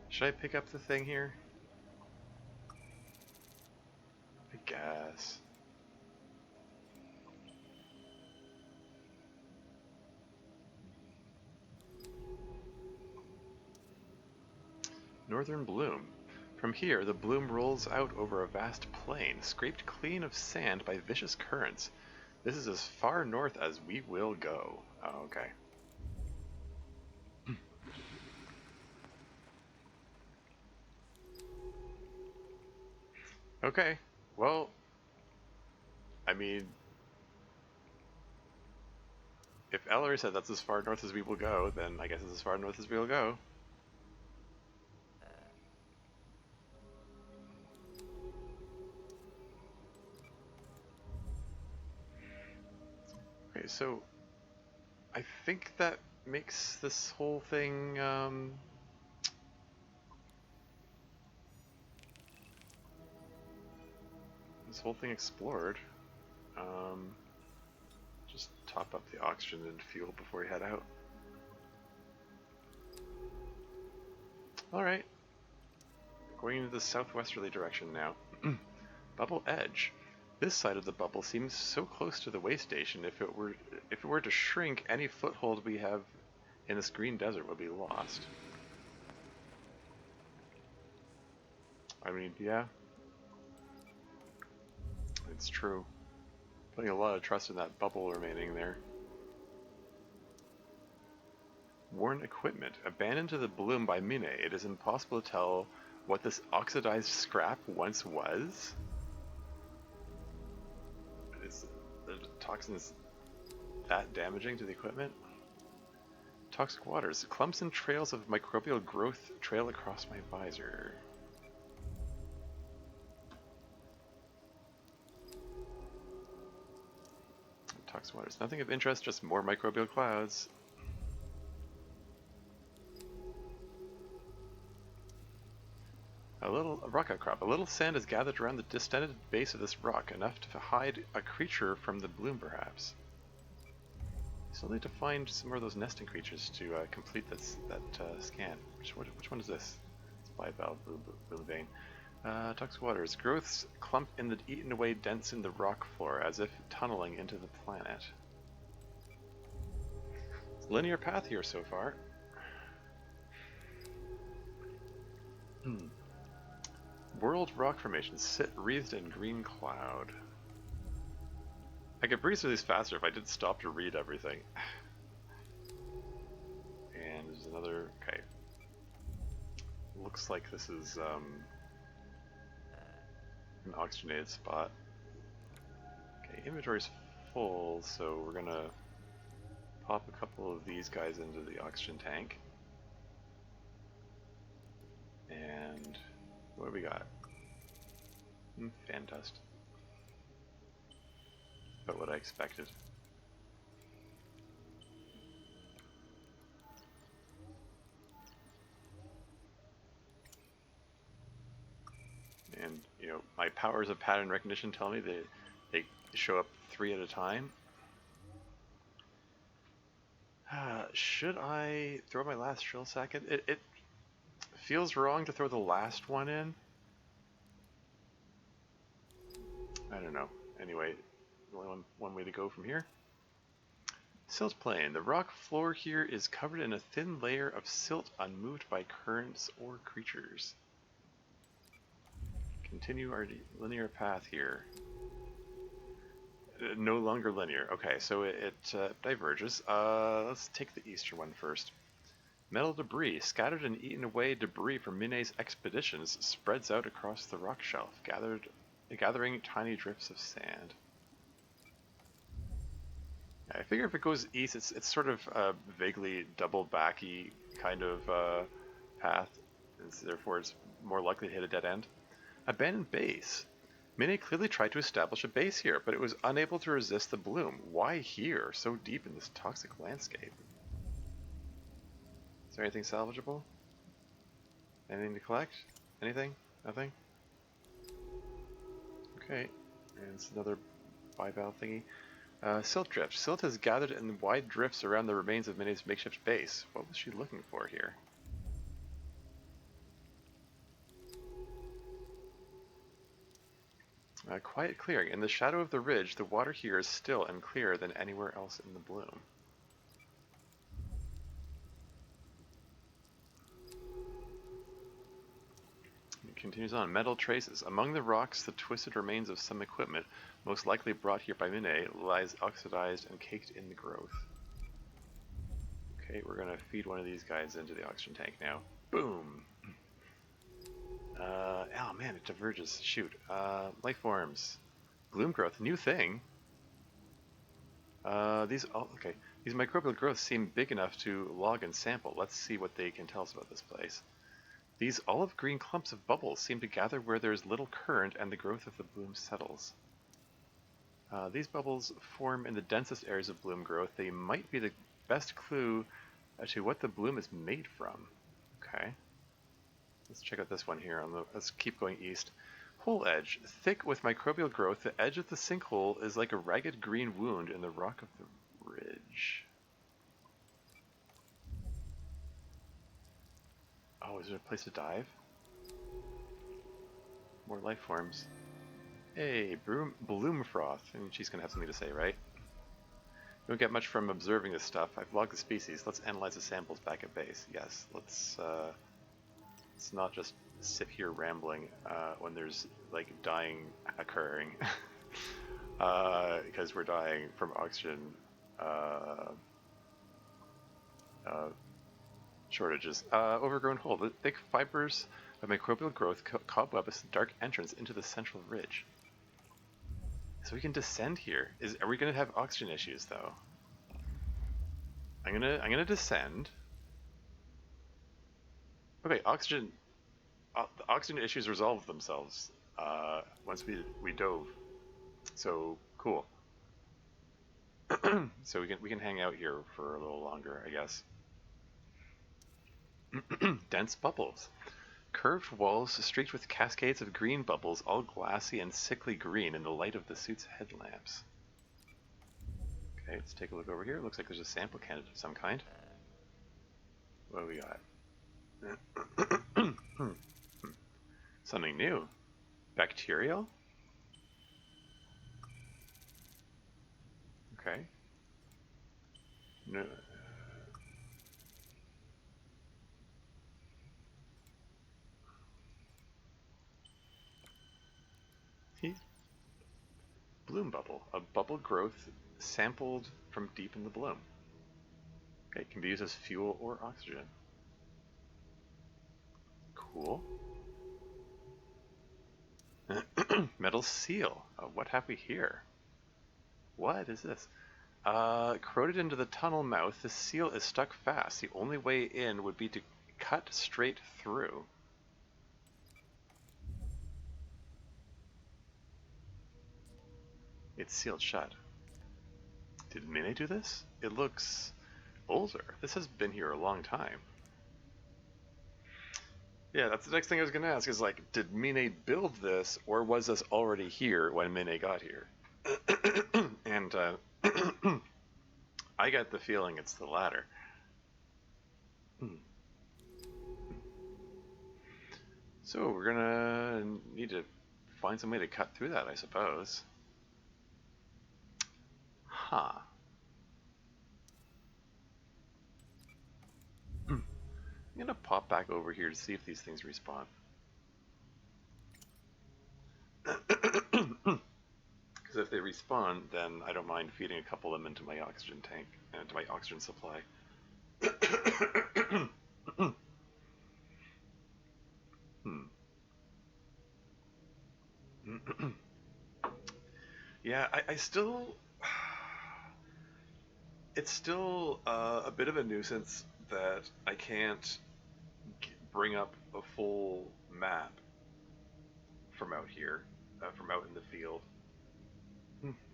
Should I pick up the thing here? I guess. Northern Bloom. From here, the bloom rolls out over a vast plain, scraped clean of sand by vicious currents. This is as far north as we will go. Oh, okay. Okay, well, I mean, if Ellery said that's as far north as we will go, then I guess it's as far north as we will go. Okay, so I think that makes this whole thing, explored. Just top up the oxygen and fuel before we head out. Alright. Going into the southwesterly direction now. Bubble Edge. This side of the bubble seems so close to the way station. If it were to shrink, any foothold we have in this green desert would be lost. I mean, yeah. It's true. Putting a lot of trust in that bubble remaining there. Worn equipment. Abandoned to the bloom by Minae, it is impossible to tell what this oxidized scrap once was. Is the toxins that damaging to the equipment? Toxic waters. Clumps and trails of microbial growth trail across my visor. Toxic waters. Nothing of interest, just more microbial clouds. A rock outcrop. A little sand is gathered around the distended base of this rock, enough to hide a creature from the bloom, perhaps. Still need to find some more of those nesting creatures to complete that scan. Which one is this? It's bivalve bloom vein. Toxic waters. Growths clump in the eaten away dents in the rock floor, as if tunneling into the planet. It's a linear path here so far. World rock formations sit wreathed in green cloud. I could breeze through these faster if I did stop to read everything. And there's another. Okay. Looks like this is an oxygenated spot. Okay, inventory's full, so we're gonna pop a couple of these guys into the oxygen tank. And what do we got? Fan dust. About what I expected. And, you know, my powers of pattern recognition tell me that they show up 3 at a time. Should I throw my last shrill sack in? It feels wrong to throw the last one in. I don't know. Anyway, only one way to go from here. Silt plain. The rock floor here is covered in a thin layer of silt unmoved by currents or creatures. Continue our linear path here. No longer linear. Okay, so it diverges. Let's take the eastern one first. Metal debris. Scattered and eaten away debris from Minae's expeditions spreads out across the rock shelf, gathering tiny drifts of sand. I figure if it goes east, it's sort of a vaguely double-backy kind of path, and so therefore it's more likely to hit a dead end. Abandoned base. Minae clearly tried to establish a base here, but it was unable to resist the bloom. Why here, so deep in this toxic landscape? Is there anything salvageable? Anything to collect? Anything? Nothing? Okay, and it's another bivalve thingy. Silt drift. Silt has gathered in wide drifts around the remains of Minae's makeshift base. What was she looking for here? Quiet clearing. In the shadow of the ridge, the water here is still and clearer than anywhere else in the bloom. It continues on. Metal traces. Among the rocks, the twisted remains of some equipment, most likely brought here by Minae, lies oxidized and caked in the growth. Okay, we're gonna feed one of these guys into the oxygen tank now. Boom! Oh man, it diverges. Shoot. Life forms. Bloom growth, new thing. Okay. These microbial growths seem big enough to log and sample. Let's see what they can tell us about this place. These olive green clumps of bubbles seem to gather where there is little current and the growth of the bloom settles. These bubbles form in the densest areas of bloom growth. They might be the best clue to what the bloom is made from. Okay. Let's check out this one here. Let's keep going east. Hole edge. Thick with microbial growth, the edge of the sinkhole is like a ragged green wound in the rock of the ridge. Oh, is there a place to dive? More life forms. Hey, bloom froth. And she's gonna have something to say, right? You don't get much from observing this stuff. I've logged the species. Let's analyze the samples back at base. Yes, let's not just sit here rambling when there's like dying occurring. Because we're dying from oxygen shortages. Overgrown hole. The thick fibers of microbial growth cobweb a dark entrance into the central ridge. So we can descend here. Are we gonna have oxygen issues though? I'm gonna descend. Okay, oxygen. The oxygen issues resolved themselves once we dove. So cool. So we can hang out here for a little longer, I guess. Dense bubbles. Curved walls streaked with cascades of green bubbles, all glassy and sickly green in the light of the suit's headlamps. Okay, let's take a look over here. Looks like there's a sample candidate of some kind. What do we got? Something new. Bacterial? Okay. No. Bloom bubble. A bubble growth sampled from deep in the bloom. Okay, it can be used as fuel or oxygen. Cool. Metal seal. What have we here? What is this? Corroded into the tunnel mouth, the seal is stuck fast. The only way in would be to cut straight through. It's sealed shut. Did Minae do this? It looks older. This has been here a long time. Yeah, that's the next thing I was going to ask is like, did Minae build this or was this already here when Minae got here? And I get the feeling it's the latter. So we're gonna need to find some way to cut through that, I suppose. Huh. I'm gonna pop back over here to see if these things respawn. Because if they respawn, then I don't mind feeding a couple of them into my oxygen tank, into my oxygen supply. Yeah, I still... It's still a bit of a nuisance that I can't bring up a full map from out here, from out in the field.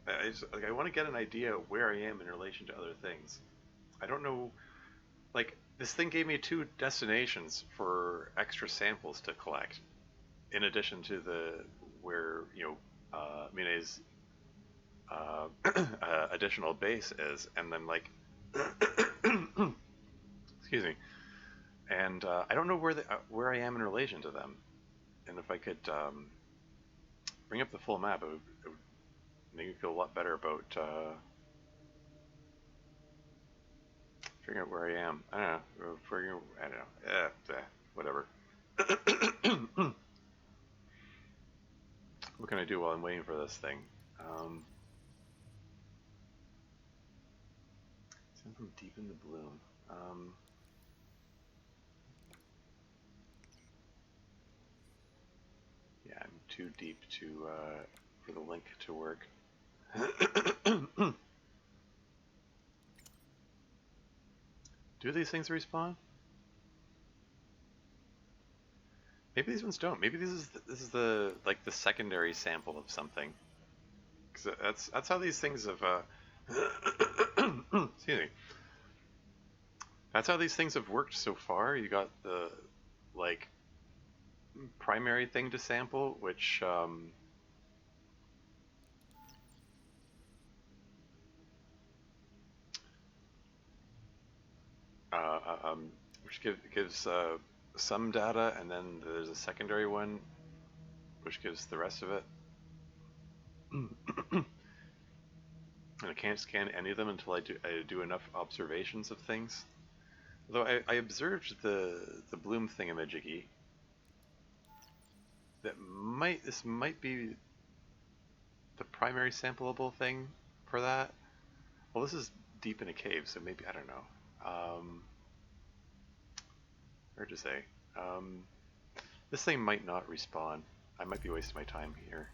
I want to get an idea of where I am in relation to other things. I don't know, like, this thing gave me 2 destinations for extra samples to collect, in addition to where, Minae's additional base is, and then like, excuse me, and I don't know where I am in relation to them, and if I could bring up the full map, it would make me feel a lot better about figuring out where I am. I don't know, I don't know, whatever. What can I do while I'm waiting for this thing? Send from deep in the bloom. Yeah, I'm too deep to for the link to work. Do these things respawn? Maybe these ones don't. Maybe this is the like the secondary sample of something. Because that's how these things have. Excuse me. That's how these things have worked so far. You got the like primary thing to sample, which uh, which gives some data, and then there's a secondary one which gives the rest of it. And I can't scan any of them until I do enough observations of things. Although I observed the bloom thingamajiggy. This might be the primary sampleable thing for that. Well, this is deep in a cave, so maybe I don't know. Hard to say. This thing might not respawn. I might be wasting my time here.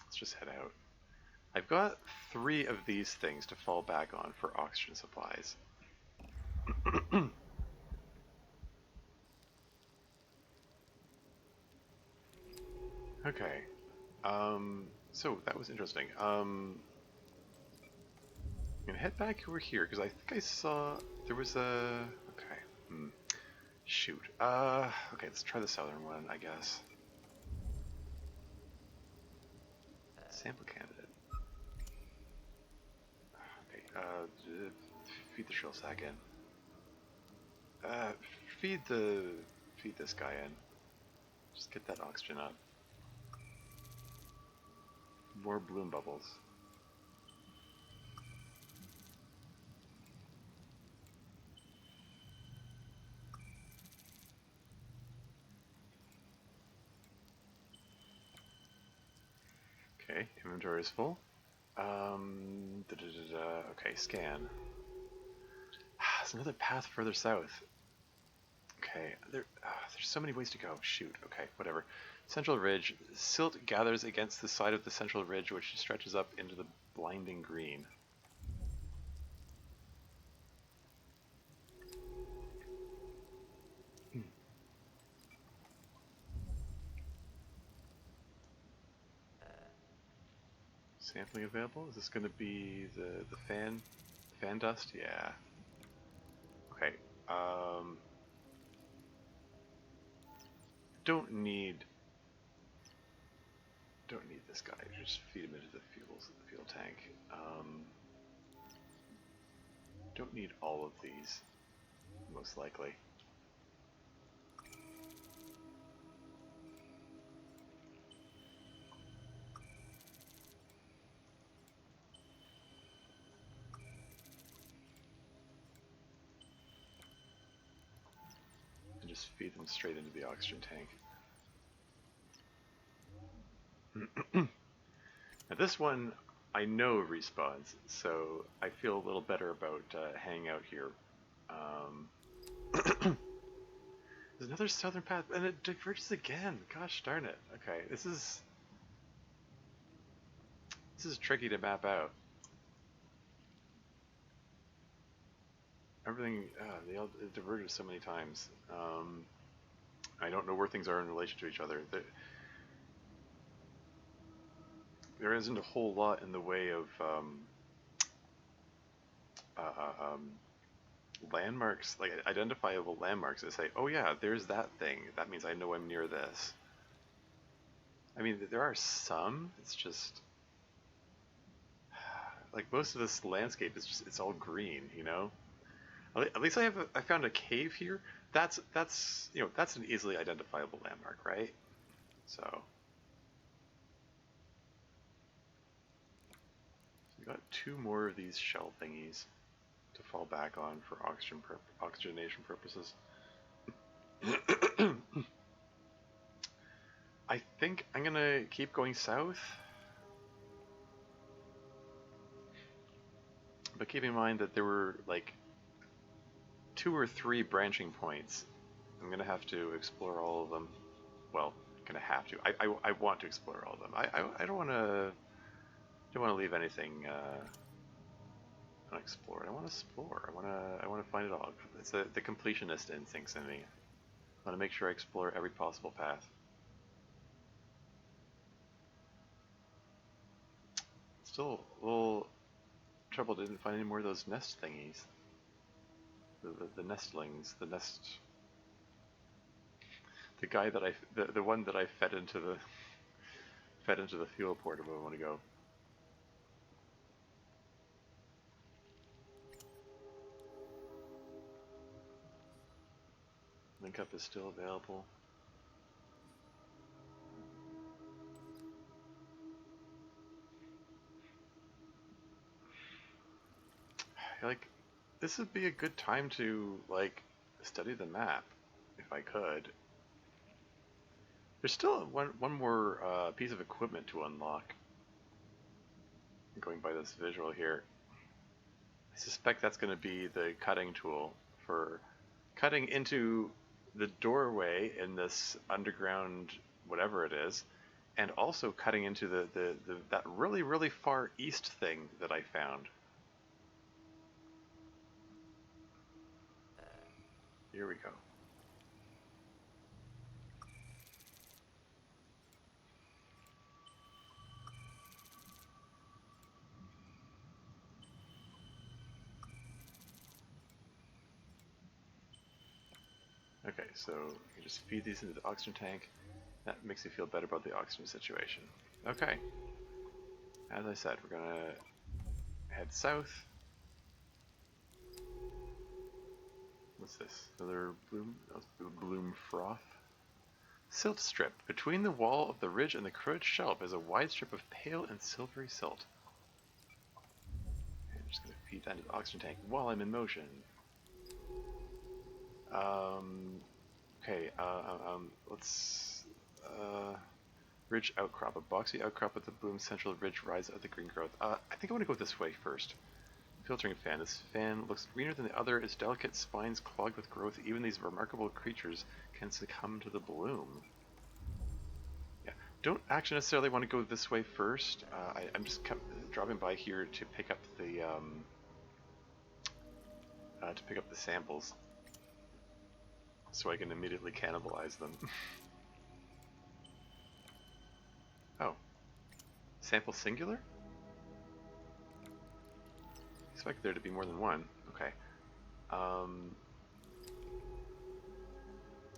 Let's just head out. I've got 3 of these things to fall back on for oxygen supplies. Okay. So that was interesting. I'm gonna head back over here because I think I saw there was a. Okay. Shoot. Okay. Let's try the southern one, I guess. Sample candidate. Okay. Feed the shrill sack in. Feed this guy in. Just get that oxygen up. More bloom bubbles. Okay, inventory is full. Okay, scan. There's another path further south. Okay, there's so many ways to go. Shoot, okay, whatever. Central ridge. Silt gathers against the side of the central ridge, which stretches up into the blinding green. Sampling available? Is this going to be the fan dust? Yeah. Okay. Don't need this guy. Just feed him into the fuel tank. Don't need all of these, most likely. And just feed them straight into the oxygen tank. Now this one, I know respawns, so I feel a little better about hanging out here. There's another southern path, and it diverges again. Gosh darn it. Okay, this is tricky to map out. Everything, they all diverge so many times. I don't know where things are in relation to each other. There isn't a whole lot in the way of landmarks, like identifiable landmarks that say, oh yeah, there's that thing. That means I know I'm near this. I mean, there are some. It's just like most of this landscape is just—it's all green, you know. At least I found a cave here. That's that's an easily identifiable landmark, right? So we got two more of these shell thingies to fall back on for oxygenation purposes. I think I'm gonna keep going south, but keep in mind that there were like 2 or 3 branching points. I'm gonna have to explore all of them. Well, gonna have to. I want to explore all of them. I don't want to leave anything unexplored. I want to explore. I want to find it all. It's the completionist instincts in me. I want to make sure I explore every possible path. Still a little trouble. Didn't find any more of those nest thingies. The nestlings. The guy that the one that I fed into the fuel port a moment ago. Link up is still available. Like, this would be a good time to like study the map, if I could. There's still one more piece of equipment to unlock. I'm going by this visual here. I suspect that's going to be the cutting tool for cutting into the doorway in this underground whatever it is, and also cutting into that really far east thing that I found. Here we go. Okay, so you just feed these into the oxygen tank. That makes me feel better about the oxygen situation. Okay. As I said, we're gonna head south. What's this? Another bloom froth? Silt strip. Between the wall of the ridge and the corroded shelf is a wide strip of pale and silvery silt. Okay, I'm just gonna feed that into the oxygen tank while I'm in motion. Okay, let's, ridge outcrop. A boxy outcrop at the boom central ridge rise of the green growth. I think I want to go this way first. Filtering fan. This fan looks greener than the other. Its delicate spines clogged with growth. Even these remarkable creatures can succumb to the bloom. Yeah, don't actually necessarily want to go this way first. I'm just dropping by here to pick up the samples, so I can immediately cannibalize them. Oh, sample singular? Expect there to be more than one. Okay.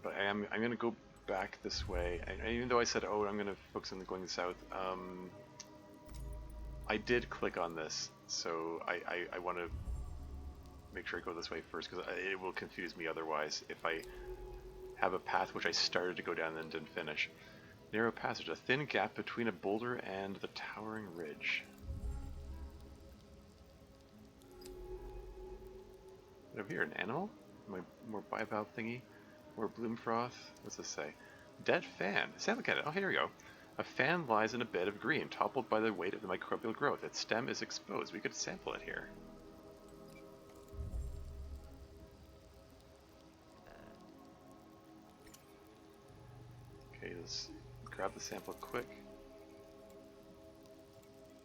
But I'm gonna go back this way. Even though I said, oh, I'm gonna focus on going south. I did click on this, so I want to make sure I go this way first, because it will confuse me otherwise if I have a path which I started to go down and didn't finish. Narrow passage, a thin gap between a boulder and the towering ridge. Over here, an animal? More bivalve thingy? More bloom froth? What's this say? Dead fan. Sample candidate. Oh, here we go. A fan lies in a bed of green, toppled by the weight of the microbial growth. Its stem is exposed. We could sample it here. Okay, let's grab the sample quick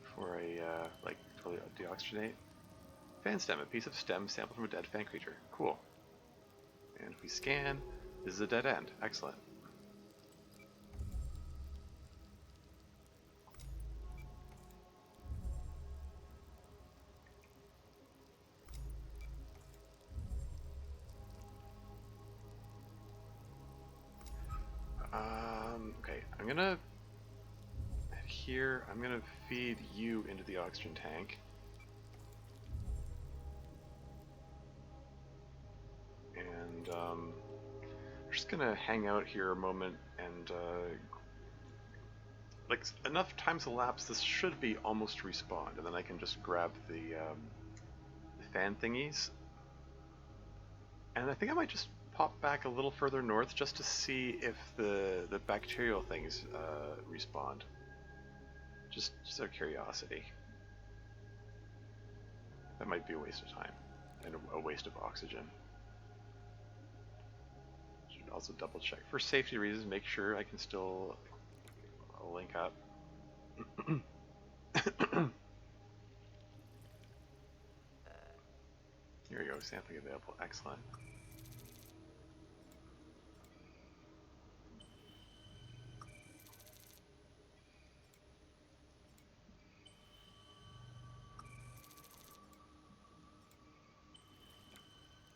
before I like totally deoxygenate. Fan stem, a piece of stem sampled from a dead fan creature. Cool. And if we scan, this is a dead end. Excellent. Okay, I'm gonna here. I'm gonna feed you into the oxygen tank. And we're just gonna hang out here a moment and like enough time's elapsed, this should be almost respawned, and then I can just grab the fan thingies. And I think I might just pop back a little further north just to see if the bacterial things respawned. Just out of curiosity. That might be a waste of time and a waste of oxygen. Should also double check for safety reasons, make sure I can still link up. Here we go, sampling available, excellent.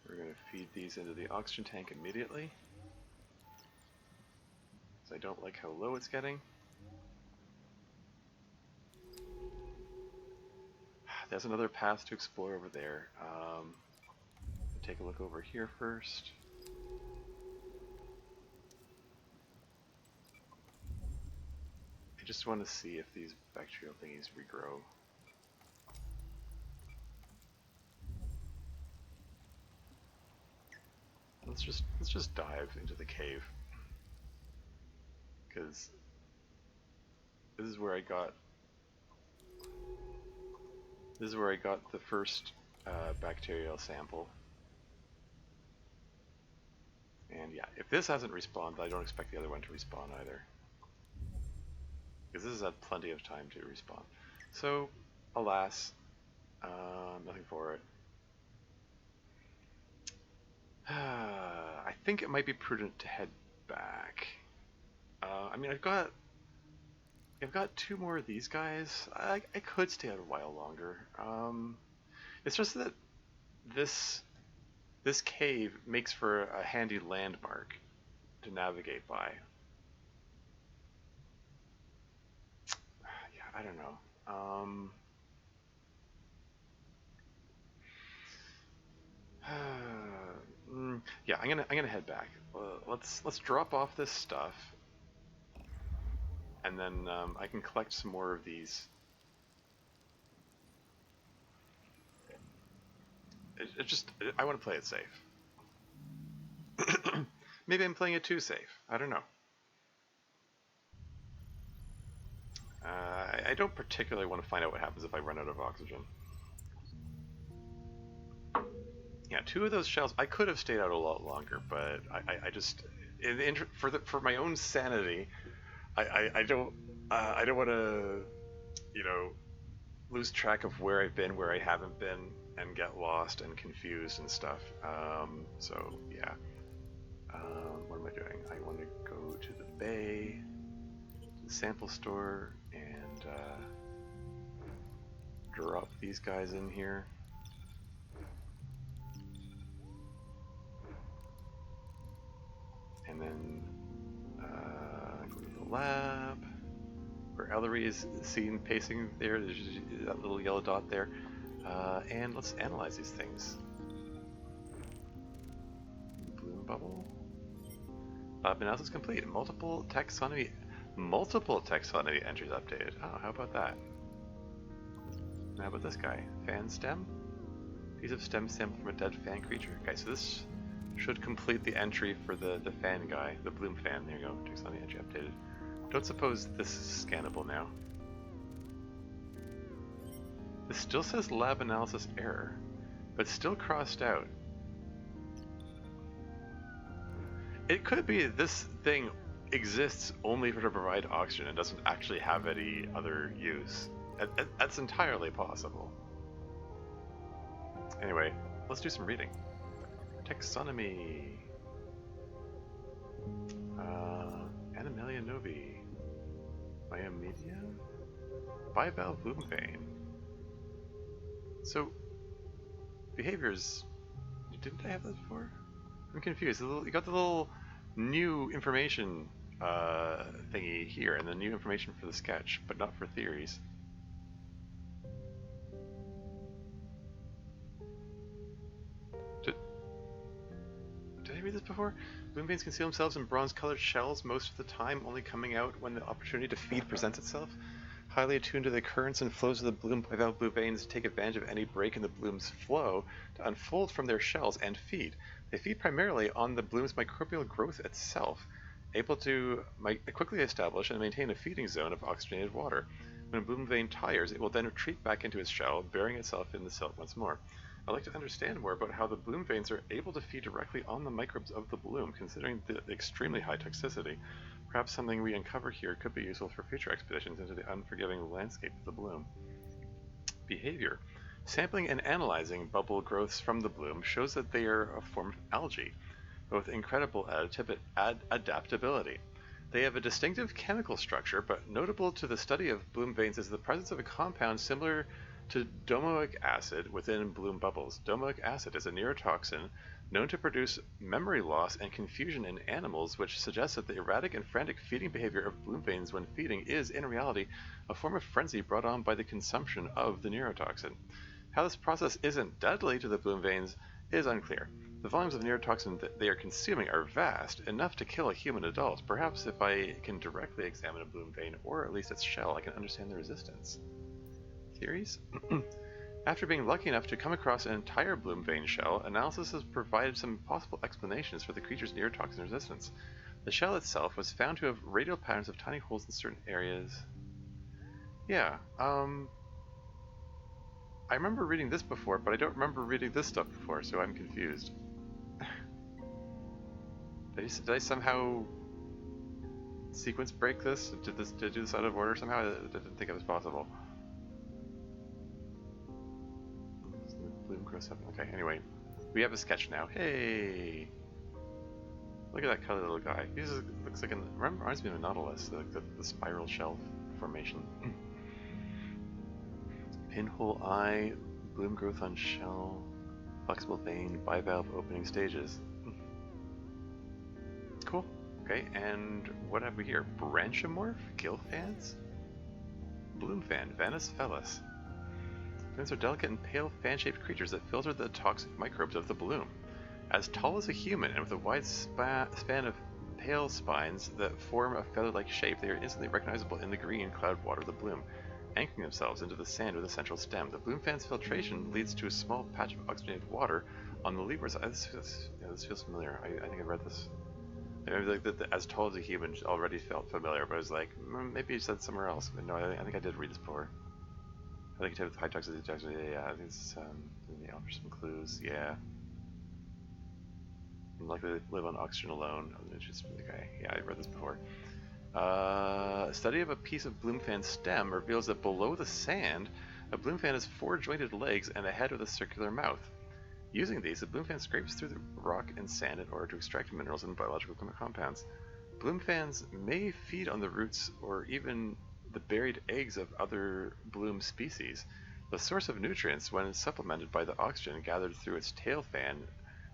We're going to feed these into the oxygen tank immediately, because I don't like how low it's getting. There's another path to explore over there. Take a look over here first. I just want to see if these bacterial thingies regrow. Let's just dive into the cave, because this is where I got the first bacterial sample. And yeah, if this hasn't respawned, I don't expect the other one to respawn either, because this has had plenty of time to respawn. So, alas, nothing for it. I think it might be prudent to head back. I mean, I've got 2 more of these guys. I could stay out a while longer. It's just that this cave makes for a handy landmark to navigate by. Yeah, I don't know. Yeah, I'm gonna head back. Let's drop off this stuff, and then I can collect some more of these. I want to play it safe. Maybe I'm playing it too safe. I don't know. I don't particularly want to find out what happens if I run out of oxygen. Yeah, 2 of those shells. I could have stayed out a lot longer, but I just, for my own sanity, I don't want to, you know, lose track of where I've been, where I haven't been, and get lost and confused and stuff. So yeah. What am I doing? I want to go to the bay, to the sample store, and drop these guys in here. And then go to the lab, where Ellery is seen pacing there. There's that little yellow dot there. And let's analyze these things. Bloom bubble. Analysis complete. Multiple taxonomy entries updated. Oh, how about that? How about this guy? Fan stem? Piece of stem sample from a dead fan creature. Okay, so this should complete the entry for the fan guy, the bloom fan. There you go. Taxonomy entry updated. Don't suppose this is scannable now. This still says lab analysis error, but still crossed out. It could be this thing exists only to provide oxygen and doesn't actually have any other use. That's entirely possible. Anyway, let's do some reading. Taxonomy. Animalia novi. Biomedia? Bivalve bloom vein. So, behaviors. Didn't I have that before? I'm confused. You got the little new information thingy here, and the new information for the sketch, but not for theories. Did I read this before? Bloom veins conceal themselves in bronze-colored shells most of the time, only coming out when the opportunity to feed presents itself. Highly attuned to the currents and flows of the bloom, bivalve blue veins take advantage of any break in the bloom's flow to unfold from their shells and feed. They feed primarily on the bloom's microbial growth itself, able to quickly establish and maintain a feeding zone of oxygenated water. When a bloom vein tires, it will then retreat back into its shell, burying itself in the silt once more. I'd like to understand more about how the bloom veins are able to feed directly on the microbes of the bloom, considering the extremely high toxicity. Perhaps something we uncover here could be useful for future expeditions into the unforgiving landscape of the bloom. Behavior. Sampling and analyzing bubble growths from the bloom shows that they are a form of algae, with incredible adaptability. They have a distinctive chemical structure, but notable to the study of bloom veins is the presence of a compound similar to domoic acid within bloom bubbles. Domoic acid is a neurotoxin known to produce memory loss and confusion in animals, which suggests that the erratic and frantic feeding behavior of bloom veins when feeding is, in reality, a form of frenzy brought on by the consumption of the neurotoxin. How this process isn't deadly to the bloom veins is unclear. The volumes of neurotoxin that they are consuming are vast, enough to kill a human adult. Perhaps if I can directly examine a bloom vein, or at least its shell, I can understand the resistance. Theories? After being lucky enough to come across an entire bloom vein shell, analysis has provided some possible explanations for the creature's neurotoxin resistance. The shell itself was found to have radial patterns of tiny holes in certain areas. Yeah, I remember reading this before, but I don't remember reading this stuff before, so I'm confused. Did I somehow sequence break this? Did I do this out of order somehow? I didn't think it was possible. Bloom grows up. Okay, anyway. We have a sketch now. Hey! Look at that cuddly little guy. He just looks like reminds me of a nautilus, the spiral shell formation. Pinhole eye, bloom growth on shell, flexible vein, bivalve opening stages. Cool. Okay, and what have we here? Branchiomorph? Gill fans? Bloom fan, Vanus fellis. Fans are delicate and pale fan-shaped creatures that filter the toxic microbes of the bloom. As tall as a human and with a wide span of pale spines that form a feather-like shape, they are instantly recognizable in the green cloud water of the bloom, anchoring themselves into the sand with a central stem. The bloom fan's filtration leads to a small patch of oxygenated water on the leeward side. This feels familiar. I think I read this. Maybe like as tall as a human already felt familiar, but I was like, maybe it said somewhere else. But no, I think I did read this before. I think it with high toxicity. Yeah, I think it's they offer some clues. Yeah. Likely to live on oxygen alone. Okay, yeah, I read this before. A study of a piece of bloom fan stem reveals that below the sand, a bloom fan has 4 jointed legs and a head with a circular mouth. Using these, the bloom fan scrapes through the rock and sand in order to extract minerals and biological compounds. Bloom fans may feed on the roots or even the buried eggs of other bloom species. The source of nutrients, when supplemented by the oxygen gathered through its tail fan,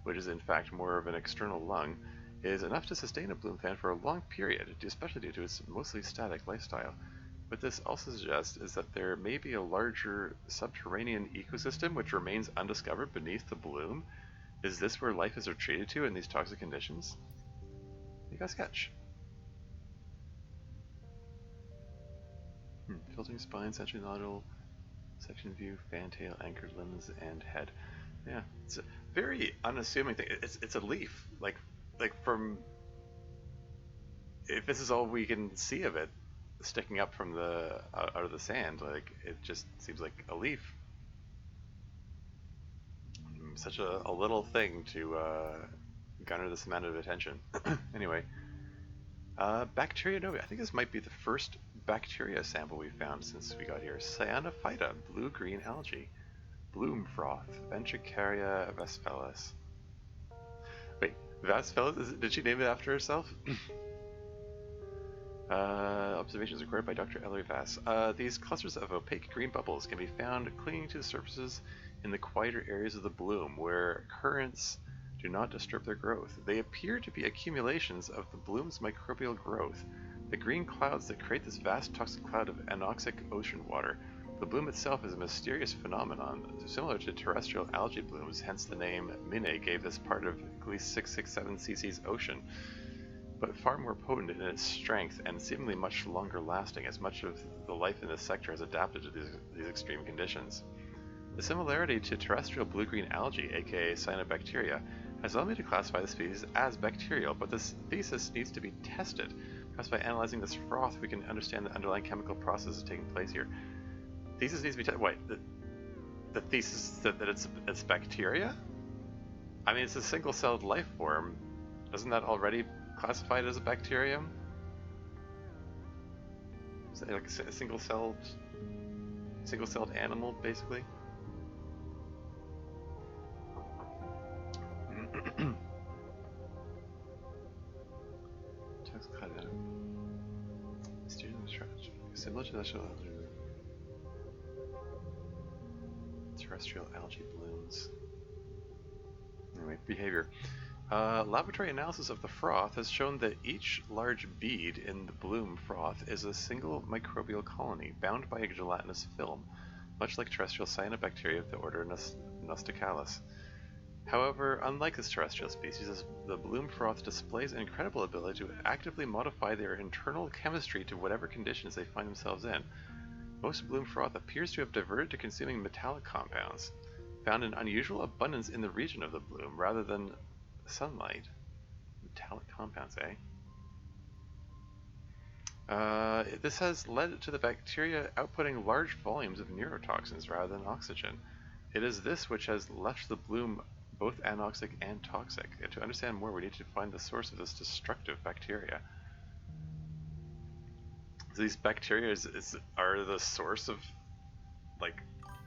which is in fact more of an external lung, is enough to sustain a bloom fan for a long period, especially due to its mostly static lifestyle. What this also suggests is that there may be a larger subterranean ecosystem which remains undiscovered beneath the bloom. Is this where life is retreated to in these toxic conditions? You got a sketch. Filtering spine, century nodule, section view, fantail, anchored limbs, and head. Yeah, it's a very unassuming thing. It's a leaf, like from. If this is all we can see of it, sticking up from the out of the sand, like it just seems like a leaf. Such a little thing to garner this amount of attention. Anyway, bacteria nova. I think this might be the first bacteria sample we've found since we got here. Cyanophyta, blue-green algae. Bloom froth, Ventricaria vasfellis. Wait, vasfellis? Did she name it after herself? Observations recorded by Dr. Ellery Vass. These clusters of opaque green bubbles can be found clinging to the surfaces in the quieter areas of the bloom, where currents do not disturb their growth. They appear to be accumulations of the bloom's microbial growth, the green clouds that create this vast toxic cloud of anoxic ocean water. The bloom itself is a mysterious phenomenon, similar to terrestrial algae blooms, hence the name Minae gave this part of at least 667 cc's ocean, but far more potent in its strength and seemingly much longer lasting, as much of the life in this sector has adapted to these extreme conditions. The similarity to terrestrial blue-green algae, aka cyanobacteria, has allowed me to classify the species as bacterial, but this thesis needs to be tested. Perhaps by analyzing this froth, we can understand the underlying chemical processes taking place here. Thesis needs to be tested. Wait, the thesis that it's bacteria? I mean, it's a single-celled life form. Isn't that already classified as a bacterium? Is it like a single-celled animal, basically? Similar to terrestrial algae blooms. Anyway, behavior. Laboratory analysis of the froth has shown that each large bead in the bloom froth is a single microbial colony bound by a gelatinous film, much like terrestrial cyanobacteria of the order Nosticalis. However, unlike this terrestrial species, the bloom froth displays an incredible ability to actively modify their internal chemistry to whatever conditions they find themselves in. Most bloom froth appears to have diverted to consuming metallic compounds, found in unusual abundance in the region of the bloom, rather than sunlight. Metallic compounds, eh? This has led to the bacteria outputting large volumes of neurotoxins rather than oxygen. It is this which has left the bloom both anoxic and toxic. And to understand more, we need to find the source of this destructive bacteria. So these bacteria are the source of, like,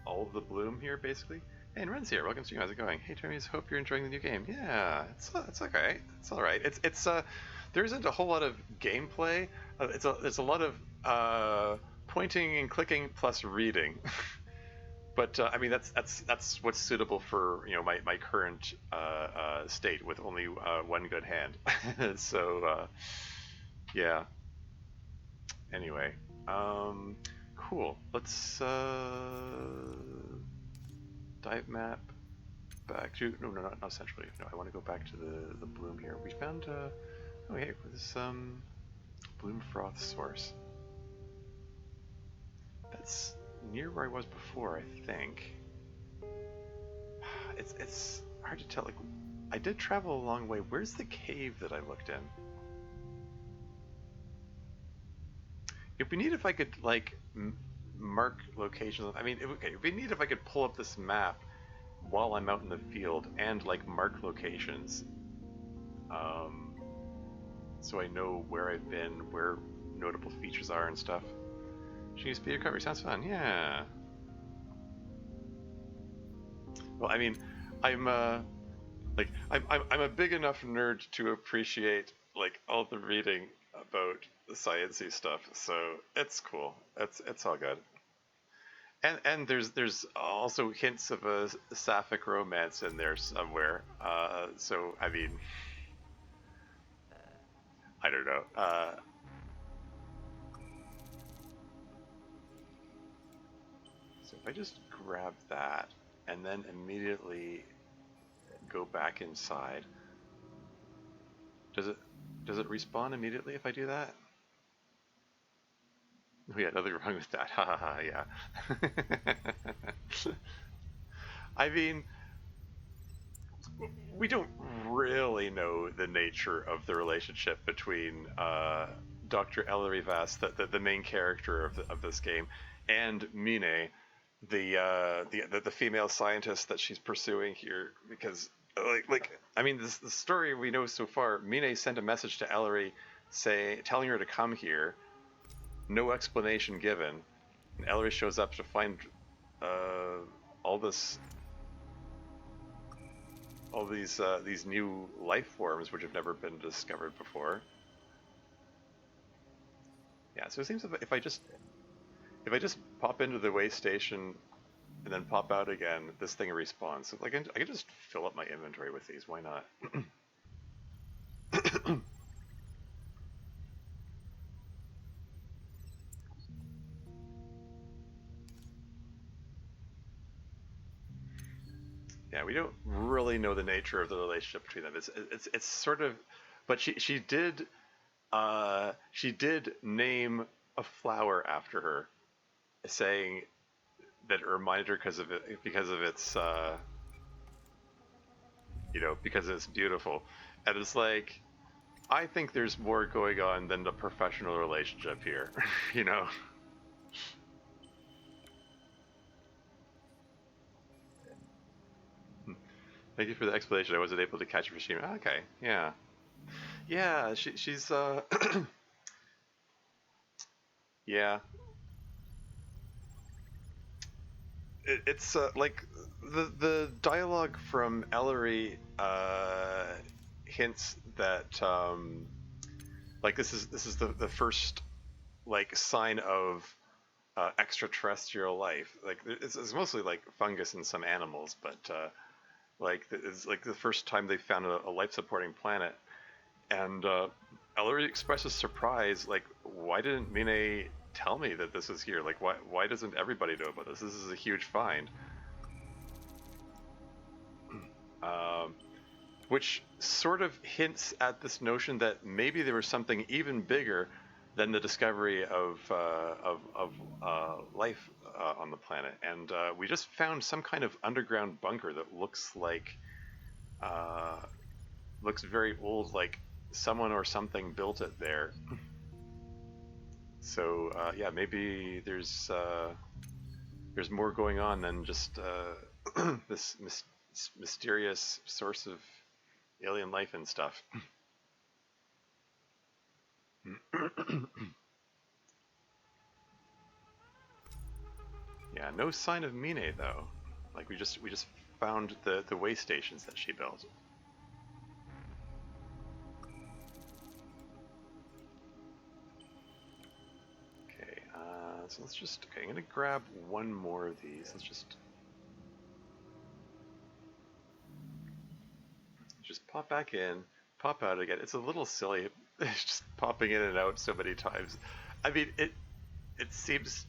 all of the bloom here, basically. Hey, and Ren's here. Welcome to stream. How's it going? Hey, Termies. Hope you're enjoying the new game. Yeah, it's okay. It's all right. There isn't a whole lot of gameplay. It's a lot of pointing and clicking plus reading. But I mean, that's what's suitable for, you know, my current state with only one good hand. So yeah. Anyway, cool. Let's dive map back to not centrally. No, I want to go back to the bloom here. We found oh hey, this bloom froth source. That's near where I was before, I think. It's hard to tell. Like, I did travel a long way. Where's the cave that I looked in? It'd be neat if I could, like, mark locations. I mean, it'd be neat if I could pull up this map while I'm out in the field and, like, mark locations, so I know where I've been, where notable features are and stuff. She speed recovery sounds fun. Yeah. Well, I mean, I'm a big enough nerd to appreciate, like, all the reading about the sciencey stuff, so it's cool. It's all good. And there's also hints of a sapphic romance in there somewhere. So I mean, I don't know. So if I just grab that and then immediately go back inside, does it respawn immediately if I do that? Oh yeah, nothing wrong with that. Ha ha ha, yeah. I mean, we don't really know the nature of the relationship between Dr. Ellery Vass, the main character of this game, and Minae, the female scientist that she's pursuing here, because I mean, the story we know so far, Minae sent a message to Ellery telling her to come here. No explanation given. And Ellery shows up to find all these new life forms which have never been discovered before. Yeah, so it seems if I just pop into the way station and then pop out again. This thing respawns. So, like, I can just fill up my inventory with these. Why not? Yeah, we don't really know the nature of the relationship between them. It's sort of, but she did name a flower after her, saying that it reminded her because of its because it's beautiful, and it's like I think there's more going on than the professional relationship here, you know. Thank you for the explanation. I wasn't able to catch your machine. Okay, yeah, yeah. She's yeah. It's like the dialogue from Ellery hints that like this is the first like sign of extraterrestrial life. Like it's mostly like fungus and some animals, but like it's like the first time they found a life supporting planet. And Ellery expresses surprise, like, why didn't Minae tell me that this is here? Like, why doesn't everybody know about this? This is a huge find. Um, which sort of hints at this notion that maybe there was something even bigger than the discovery of life on the planet. And we just found some kind of underground bunker that uh, looks very old, like someone or something built it there. So yeah, maybe there's more going on than just this mysterious source of alien life and stuff. Yeah, no sign of Minae though. Like we just found the way stations that she built. Okay, so let's just. Okay, I'm gonna grab one more of these. Let's just pop back in, pop out again. It's a little silly, just popping in and out so many times. I mean, it seems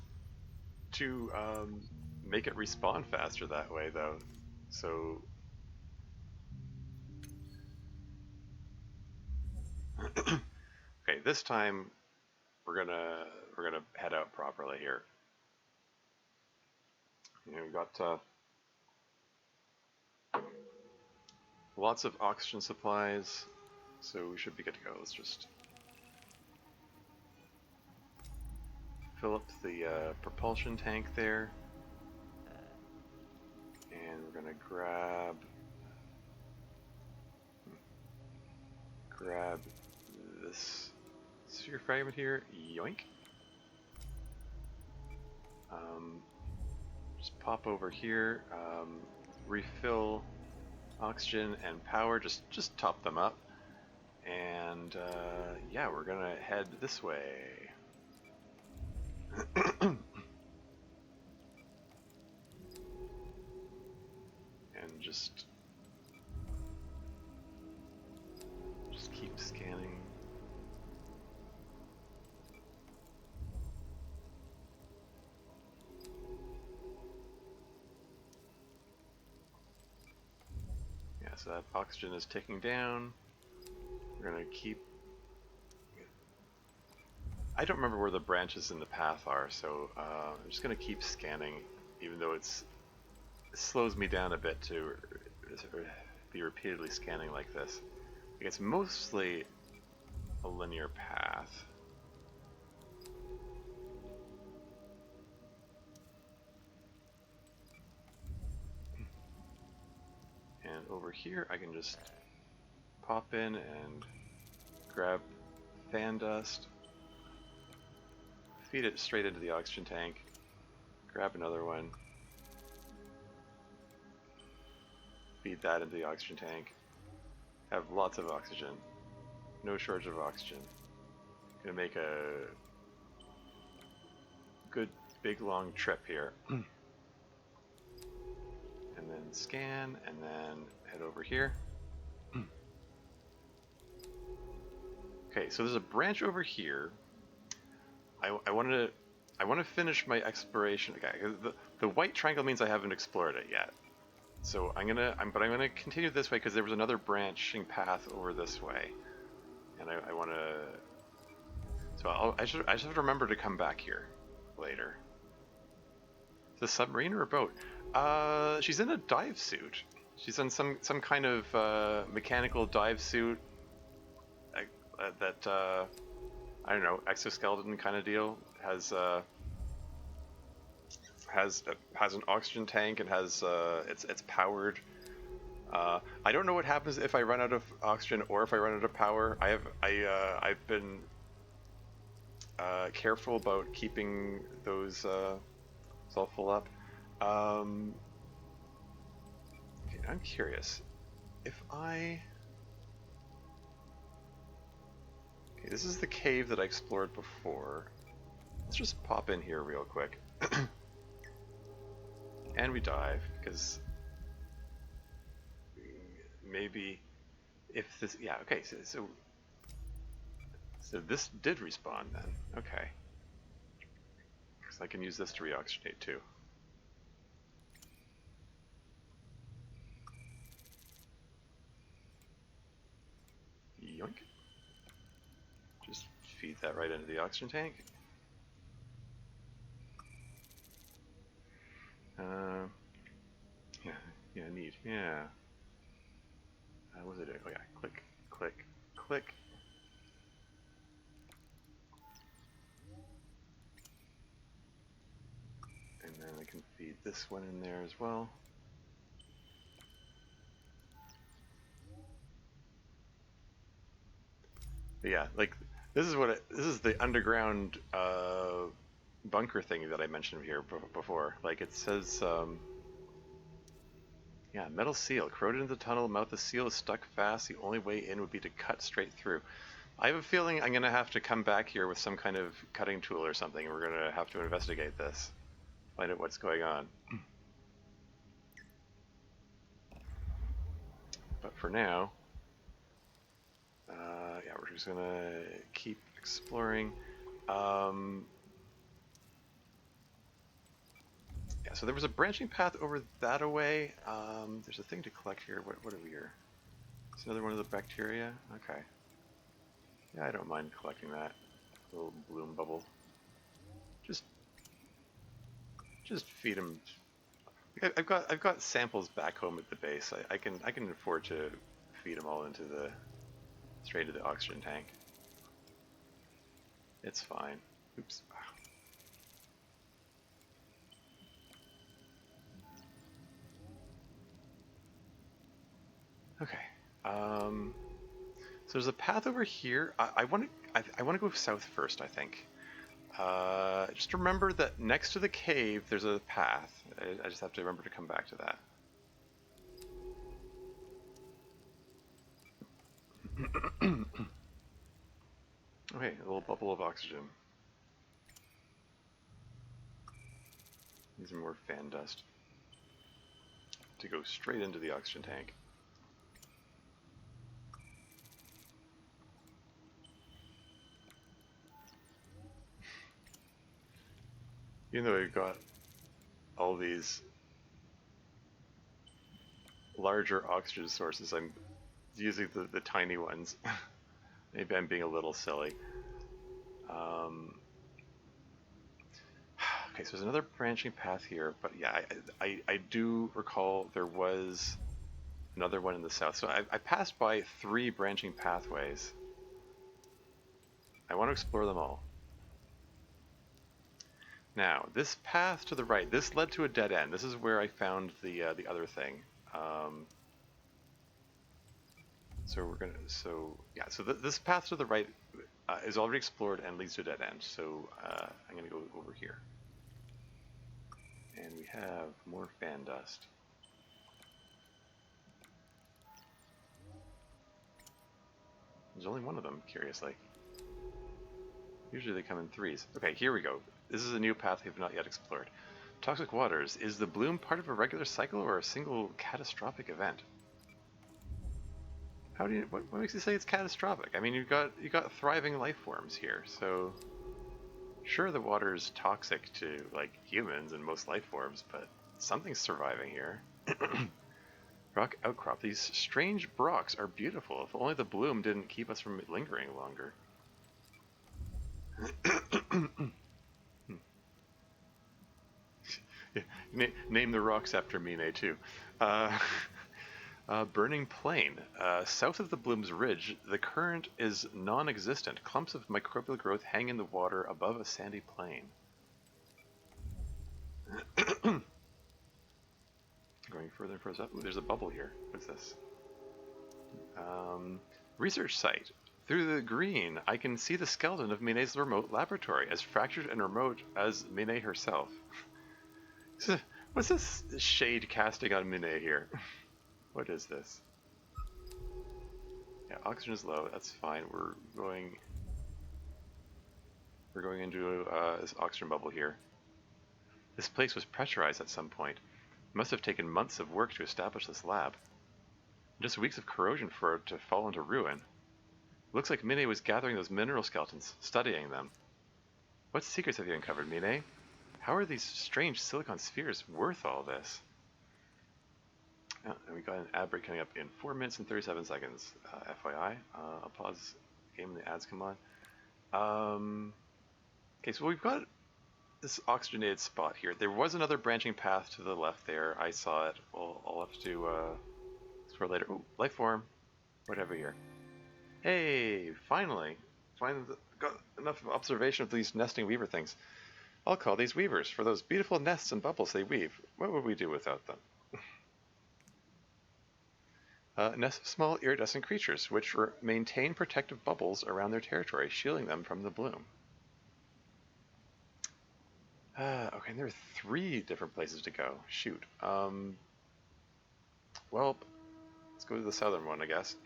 to make it respawn faster that way, though. So, okay, this time we're gonna head out properly here. We've got lots of oxygen supplies, so we should be good to go. Let's just fill up the propulsion tank there, and we're gonna grab this sphere fragment here. Yoink. Just pop over here, refill oxygen and power. Just top them up, and yeah, we're gonna head this way. And just keep scanning. Yeah, so that oxygen is ticking down. We're gonna keep. I don't remember where the branches in the path are, so I'm just gonna keep scanning, even though it slows me down a bit to be repeatedly scanning like this. It's mostly a linear path. And over here I can just pop in and grab fan dust, feed it straight into the oxygen tank, grab another one, feed that into the oxygen tank, have lots of oxygen, no shortage of oxygen. Gonna make a good big long trip here. and scan, and then head over here. Okay, so there's a branch over here. I want to finish my exploration. Okay, the white triangle means I haven't explored it yet. So I'm gonna continue this way because there was another branching path over this way, and I want to. So I just have to remember to come back here later. Is this a submarine or a boat? She's in a dive suit. She's in some kind of mechanical dive suit that I don't know, exoskeleton kind of deal. Has an oxygen tank and has it's powered. I don't know what happens if I run out of oxygen or if I run out of power. I've been careful about keeping those all full up. Okay, I'm curious if I. Okay, this is the cave that I explored before. Let's just pop in here real quick. And we dive, because maybe if this, yeah, okay, so this did respawn then, okay. Because I can use this to reoxygenate too. Yoink. Just feed that right into the oxygen tank. Yeah, neat. Yeah. What was it doing? Oh yeah, click, click, click. And then I can feed this one in there as well. But yeah, like this is the underground bunker thing that I mentioned here before. Like it says. Yeah, metal seal. Corroded into the tunnel, mouth of the seal is stuck fast. The only way in would be to cut straight through. I have a feeling I'm going to have to come back here with some kind of cutting tool or something. We're going to have to investigate this. Find out what's going on. But for now, yeah, we're just going to keep exploring. Yeah, so there was a branching path over that away. There's a thing to collect here. What are we here? It's another one of the bacteria. Okay. Yeah, I don't mind collecting that little bloom bubble. Just feed them. I've got samples back home at the base. I can afford to feed them all into the straight to the oxygen tank. It's fine. Oops. Okay. So there's a path over here. I want to go south first, I think. Just remember that next to the cave there's a path. I just have to remember to come back to that. Okay, a little bubble of oxygen. Need some more fan dust to go straight into the oxygen tank. Even though we've got all these larger oxygen sources, I'm using the tiny ones. Maybe I'm being a little silly. Okay, so there's another branching path here, but yeah, I do recall there was another one in the south. So I passed by 3 branching pathways. I want to explore them all. Now, this path to the right, this led to a dead end. This is where I found the other thing. So this path to the right is already explored and leads to a dead end. So I'm going to go over here. And we have more fan dust. There's only one of them, curiously. Usually they come in 3s. Okay, here we go. This is a new path we have not yet explored. Toxic waters. Is the bloom part of a regular cycle or a single catastrophic event? How do you? What makes you say it's catastrophic? I mean, you got thriving life forms here, so sure the water is toxic to like humans and most life forms, but something's surviving here. Rock outcrop. These strange rocks are beautiful. If only the bloom didn't keep us from lingering longer. Yeah, name the rocks after Minae too. Uh, Burning plain. South of the Bloom's Ridge, the current is non-existent. Clumps of microbial growth hang in the water above a sandy plain. Going further and further up. Ooh, there's a bubble here. What's this? Research site. Through the green, I can see the skeleton of Minae's remote laboratory, as fractured and remote as Minae herself. What's this shade casting on Minae here? What is this? Yeah, oxygen is low. That's fine. We're going into this oxygen bubble here. This place was pressurized at some point. It must have taken months of work to establish this lab. Just weeks of corrosion for it to fall into ruin. Looks like Minae was gathering those mineral skeletons, studying them. What secrets have you uncovered, Minae? How are these strange silicon spheres worth all this? Oh, and we got an ad break coming up in 4 minutes and 37 seconds. FYI, I'll pause the game when the ads come on. Okay, so we've got this oxygenated spot here. There was another branching path to the left there. I saw it. I'll have to explore later. Oh, life form. Whatever here. Hey, finally got enough observation of these nesting weaver things. I'll call these weavers for those beautiful nests and bubbles they weave. What would we do without them? Nests of small iridescent creatures, which maintain protective bubbles around their territory, shielding them from the bloom. Okay, there are 3 different places to go. Shoot. Well, let's go to the southern one, I guess.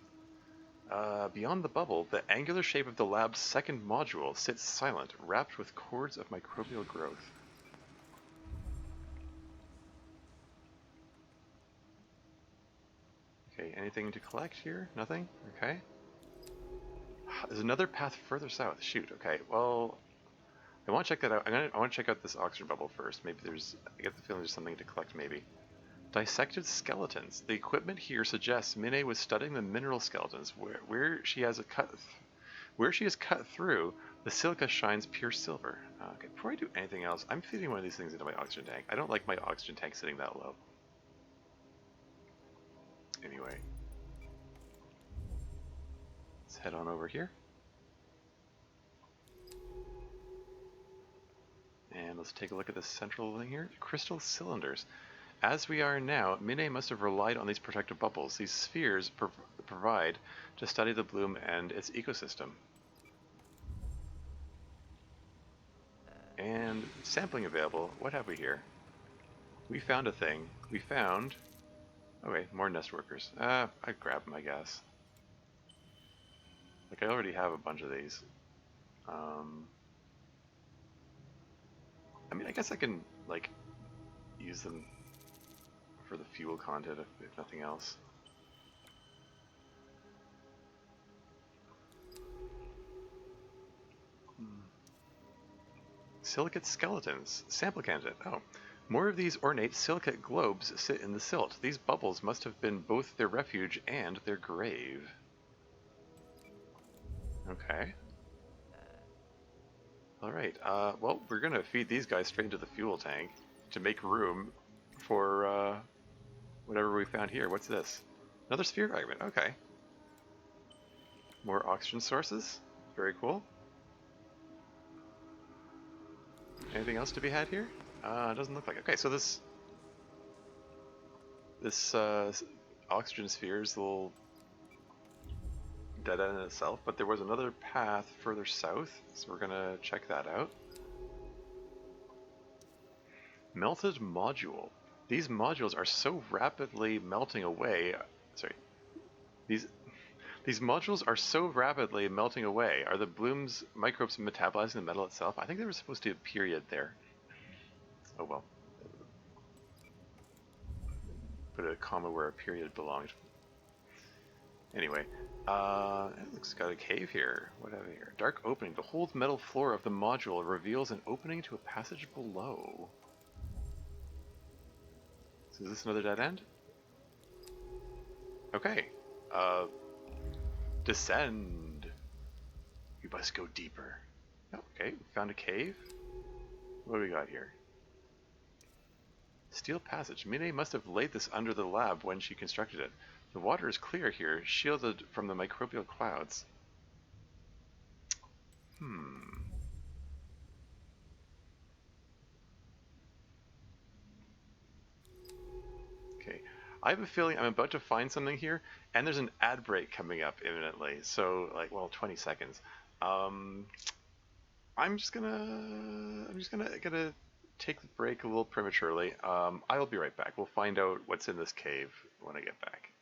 Beyond the bubble, the angular shape of the lab's second module sits silent, wrapped with cords of microbial growth. Okay, anything to collect here? Nothing? Okay. There's another path further south. Shoot, okay. Well, I want to check that out. I want to check out this oxygen bubble first. Maybe I get the feeling there's something to collect, maybe. Dissected skeletons. The equipment here suggests Minae was studying the mineral skeletons. Where she has cut through, the silica shines pure silver. Okay, before I do anything else, I'm feeding one of these things into my oxygen tank. I don't like my oxygen tank sitting that low. Anyway, let's head on over here. And let's take a look at this central thing here. Crystal cylinders. As we are now, Minae must have relied on these protective bubbles. These spheres provide to study the bloom and its ecosystem. And sampling available. What have we here? We found a thing. We found... Okay, more nest workers. I'd grab them, I guess. Like, I already have a bunch of these. I mean, I guess I can, like, use them for the fuel content, if nothing else. Silicate skeletons. Sample candidate. Oh. More of these ornate silicate globes sit in the silt. These bubbles must have been both their refuge and their grave. Okay. Alright, well, we're gonna feed these guys straight into the fuel tank to make room for, whatever we found here. What's this? Another sphere fragment. Okay. More oxygen sources. Very cool. Anything else to be had here? It doesn't look like it. Okay, so this oxygen sphere is a little dead end in itself, but there was another path further south, so we're gonna check that out. Melted module. These modules are so rapidly melting away. Sorry. These modules are so rapidly melting away. Are the bloom's microbes metabolizing the metal itself? I think there was supposed to be a period there. Oh well. put a comma where a period belonged. Anyway, it looks got a cave here. What have we here? Dark opening. The whole metal floor of the module reveals an opening to a passage below. So is this another dead end? Okay. Descend. We must go deeper. Okay, we found a cave. What do we got here? Steel passage. Minae must have laid this under the lab when she constructed it. The water is clear here, shielded from the microbial clouds. Okay. I have a feeling I'm about to find something here, and there's an ad break coming up imminently. So, like, well, 20 seconds. Um, I'm just gonna take the break a little prematurely. I'll be right back. We'll find out what's in this cave when I get back.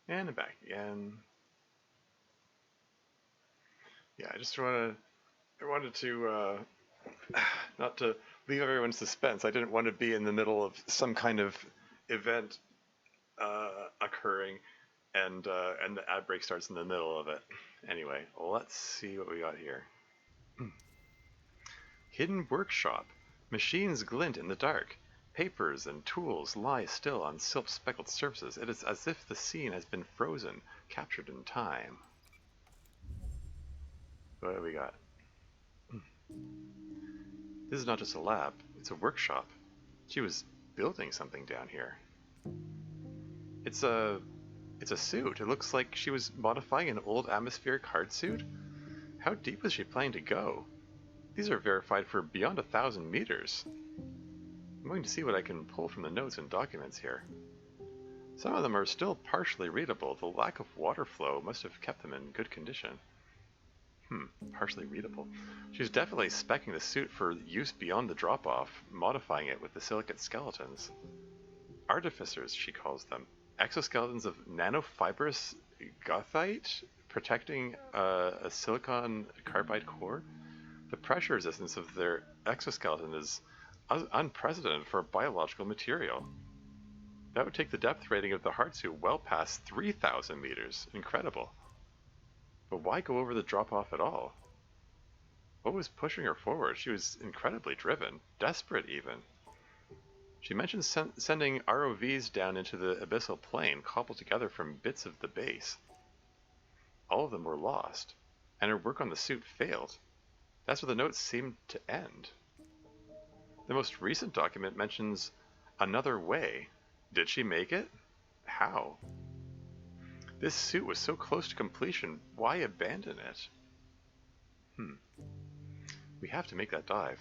And back again. Yeah, I wanted to, not to leave everyone in suspense. I didn't want to be in the middle of some kind of event occurring, and the ad break starts in the middle of it. Anyway, let's see what we got here. Hidden workshop. Machines glint in the dark. Papers and tools lie still on silk-speckled surfaces. It is as if the scene has been frozen, captured in time. What do we got? This is not just a lab, it's a workshop. She was building something down here. It's a suit. It looks like she was modifying an old atmospheric hard suit. How deep was she planning to go? These are verified for beyond 1,000 meters. I'm going to see what I can pull from the notes and documents here. Some of them are still partially readable. The lack of water flow must have kept them in good condition. Partially readable. She's definitely speccing the suit for use beyond the drop-off, modifying it with the silicate skeletons. Artificers, she calls them. Exoskeletons of nanofibrous goethite protecting a silicon carbide core. The pressure resistance of their exoskeleton is unprecedented for a biological material. That would take the depth rating of the hard suit well past 3,000 meters. Incredible. But why go over the drop-off at all? What was pushing her forward? She was incredibly driven, desperate even. She mentioned sending ROVs down into the abyssal plane, cobbled together from bits of the base. All of them were lost, and her work on the suit failed. That's where the notes seemed to end. The most recent document mentions another way. Did she make it? How? This suit was so close to completion, why abandon it? We have to make that dive.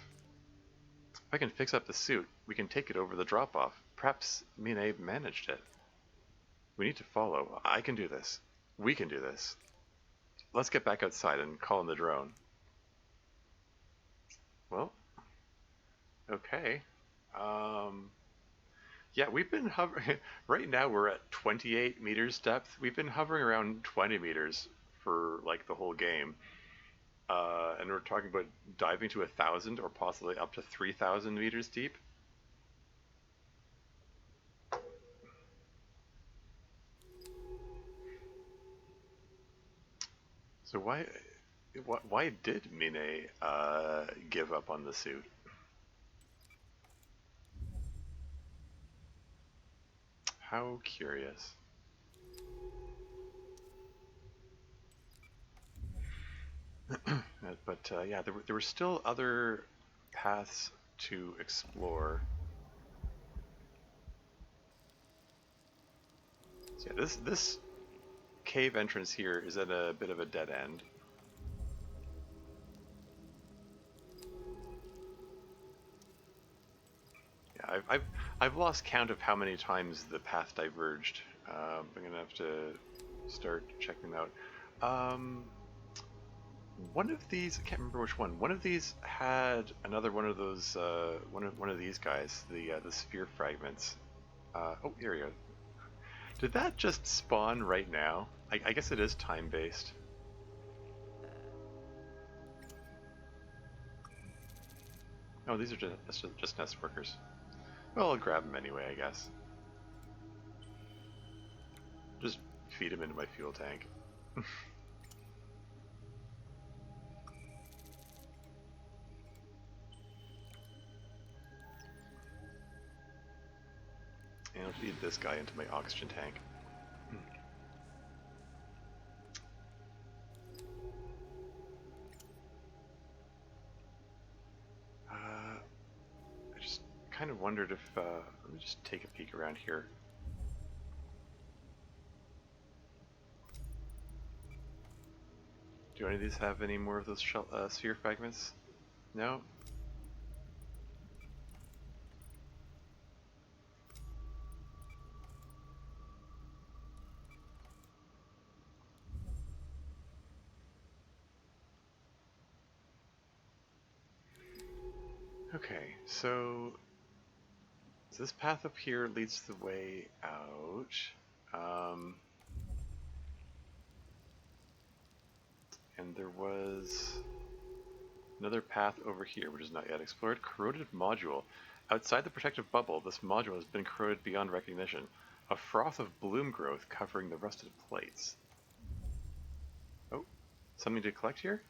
If I can fix up the suit, we can take it over the drop-off. Perhaps Minae managed it. We need to follow. I can do this. We can do this. Let's get back outside and call in the drone. Well, okay. Yeah, we've been hovering. Right now we're at 28 meters depth. We've been hovering around 20 meters for like the whole game. And we're talking about diving to 1,000 or possibly up to 3,000 meters deep. So why did Minae give up on the suit? How curious. But yeah, there were still other paths to explore. So yeah, this cave entrance here is at a bit of a dead end. Yeah, I've lost count of how many times the path diverged. I'm gonna have to start checking them out. One of these, I can't remember which one. One of these had another one of those, one of these guys, the sphere fragments. Oh, here we go. Did that just spawn right now? I guess it is time-based. Oh, these are just nest workers. Well, I'll grab them anyway, I guess. Just feed them into my fuel tank. And I'll feed this guy into my oxygen tank. I just kind of wondered if, let me just take a peek around here. Do any of these have any more of those sphere fragments? No? Okay, so this path up here leads the way out. And there was another path over here, which is not yet explored. Corroded module. Outside the protective bubble, this module has been corroded beyond recognition. A froth of bloom growth covering the rusted plates. Oh, something to collect here?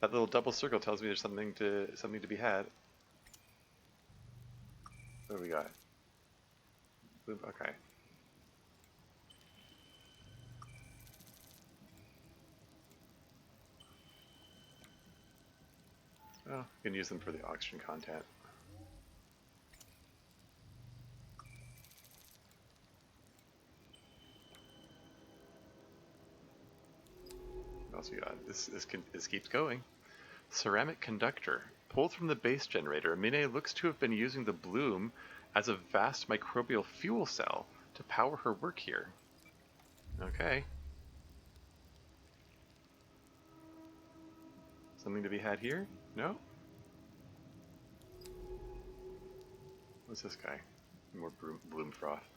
That little double circle tells me there's something to be had. What do we got? Bloom, okay. Oh, you can use them for the oxygen content. What else we got? This keeps going. Ceramic conductor. Pulled from the base generator, Minae looks to have been using the bloom as a vast microbial fuel cell to power her work here. Okay. Something to be had here? No? What's this guy? More bloom froth.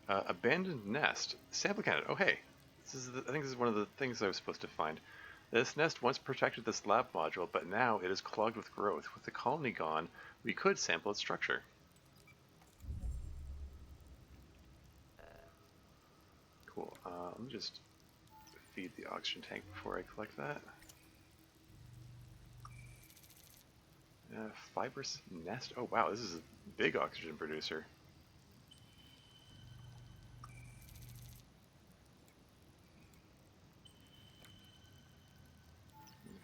Abandoned nest. Sample candidate. Oh hey. I think this is one of the things I was supposed to find. This nest once protected this lab module, but now it is clogged with growth. With the colony gone, we could sample its structure. Cool. Let me just feed the oxygen tank before I collect that. Fibrous nest. Oh wow, this is a big oxygen producer.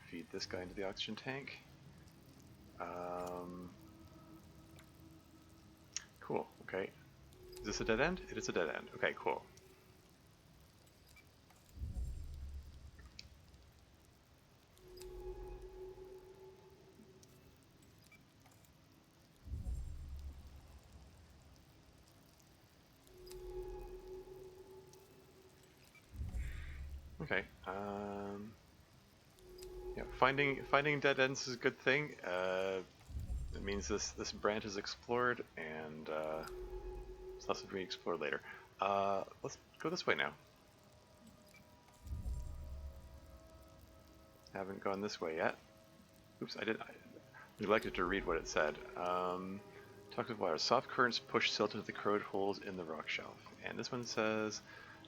Feed this guy into the oxygen tank. Cool, okay. Is this a dead end? It is a dead end. Okay, cool. Okay, yeah, finding dead ends is a good thing. It means this branch is explored, and it's less to be explored later. Let's go this way now. Haven't gone this way yet. Oops, I neglected to read what it said. Toxic water. Soft currents push silt into the corroded holes in the rock shelf. And this one says,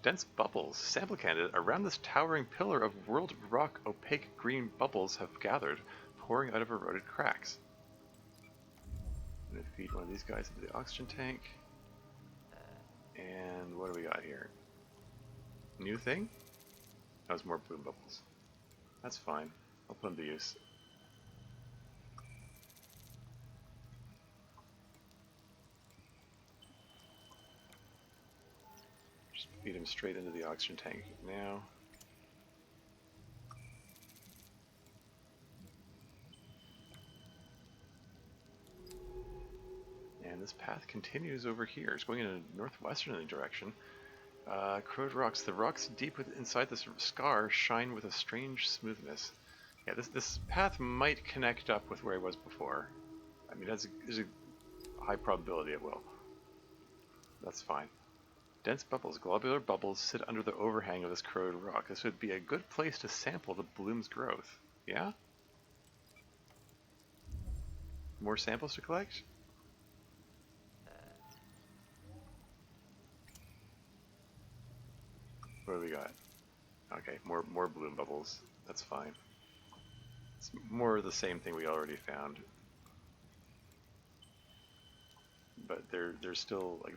dense bubbles. Sample candidate. Around this towering pillar of world rock, opaque green bubbles have gathered, pouring out of eroded cracks. I'm going to feed one of these guys into the oxygen tank. And what do we got here? New thing? That was more bloom bubbles. That's fine. I'll put them to use. Just feed him straight into the oxygen tank now. And this path continues over here. It's going in a northwesterly direction. Corroded rocks. The rocks deep inside this scar shine with a strange smoothness. Yeah, this path might connect up with where I was before. I mean, there's a high probability it will. That's fine. Dense bubbles. Globular bubbles sit under the overhang of this corroded rock. This would be a good place to sample the bloom's growth. Yeah? More samples to collect? What do we got? Okay, more bloom bubbles. That's fine. It's more of the same thing we already found. But they're still like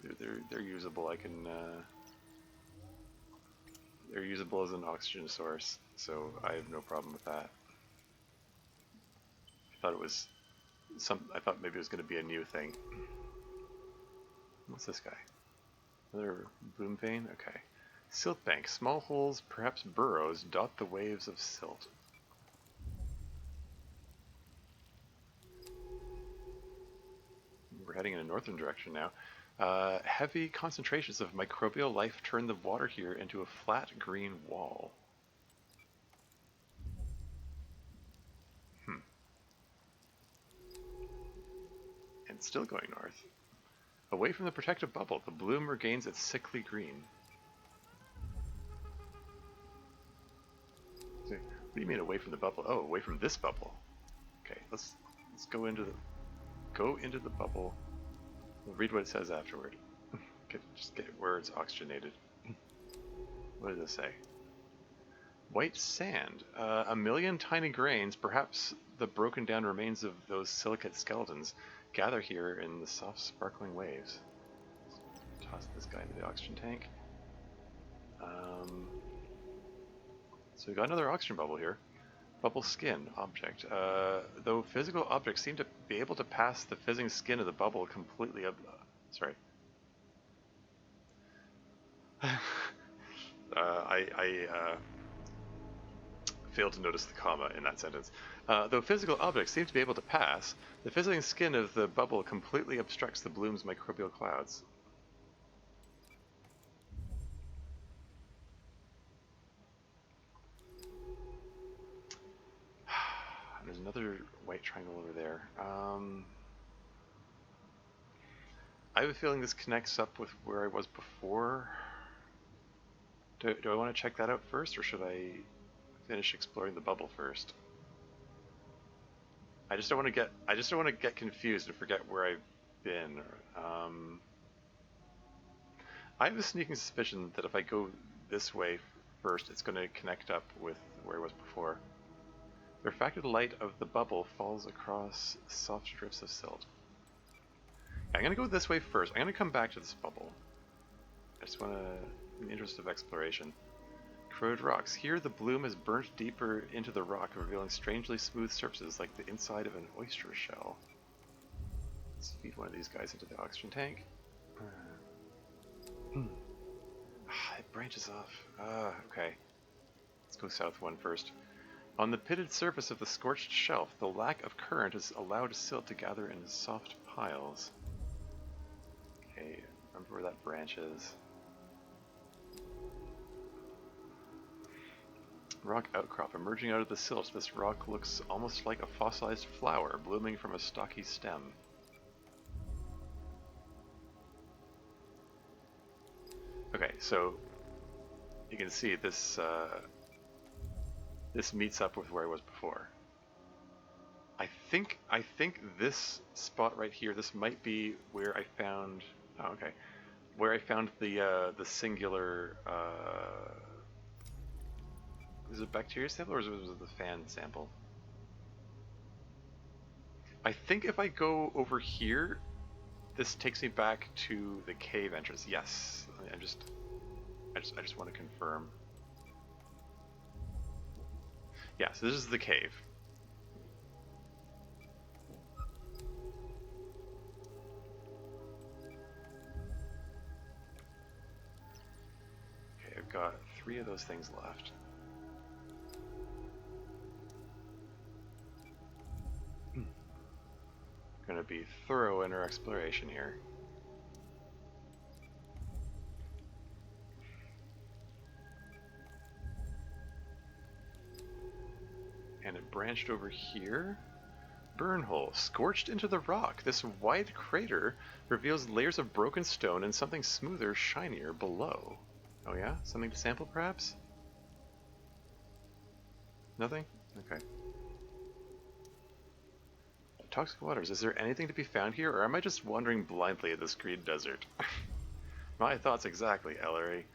they're usable. They're usable as an oxygen source, so I have no problem with that. I thought maybe it was going to be a new thing. What's this guy? Another bloom vein? Okay. Silt bank. Small holes, perhaps burrows, dot the waves of silt. We're heading in a northern direction now. Heavy concentrations of microbial life turn the water here into a flat green wall. And still going north. Away from the protective bubble, the bloom regains its sickly green. do you mean away from the bubble? Oh, away from this bubble. Okay, let's go into the bubble. We'll read what it says afterward. Just get where it's oxygenated. What does it say? White sand. A million tiny grains, perhaps the broken down remains of those silicate skeletons, gather here in the soft sparkling waves. Toss this guy into the oxygen tank. So we got another oxygen bubble here. Bubble skin object. Though physical objects seem to be able to pass the fizzing skin of the bubble completely up. Sorry. I failed to notice the comma in that sentence. Though physical objects seem to be able to pass, the fizzing skin of the bubble completely obstructs the bloom's microbial clouds. There's another white triangle over there. I have a feeling this connects up with where I was before. Do I want to check that out first, or should I finish exploring the bubble first? I just don't want to get confused and forget where I've been. I have a sneaking suspicion that if I go this way first, it's going to connect up with where I was before. The refracted light of the bubble falls across soft strips of silt. I'm going to go this way first. I'm going to come back to this bubble. I just want to, in the interest of exploration. Corroded rocks. Here the bloom is burnt deeper into the rock, revealing strangely smooth surfaces like the inside of an oyster shell. Let's feed one of these guys into the oxygen tank. It branches off. Okay. Let's go south one first. On the pitted surface of the scorched shelf, the lack of current has allowed silt to gather in soft piles. Okay, remember where that branch is. Rock outcrop. Emerging out of the silt, this rock looks almost like a fossilized flower blooming from a stocky stem. Okay, so you can see this this meets up with where I was before. I think this spot right here, this might be where I found. Oh, okay, where I found the singular. Is it a bacteria sample or was it the fan sample? I think if I go over here, this takes me back to the cave entrance. Yes, I just want to confirm. Yeah, so this is the cave. Okay, I've got 3 of those things left. Gonna be thorough in our exploration here. And it branched over here. Burn hole, scorched into the rock. This wide crater reveals layers of broken stone and something smoother, shinier below. Oh yeah? Something to sample perhaps? Nothing? Okay. Toxic waters. Is there anything to be found here, or am I just wandering blindly at this green desert? My thoughts exactly, Ellery.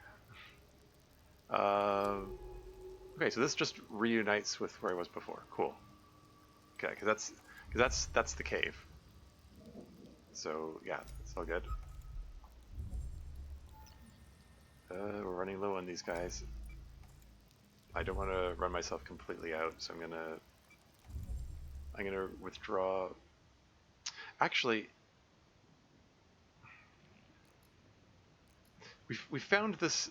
Okay, so this just reunites with where I was before. Cool. Okay, because that's the cave. So yeah, it's all good. We're running low on these guys. I don't want to run myself completely out, so I'm gonna withdraw. Actually, we found this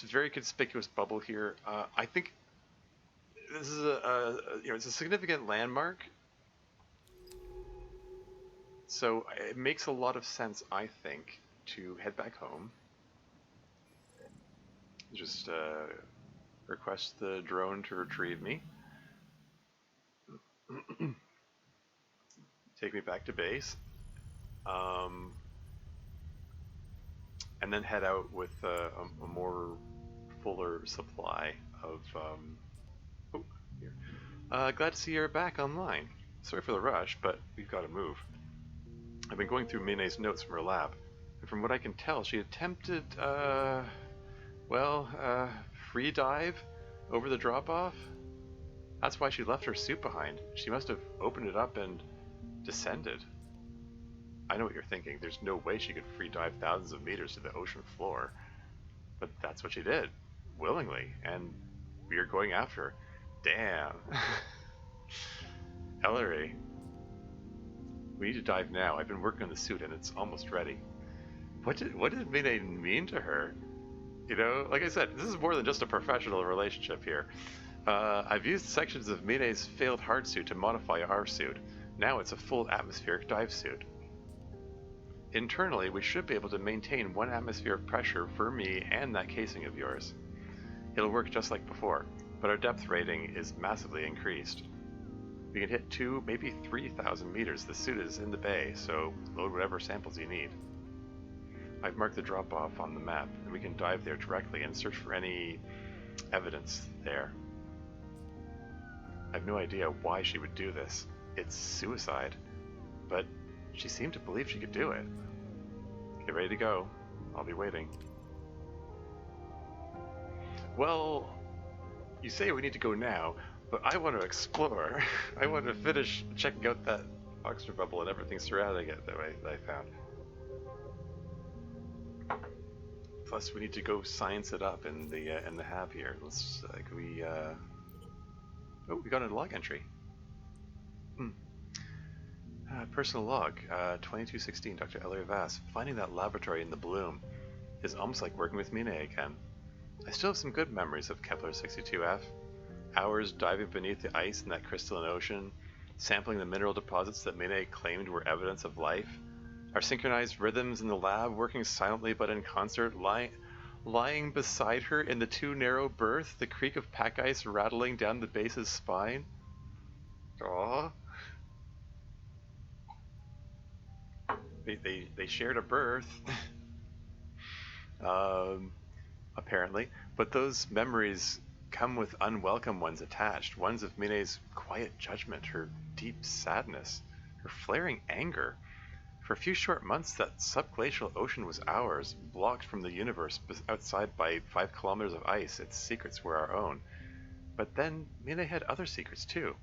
very conspicuous bubble here. I think this is it's a significant landmark. So it makes a lot of sense, I think, to head back home. Just request the drone to retrieve me. Take me back to base. And then head out with a more fuller supply of... oh, here. Glad to see you're back online. Sorry for the rush, but we've got to move. I've been going through Minae's notes from her lab, and from what I can tell, she attempted, well, free dive over the drop-off. That's why she left her suit behind. She must have opened it up and descended. I know what you're thinking. There's no way she could free dive thousands of meters to the ocean floor. But that's what she did, willingly, and we are going after her. Damn. Ellery. We need to dive now. I've been working on the suit and it's almost ready. What did Minae mean to her? You know, like I said, this is more than just a professional relationship here. I've used sections of Minae's failed hard suit to modify our suit. Now it's a full atmospheric dive suit. Internally, we should be able to maintain 1 atmosphere of pressure for me and that casing of yours. It'll work just like before, but our depth rating is massively increased. We can hit 2, maybe 3,000 meters. The suit is in the bay, so load whatever samples you need. I've marked the drop-off on the map, and we can dive there directly and search for any evidence there. I have no idea why she would do this. It's suicide, but she seemed to believe she could do it. Get ready to go. I'll be waiting. Well, you say we need to go now, but I want to explore. I want to finish checking out that oxygen bubble and everything surrounding it that I found. Plus, we need to go science it up in the hab here. Let's oh, we got a log entry. Personal log, 2216, Dr. Ellery Vass. Finding that laboratory in the bloom is almost like working with Minae again. I still have some good memories of Kepler 62F. Hours diving beneath the ice in that crystalline ocean, sampling the mineral deposits that Minae claimed were evidence of life. Our synchronized rhythms in the lab, working silently but in concert, lying beside her in the too narrow berth, the creak of pack ice rattling down the base's spine. Aww. They shared a berth, apparently, but those memories come with unwelcome ones attached, ones of Minae's quiet judgment, her deep sadness, her flaring anger. For a few short months, that subglacial ocean was ours, blocked from the universe outside by 5 kilometers of ice. Its secrets were our own. But then Minae had other secrets too.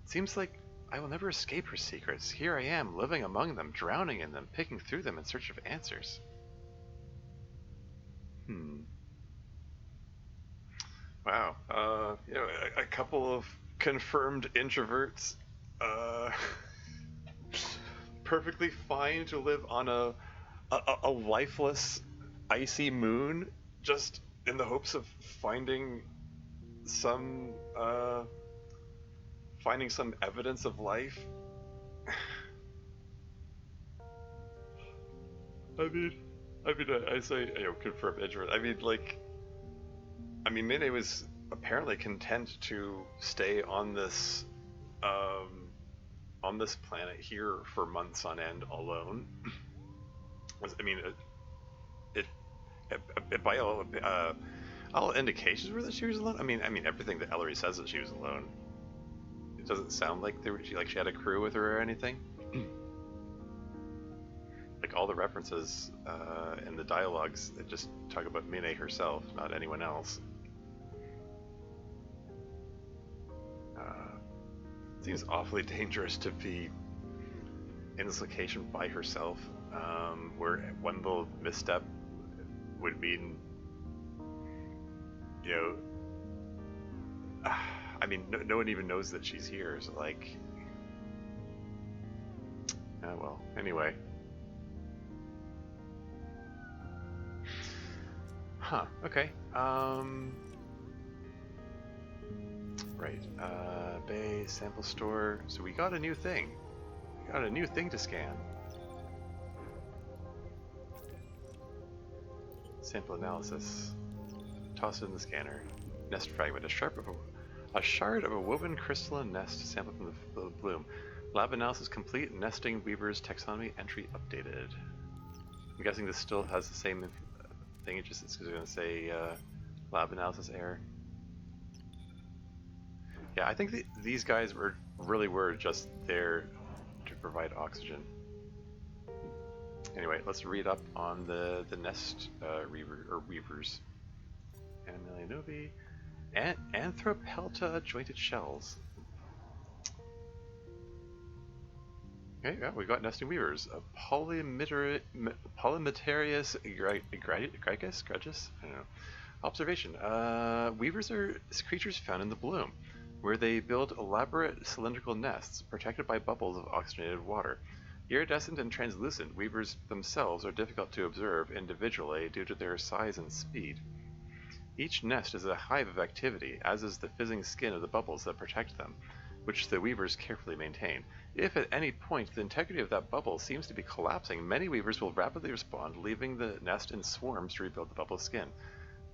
It seems like I will never escape her secrets. Here I am, living among them, drowning in them, picking through them in search of answers. Wow. You know, a couple of confirmed introverts, perfectly fine to live on a lifeless, icy moon, just in the hopes of finding some evidence of life. I say, you know, confirmed introvert. Minae was apparently content to stay on this planet here for months on end alone. By all indications were that she was alone. I mean, everything that Ellery says that she was alone. It doesn't sound like she had a crew with her or anything. Like all the references in the dialogues, they just talk about Minae herself, not anyone else. Seems awfully dangerous to be in this location by herself, where one little misstep would mean, you know, no one even knows that she's here, so like, well, anyway. Huh, okay, right, Bay, sample store, so we got a new thing. We got a new thing to scan. Sample analysis. Toss it in the scanner. Nest fragment. A shard of a woven crystalline nest sampled from the bloom. Lab analysis complete. Nesting weaver's taxonomy entry updated. I'm guessing this still has the same thing. It's going to say lab analysis error. Yeah, I think these guys were just there to provide oxygen. Anyway, let's read up on the nest weavers. Animalionovi. Anthropelta jointed shells. Okay, yeah, we got nesting weavers. Polymeterius gricus? I don't know. Observation. Weavers are creatures found in the bloom, where they build elaborate cylindrical nests protected by bubbles of oxygenated water. Iridescent and translucent, weavers themselves are difficult to observe individually due to their size and speed. Each nest is a hive of activity, as is the fizzing skin of the bubbles that protect them, which the weavers carefully maintain. If at any point the integrity of that bubble seems to be collapsing, many weavers will rapidly respond, leaving the nest in swarms to rebuild the bubble's skin.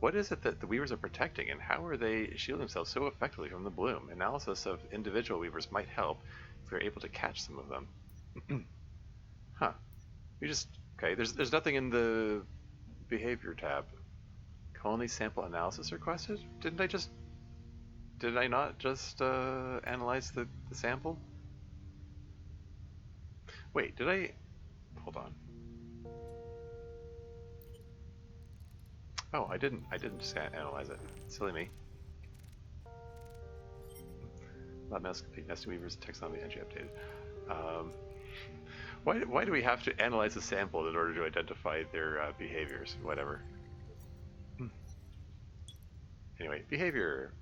What is it that the weavers are protecting, and how are they shielding themselves so effectively from the bloom? Analysis of individual weavers might help if we are able to catch some of them. Huh. Okay, there's nothing in the behavior tab. Colony sample analysis requested? Did I not just analyze the sample? Wait, did I? Hold on. Oh, I didn't just analyze it. Silly me. Not mouse complete nesting weavers taxonomy entry updated. Why do we have to analyze the sample in order to identify their behaviors? Whatever. Anyway, behavior.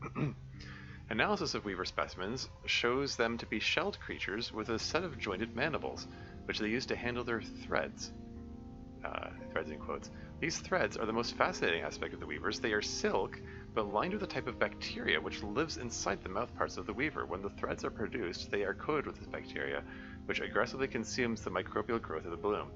Analysis of weaver specimens shows them to be shelled creatures with a set of jointed mandibles, which they use to handle their threads. Threads in quotes. These threads are the most fascinating aspect of the weavers. They are silk, but lined with a type of bacteria which lives inside the mouthparts of the weaver. When the threads are produced, they are coated with this bacteria, which aggressively consumes the microbial growth of the bloom.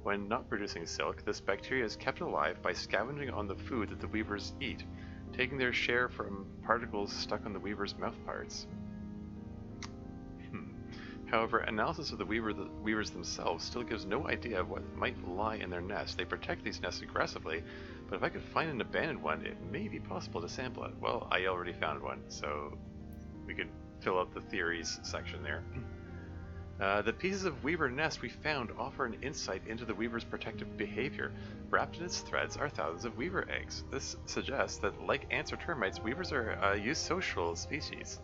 When not producing silk, this bacteria is kept alive by scavenging on the food that the weavers eat, taking their share from particles stuck on the weaver's mouthparts. However, analysis of the weavers themselves still gives no idea of what might lie in their nests. They protect these nests aggressively, but if I could find an abandoned one, it may be possible to sample it. Well, I already found one, so we could fill out the theories section there. The pieces of weaver nest we found offer an insight into the weaver's protective behavior. Wrapped in its threads are thousands of weaver eggs. This suggests that, like ants or termites, weavers are a eusocial species.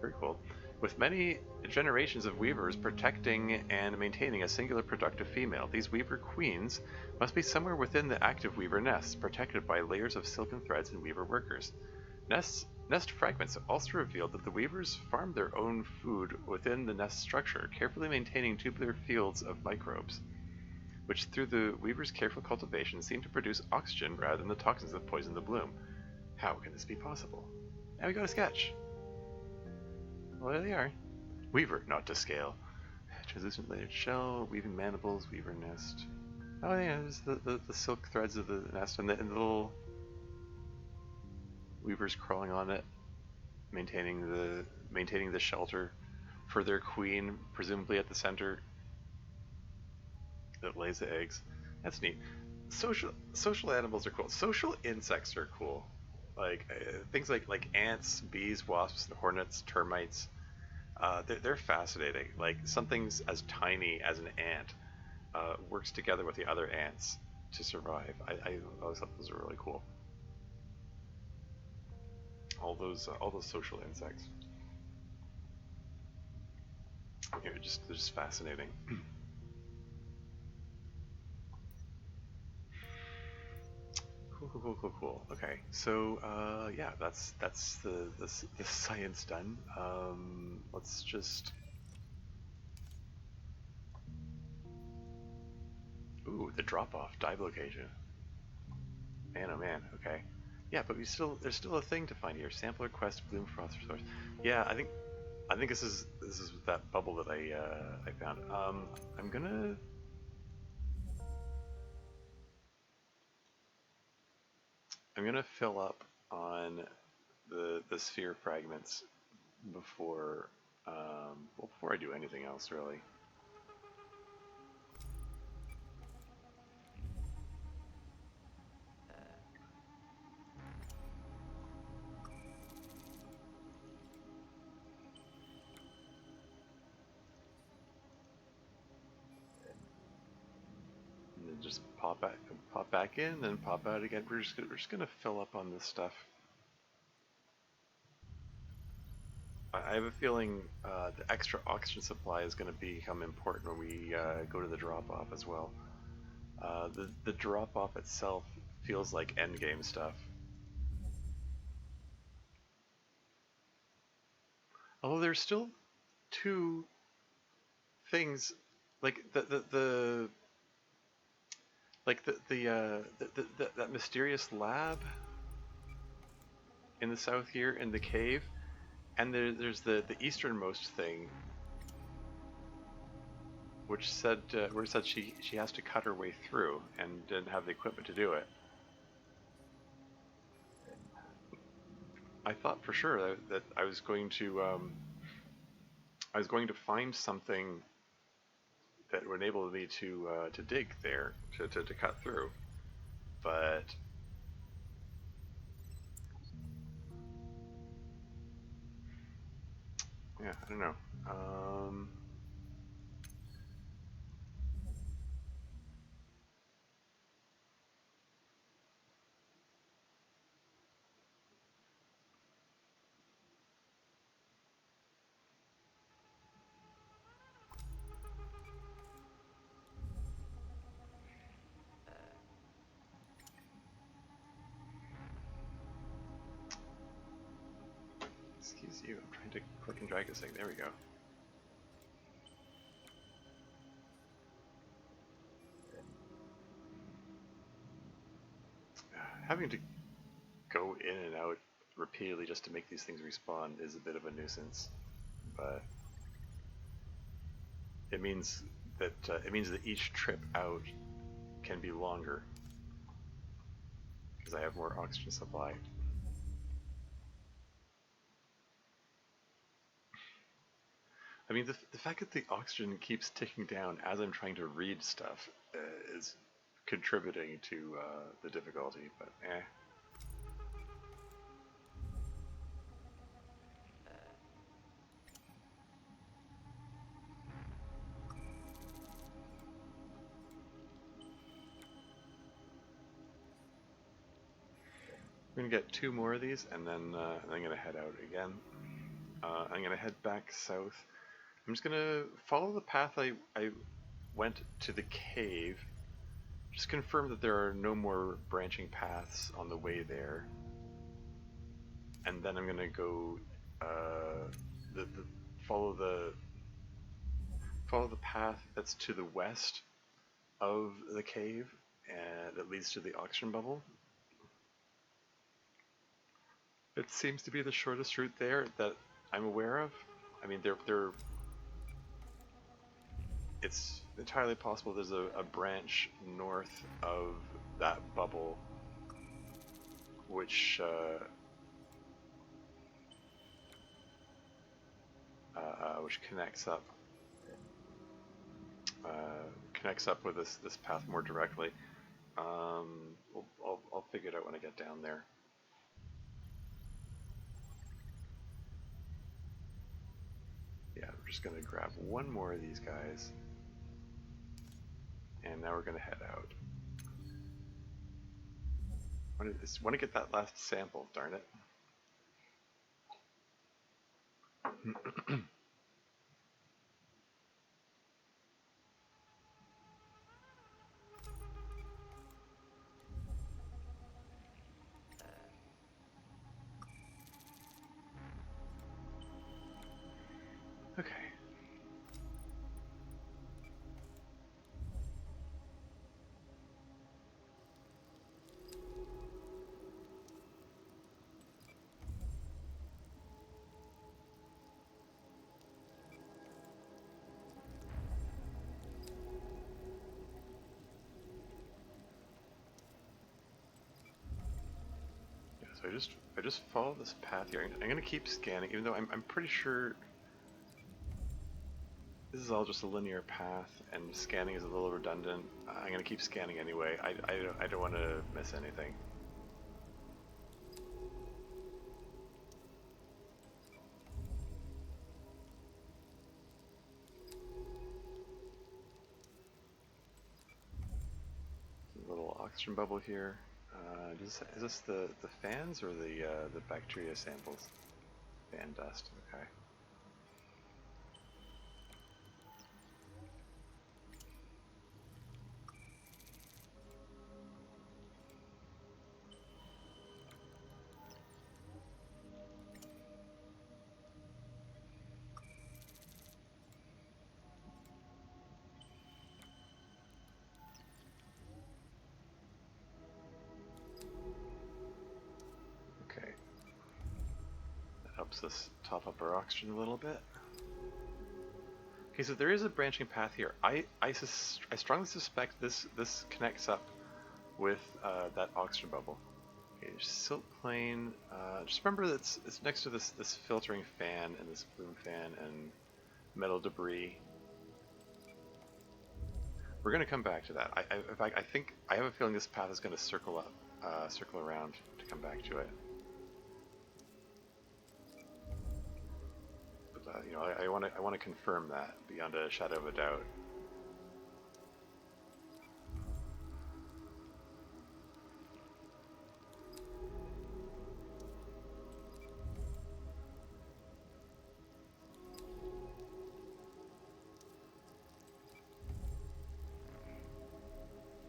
Very cool. With many generations of weavers protecting and maintaining a singular productive female, these weaver queens must be somewhere within the active weaver nests, protected by layers of silken threads and weaver workers. Nest fragments also revealed that the weavers farmed their own food within the nest structure, carefully maintaining tubular fields of microbes, which through the weaver's careful cultivation seem to produce oxygen rather than the toxins that poison the bloom. How can this be possible? Now we got a sketch. Well, there they are. Weaver, not to scale. Translucent layered shell, weaving mandibles, weaver nest. Oh yeah, there's the silk threads of the nest and the little weavers crawling on it, maintaining the shelter for their queen, presumably at the center, that lays the eggs. That's neat. Social animals are cool. Social insects are cool. Like things like ants, bees, wasps, hornets, termites. They're fascinating. Like something as tiny as an ant works together with the other ants to survive. I always thought those were really cool. All those social insects. They're just fascinating. Cool. Okay, so yeah, that's the science done. Let's just. Ooh, the drop-off dive location. Man, oh man. Okay. Yeah, but there's still a thing to find here. Sample request, bloom frost source. Yeah, I think this is that bubble that I found. I'm gonna fill up on the sphere fragments before before I do anything else really. just pop back in, then pop out again. We're just gonna fill up on this stuff. I have a feeling the extra oxygen supply is going to become important when we go to the drop-off as well. The drop-off itself feels like endgame stuff. Although there's still two things, like that mysterious lab in the south here in the cave, and there's the easternmost thing, which said where it said she has to cut her way through and didn't have the equipment to do it. I thought for sure that I was going to find something that would enable me to dig there to cut through, but yeah, I don't know. Excuse you, I'm trying to click and drag this thing. There we go. Having to go in and out repeatedly just to make these things respawn is a bit of a nuisance, but it means that each trip out can be longer because I have more oxygen supply. I mean, the fact that the oxygen keeps ticking down as I'm trying to read stuff is contributing to the difficulty, but eh. I'm gonna get 2 more of these, and then I'm gonna head out again. I'm gonna head back south. I'm just gonna follow the path I went to the cave. Just confirm that there are no more branching paths on the way there, and then I'm gonna go follow the path that's to the west of the cave and that leads to the oxygen bubble. It seems to be the shortest route there that I'm aware of. I mean, it's entirely possible there's a branch north of that bubble which connects up with this path more directly. I'll figure it out when I get down there. Yeah, we're just gonna grab one more of these guys, and now we're gonna head out. Want to get that last sample, darn it. Okay. Yeah, so I just follow this path here. I'm gonna keep scanning, even though I'm pretty sure this is all just a linear path, and scanning is a little redundant. I'm gonna keep scanning anyway. I don't want to miss anything. oxygen bubble here. Is this the fans or the bacteria samples? Fan dust. Okay. Okay. That helps us top up our oxygen a little bit. Okay, so there is a branching path here. I strongly suspect this connects up with that oxygen bubble. Okay, silt plane. Just remember that it's next to this filtering fan and this plume fan and metal debris. We're gonna come back to that. In fact, I think I have a feeling this path is gonna circle up, circle around to come back to it. But you know, I want to confirm that beyond a shadow of a doubt.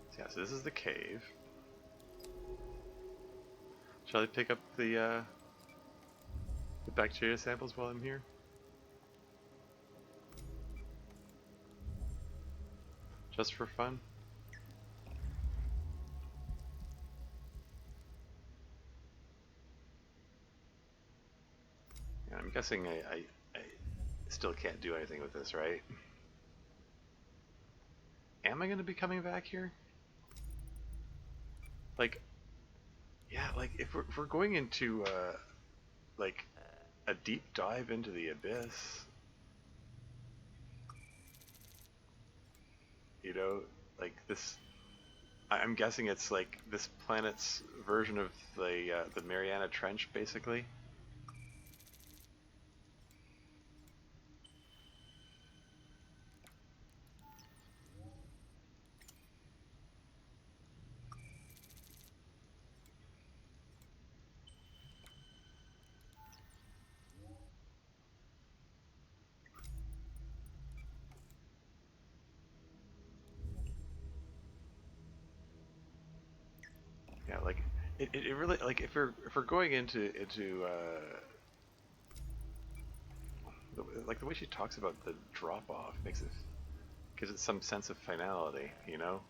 So, yeah, so this is the cave. Shall I pick up the bacteria samples while I'm here? Just for fun? Yeah, I'm guessing I still can't do anything with this, right? Am I going to be coming back here? Like, yeah, like if we're going into like a deep dive into the abyss, you know, like this. I'm guessing it's like this planet's version of the Mariana Trench, basically. Yeah, like it really like if we're going into like the way she talks about the drop off makes it gives it some sense of finality, you know.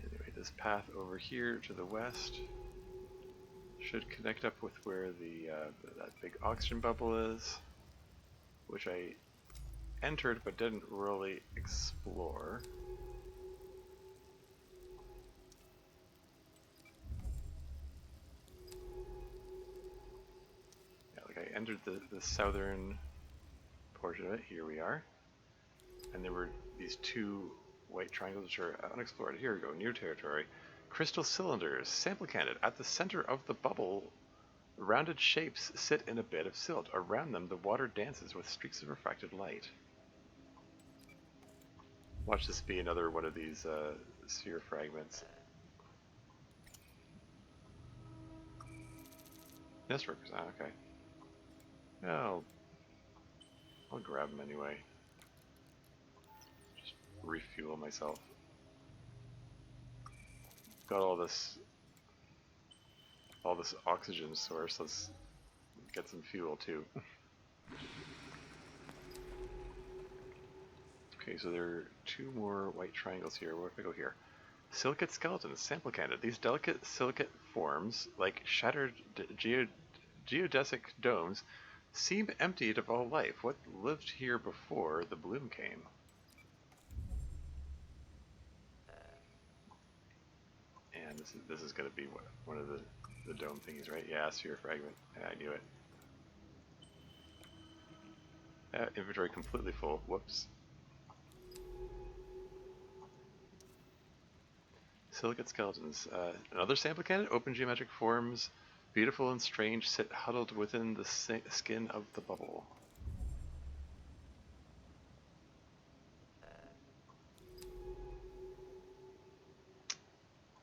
Anyway, this path over here to the west should connect up with where that big oxygen bubble is, which I entered but didn't really explore. Yeah, like I entered the southern portion of it. Here we are. And there were these two white triangles which are unexplored. Here we go, new territory. Crystal cylinders, sample candidate. At the center of the bubble, rounded shapes sit in a bed of silt. Around them, the water dances with streaks of refracted light. Watch this be another one of these sphere fragments. Nest workers, okay. Well, I'll grab them anyway. Just refuel myself. Got all this oxygen source. Let's get some fuel too. Okay, so there are two more white triangles here. Where do I go here? Silicate skeletons, sample candidate. These delicate silicate forms, like shattered geodesic domes, seem emptied of all life. What lived here before the bloom came? And this is going to be one of the dome thingies, right? Yeah, sphere fragment. Yeah, I knew it. Inventory completely full. Whoops. Silicate skeletons. Another sample candidate. Open geometric forms, beautiful and strange, sit huddled within the skin of the bubble.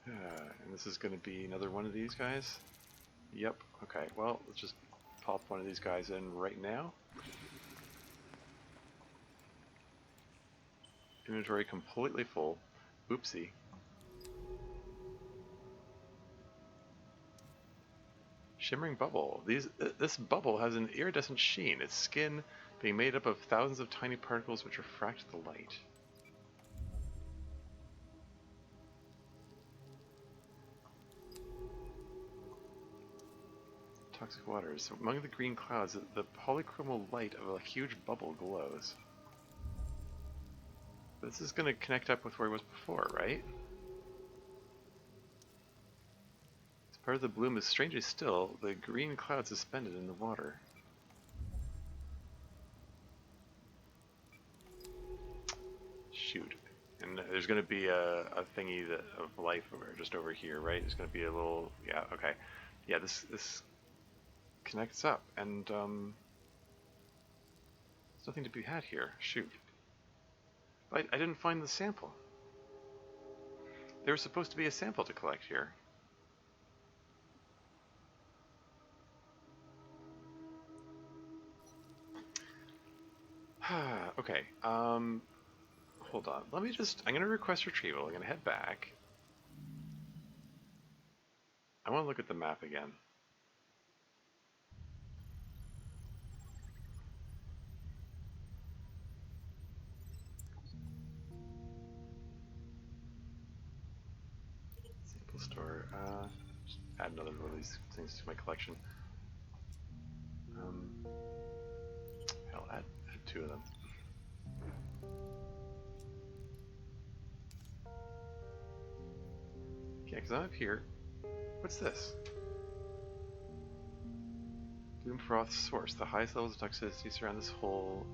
And this is going to be another one of these guys. Yep. Okay. Well, let's just pop one of these guys in right now. Inventory completely full. Oopsie. Shimmering bubble. This bubble has an iridescent sheen, its skin being made up of thousands of tiny particles which refract the light. Toxic waters. So among the green clouds, the polychromal light of a huge bubble glows. This is going to connect up with where it was before, right? As part of the bloom is strangely still, the green cloud suspended in the water. Shoot. And there's going to be a thingy of life just over here, right? There's going to be a little... Yeah, okay. Yeah, this connects up, and there's nothing to be had here. Shoot. I didn't find the sample. There was supposed to be a sample to collect here. Okay, hold on. Let me just... I'm going to request retrieval. I'm going to head back. I want to look at the map again. Sample store. Just add another one of these things to my collection. I'll add two of them. Yeah, because I'm up here. What's this? Bloom froth source. The highest levels of toxicity surround this hole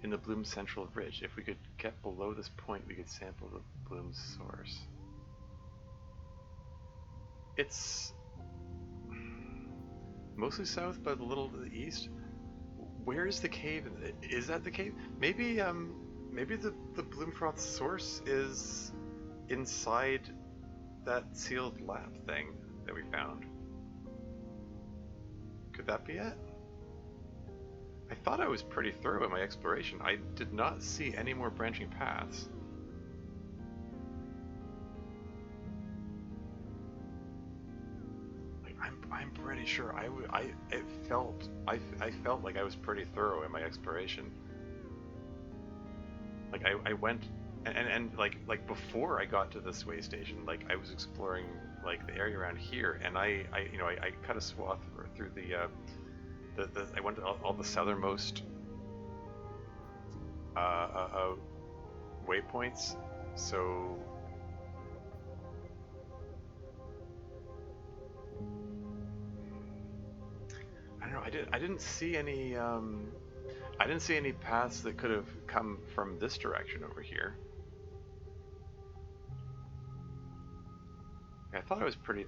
in the bloom central ridge. If we could get below this point, we could sample the bloom source. It's mostly south, but a little to the east. Where is the cave? Is that the cave? Maybe maybe the bloom froth source is inside that sealed lab thing that we found. Could that be it? I thought I was pretty thorough in my exploration. I did not see any more branching paths. Like, I'm pretty sure I felt like I was pretty thorough in my exploration. Like I went and like before I got to this way station, like I was exploring like the area around here, and I cut a swath through the I went to all the southernmost waypoints, so I don't know. I didn't see any I didn't see any paths that could have come from this direction over here. I thought I was pretty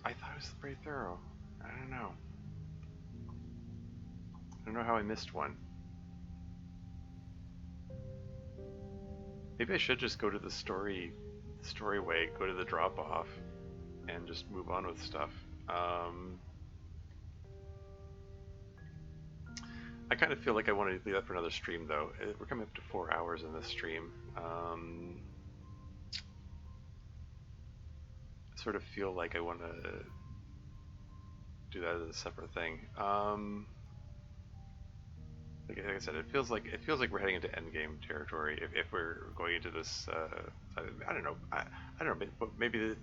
thorough. I don't know. I don't know how I missed one. Maybe I should just go to the story way, go to the drop off, and just move on with stuff. I kind of feel like I want to leave that for another stream, though. We're coming up to 4 hours in this stream. I sort of feel like I want to do that as a separate thing. Like I said, it feels like we're heading into endgame territory if we're going into this. I don't know. I don't know. But maybe.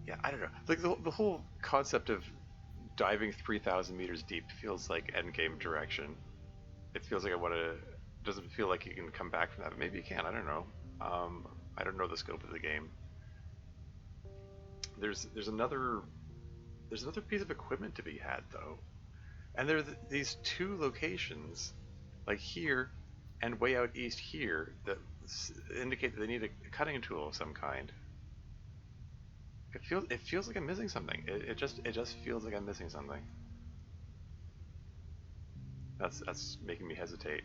Yeah, I don't know. Like the whole concept of diving 3,000 meters deep feels like endgame direction. It feels like I want to. Doesn't feel like you can come back from that. But maybe you can. I don't know. I don't know the scope of the game. There's another piece of equipment to be had though, and there are these two locations, like here and way out east here, that indicate that they need a cutting tool of some kind. It feels like I'm missing something. It just feels like I'm missing something. That's making me hesitate.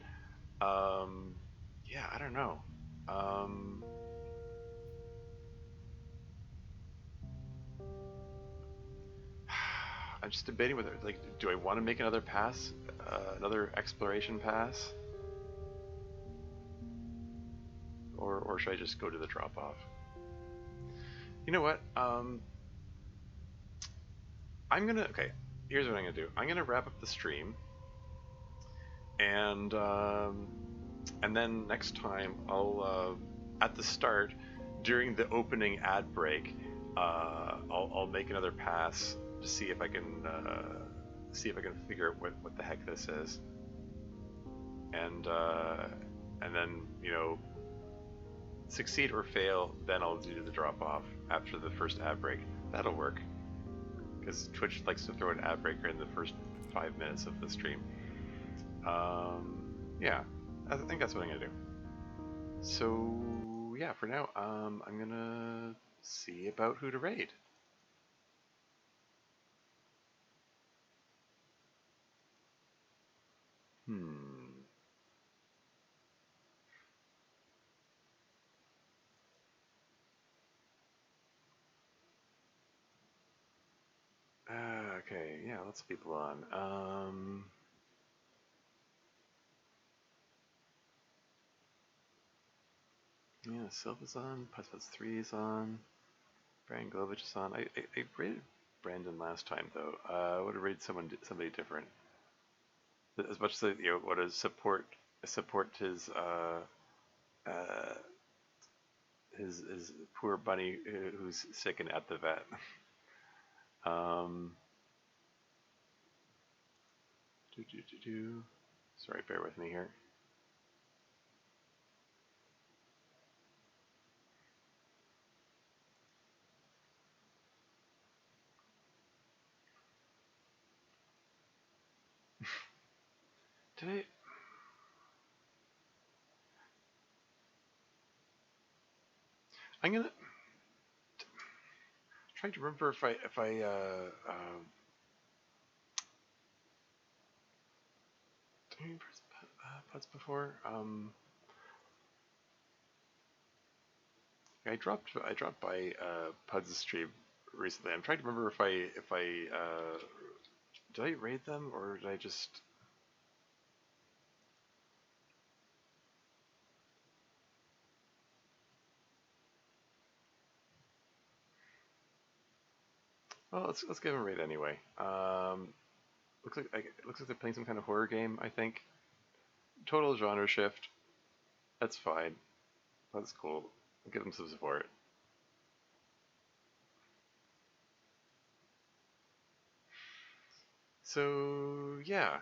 Yeah, I don't know. Um, I'm just debating whether, like, do I want to make another pass, another exploration pass, or should I just go to the drop off? You know what? I'm gonna. Okay, here's what I'm gonna do. I'm gonna wrap up the stream, and then next time I'll at the start during the opening ad break, I'll make another pass to see if I can figure out what the heck this is, and then succeed or fail, then I'll do the drop off after the first ad break. That'll work, because Twitch likes to throw an ad breaker in the first 5 minutes of the stream. Yeah, I think that's what I'm gonna do. So yeah, for now, I'm gonna see about who to raid. Okay, yeah, lots of people on. Yeah, Silva's on, Putz 3 is on, Brian Glovich is on. I rated Brandon last time though. I would have rated somebody different. As much as what to support uh, his poor bunny who's sick and at the vet. um, Sorry, bear with me here. Did I? I'm gonna try to remember if I did I press Putz before? I dropped by Pud's stream recently. I'm trying to remember if I did I raid them or did I just? Well, let's give them a raid anyway. Looks like they're playing some kind of horror game. I think total genre shift. That's fine. That's cool. I'll give them some support. So yeah,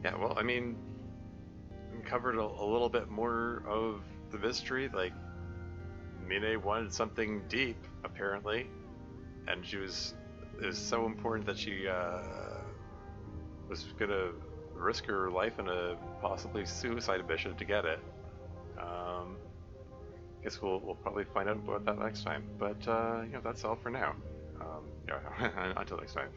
yeah. Well, I mean, we covered a little bit more of the mystery. Like, Minae wanted something deep, apparently, and it was so important that she was gonna risk her life in a possibly suicide mission to get it. Guess we'll probably find out about that next time. But that's all for now. Yeah, until next time.